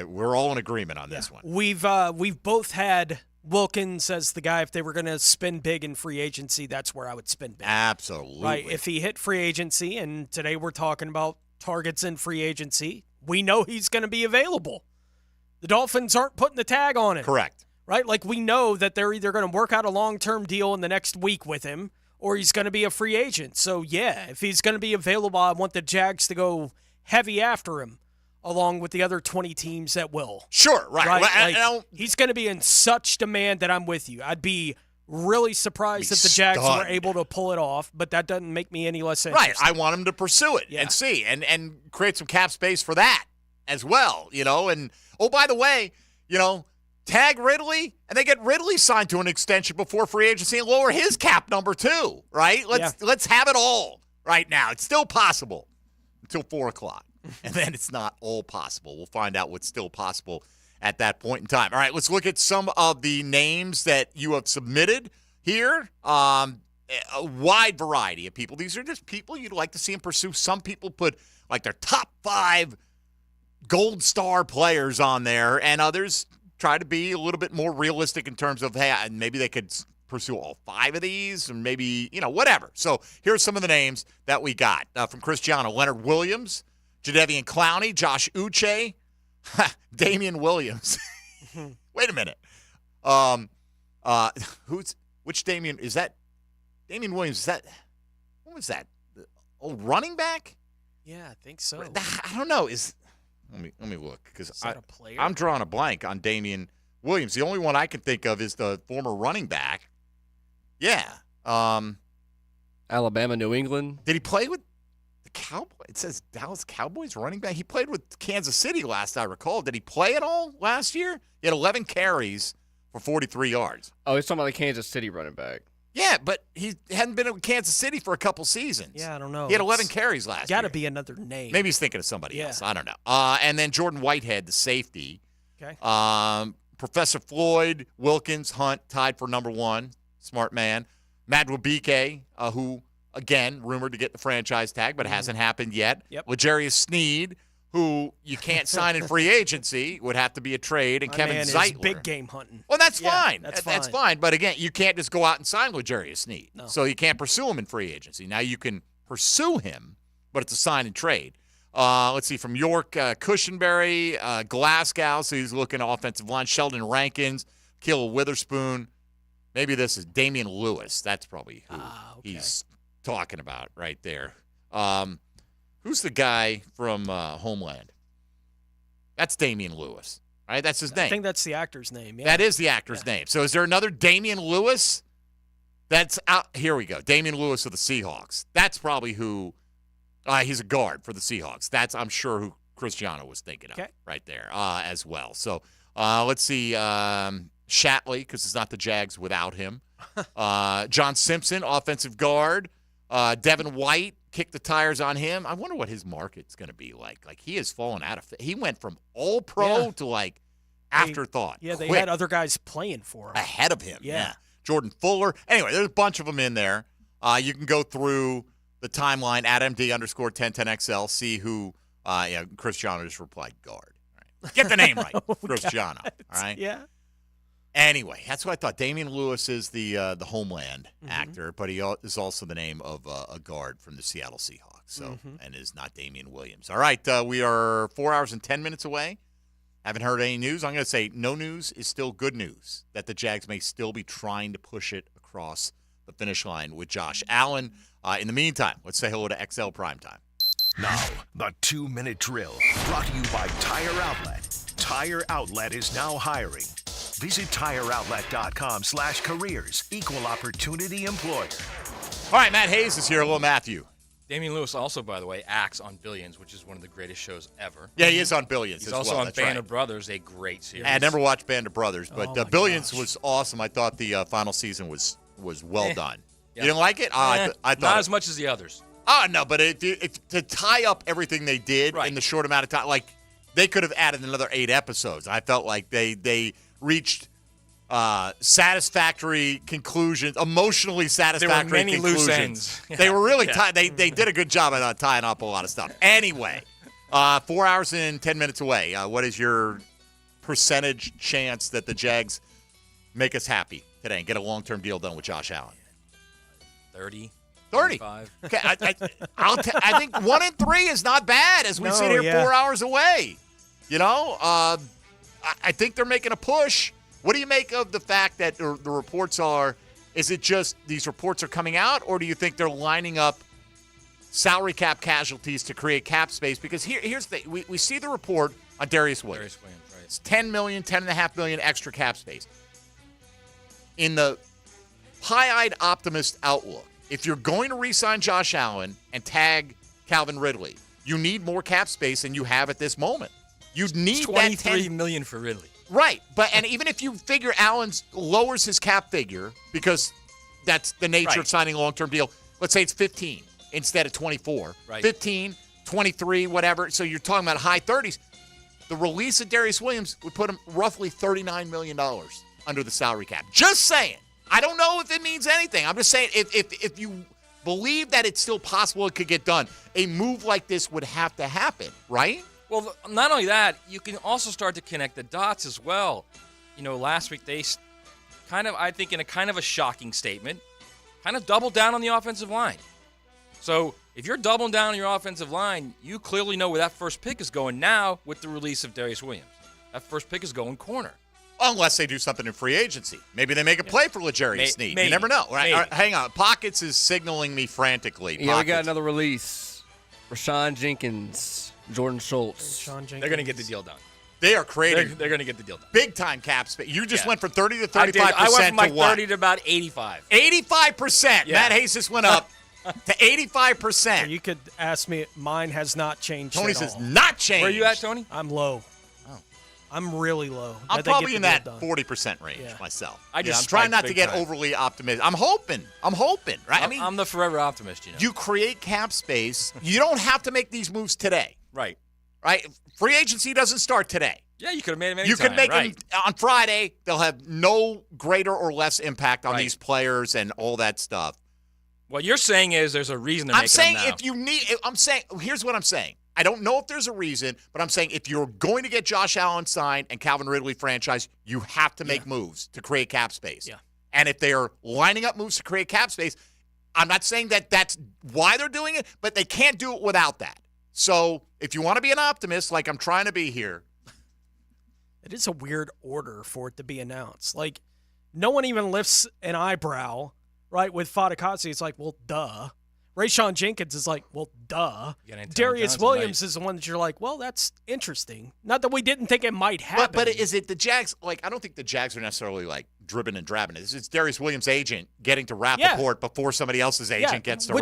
We're all in agreement on this one. We've both had Wilkins as the guy. If they were going to spend big in free agency, that's where I would spend big. Absolutely. Right. If he hit free agency, and today we're talking about targets in free agency, we know he's going to be available. The Dolphins aren't putting the tag on him. Correct. Right? Like, we know that they're either going to work out a long-term deal in the next week with him, or he's going to be a free agent. So, yeah, if he's going to be available, I want the Jags to go heavy after him, along with the other 20 teams that will. Sure, right. Well, he's going to be in such demand that I'm with you. I'd be really surprised if the Jags were able to pull it off, but that doesn't make me any less interested. Right. I want him to pursue it and see and create some cap space for that as well, And, oh, by the way, tag Ridley, and they get Ridley signed to an extension before free agency and lower his cap number too, right? Let's have it all right now. It's still possible until 4 o'clock, and then it's not all possible. We'll find out what's still possible at that point in time. All right, let's look at some of the names that you have submitted here. A wide variety of people. These are just people you'd like to see them pursue. Some people put like their top 5 gold star players on there, and others try to be a little bit more realistic in terms of, hey, maybe they could pursue all 5 of these, and maybe, whatever. So here's some of the names that we got from Cristiano: Leonard Williams, Jadeveon Clowney, Josh Uche, Damian Williams. Wait a minute. Which Damian is that? Damian Williams, is that, what was that? The old running back? Yeah, I think so. I don't know. Let me look, because I'm drawing a blank on Damian Williams. The only one I can think of is the former running back. Yeah. Alabama, New England. Did he play with the Cowboys? It says Dallas Cowboys running back. He played with Kansas City last I recall. Did he play at all last year? He had 11 carries for 43 yards. Oh, he's talking about the Kansas City running back. Yeah, but he hadn't been in Kansas City for a couple seasons. Yeah, I don't know. He had 11 carries last year. Got to be another name. Maybe he's thinking of somebody else. I don't know. And then Jordan Whitehead, the safety. Okay. Professor Floyd, Wilkins, Hunt tied for number 1. Smart man. Madwabike, who, again, rumored to get the franchise tag, but hasn't happened yet. Yep. L'Jarius Sneed, who you can't sign in free agency, would have to be a trade. And Kevin Zeitler. Big game hunting. Well, that's fine. That's fine. But, again, you can't just go out and sign L'Jarius Sneed. No. So you can't pursue him in free agency. Now you can pursue him, but it's a sign and trade. Let's see, from York, Cushenberry, Glasgow, so he's looking at offensive line. Sheldon Rankins, Keel Witherspoon. Maybe this is Damian Lewis. That's probably who he's talking about right there. Who's the guy from Homeland? That's Damian Lewis, right? That's his name. I think that's the actor's name. Yeah. That is the actor's name. So is there another Damian Lewis? That's out. Here we go. Damian Lewis of the Seahawks. That's probably who. He's a guard for the Seahawks. That's, I'm sure, who Cristiano was thinking of right there as well. So let's see. Shatley, because it's not the Jags without him. John Simpson, offensive guard. Devin White, kick the tires on him. I wonder what his market's going to be like. Like, he has fallen out of – he went from all-pro to, like, afterthought. They had other guys playing for him. Ahead of him, Yeah. Jordan Fuller. Anyway, there's a bunch of them in there. You can go through the timeline at MD_1010XL, see who Cristiano just replied guard. Right. Get the name right, Cristiano. God. All right? Yeah. Anyway, that's what I thought. Damian Lewis is the Homeland actor, but he is also the name of a guard from the Seattle Seahawks, so and is not Damian Williams. All right, we are 4 hours and 10 minutes away. Haven't heard any news. I'm going to say no news is still good news, that the Jags may still be trying to push it across the finish line with Josh Allen. In the meantime, let's say hello to XL Primetime. Now, the 2-minute drill, brought to you by Tire Outlet. Tire Outlet is now hiring. Visit TireOutlet.com/careers. Equal opportunity employer. All right, Matt Hayes is here. Hello, Matthew. Damian Lewis also, by the way, acts on Billions, which is one of the greatest shows ever. Yeah, he is on Billions He's as also well. on That's Band right. of Brothers, a great series. I never watched Band of Brothers, but Oh, my Billions was awesome. I thought the final season was well done. Yeah. You didn't like it? I thought not as much as the others. Oh, no, but to tie up everything they did in the short amount of time, like, they could have added another 8 episodes. I felt like they reached satisfactory conclusions, emotionally satisfactory There were many conclusions. loose ends. They were really they did a good job at tying up a lot of stuff. Anyway, 4 hours and 10 minutes away. What is your percentage chance that the Jags make us happy today and get a long-term deal done with Josh Allen? 30. 35. Okay, I think 1 in 3 is not bad as we sit here 4 hours away. You know, I think they're making a push. What do you make of the fact that the reports are, is it just these reports are coming out, or do you think they're lining up salary cap casualties to create cap space? Because here's the thing. We see the report on Darius Williams. Right. It's $10 million, $10.5 million extra cap space. In the pie-eyed optimist outlook, if you're going to re-sign Josh Allen and tag Calvin Ridley, you need more cap space than you have at this moment. You need $23 million for Ridley. Right, and even if you figure Allen lowers his cap figure, because that's the nature of signing a long-term deal, let's say it's 15 instead of 24. Right. 15, 23, whatever. So you're talking about high 30s. The release of Darius Williams would put him roughly $39 million under the salary cap. Just saying. I don't know if it means anything. I'm just saying if you believe that it's still possible it could get done, a move like this would have to happen, right? Well, not only that, you can also start to connect the dots as well. You know, last week they kind of, I think in a kind of a shocking statement, kind of doubled down on the offensive line. So if you're doubling down on your offensive line, you clearly know where that first pick is going now with the release of Darius Williams. That first pick is going corner. Unless they do something in free agency. Maybe they make a play for L'Jarius Sneed. You never know. Right? All right, hang on. Pockets is signaling me frantically. Yeah, we got another release. Rashawn Jenkins, Jordan Schultz. They're going to get the deal done. They are creating. They're going to get the deal done. Big time cap space. You just went from 30 to 35%. I went from like to what? 30 to about 85. 85%. Yeah. Matt Hayes just went up to 85%. You could ask me. Mine has not changed. Tony at says all. not changed. Where are you at, Tony? I'm low. I'm really low. I'm That they probably get in the that deal done. 40% range myself. I just I'm trying spiked not to big get time. overly optimistic. I'm hoping, right? I mean, I'm the forever optimist, you know. you create cap space. You don't have to make these moves today. Right. Right? Free agency doesn't start today. Yeah, you could have made him anytime. You could make right. them on Friday. They'll have no greater or less impact on Right. these players and all that stuff. What you're saying is there's a reason to I'm make saying them now. if you need, I'm saying, here's what I'm saying. I don't know if there's a reason, but I'm saying if you're going to get Josh Allen signed and Calvin Ridley franchise, you have to make moves to create cap space. Yeah. And if they are lining up moves to create cap space, I'm not saying that that's why they're doing it, but they can't do it without that. So if you want to be an optimist, like I'm trying to be here. It is a weird order for it to be announced. Like, no one even lifts an eyebrow, right? With Fatukasi, it's like, well, duh. Rayshon Jenkins is like, well, duh. Darius Williams is the one that you're like, well, that's interesting. Not that we didn't think it might happen. But is it the Jags? Like, I don't think the Jags are necessarily like dribbing and drabbing it. It's Darius Williams' agent getting to Rappaport before somebody else's agent gets to Rappaport.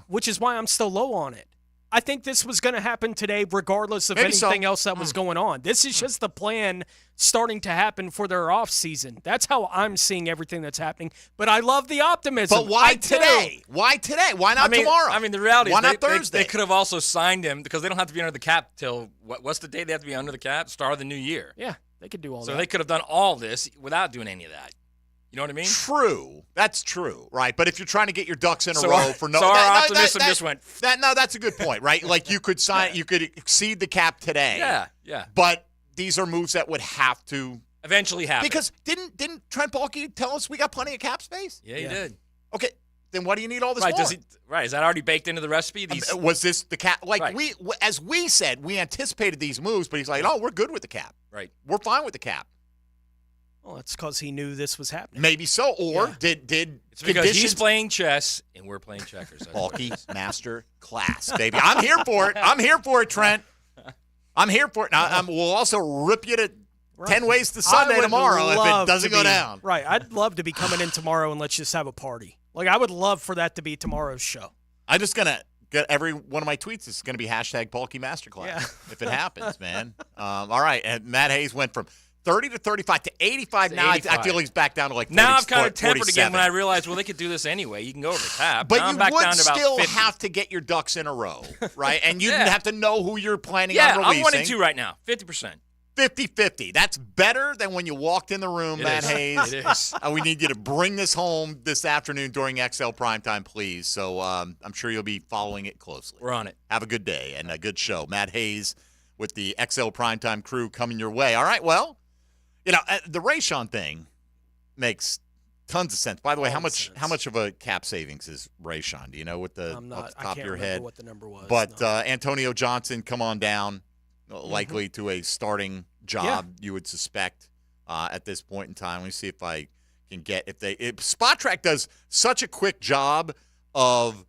Which is why I'm still low on it. I think this was going to happen today regardless of anything else that was going on. This is just the plan starting to happen for their offseason. That's how I'm seeing everything that's happening. But I love the optimism. But why today? Why today? Why not tomorrow? I mean, the reality why is not Thursday? They could have also signed him because they don't have to be under the cap till, what's the date they have to be under the cap? Start of the new year. Yeah, they could do all that. So they could have done all this without doing any of that. You know what I mean? True. That's true, right? But if you're trying to get your ducks in a row for no, so our optimism just went. That's a good point, right? Like you could sign, you could exceed the cap today. Yeah. But these are moves that would have to eventually happen. Because didn't Trent Baalke tell us we got plenty of cap space? Yeah, he did. Okay, then what do you need all this right, for? Is that already baked into the recipe? Was this the cap? Like as we said, we anticipated these moves, but he's like, oh, we're good with the cap. Right. We're fine with the cap. Well, that's because he knew this was happening. Maybe so. Or did it's because he's playing chess and we're playing checkers. Baalke's master class, baby. I'm here for it. I'm here for it, Trent. I'm here for it. Now, we'll also rip you to 10 ways to Sunday tomorrow if it doesn't go down. Right. I'd love to be coming in tomorrow and let's just have a party. Like, I would love for that to be tomorrow's show. I'm just going to get every one of my tweets is going to be hashtag Baalke Masterclass if it happens, man. All right. And Matt Hayes went from 30 to 35 to 85. Now 85. I feel he's back down to like 40, now I'm kind of tempered 47. again when I realized, well, they could do this anyway. You can go over the cap. But now you I'm back would down to about still 50. have to get your ducks in a row, right? And you have to know who you're planning on releasing. I'm 1-2 right now, 50%. 50-50. That's better than when you walked in the room, Matt Hayes. It is. We need you to bring this home this afternoon during XL Primetime, please. So I'm sure you'll be following it closely. We're on it. Have a good day and a good show. Matt Hayes with the XL Primetime crew coming your way. All right, well, the Rayshon thing makes tons of sense. By the way, how much of a cap savings is Rayshon? Do you know off the top of your head? What the number was. But Antonio Johnson, come on down, likely to a starting job, you would suspect at this point in time. Let me see if I can get if Spot Track does such a quick job of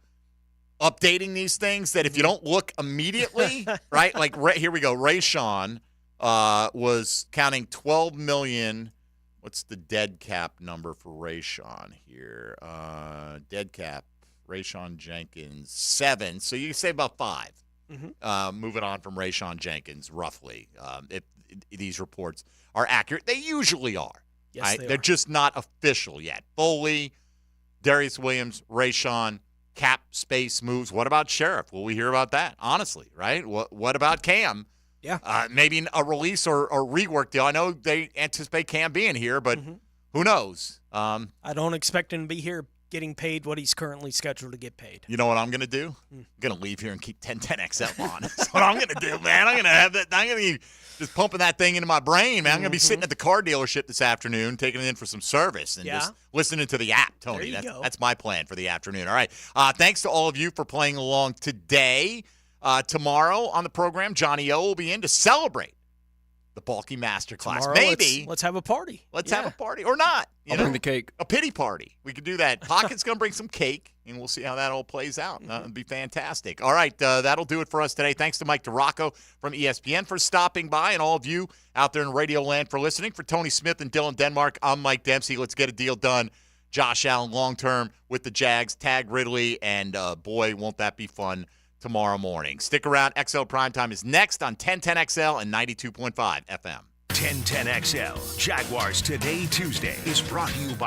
updating these things that if you don't look immediately, right? Like here we go, Rayshon. Was counting $12 million. What's the dead cap number for Rayshon here? Dead cap, Rayshon Jenkins, 7. So you can say about 5. Moving on from Rayshon Jenkins, roughly, if these reports are accurate. They usually are. Yes, They're just not official yet. Foley, Darius Williams, Rayshon, cap space moves. What about Sheriff? Will we hear about that? Honestly, right? What about Cam? Yeah. Maybe a release or rework deal. I know they anticipate Cam being here, but who knows? I don't expect him to be here getting paid what he's currently scheduled to get paid. You know what I'm going to do? I'm going to leave here and keep 1010XL on. That's what I'm going to do, man. I'm going to have that. I'm going to be just pumping that thing into my brain, man. I'm going to be sitting at the car dealership this afternoon, taking it in for some service and just listening to the app, Tony. That's my plan for the afternoon. All right. Thanks to all of you for playing along today. Tomorrow on the program, Johnny O will be in to celebrate the Baalke Masterclass. Tomorrow, maybe let's have a party. Let's have a party or not. I'll bring the cake. A pity party. We could do that. Pocket's going to bring some cake, and we'll see how that all plays out. It'd be fantastic. All right, that'll do it for us today. Thanks to Mike DiRocco from ESPN for stopping by, and all of you out there in Radio Land for listening. For Tony Smith and Dylan Denmark, I'm Mike Dempsey. Let's get a deal done. Josh Allen long-term with the Jags. Tag Ridley, and boy, won't that be fun tomorrow morning. Stick around. XL Primetime is next on 1010XL and 92.5 FM. 1010XL Jaguars Today Tuesday is brought to you by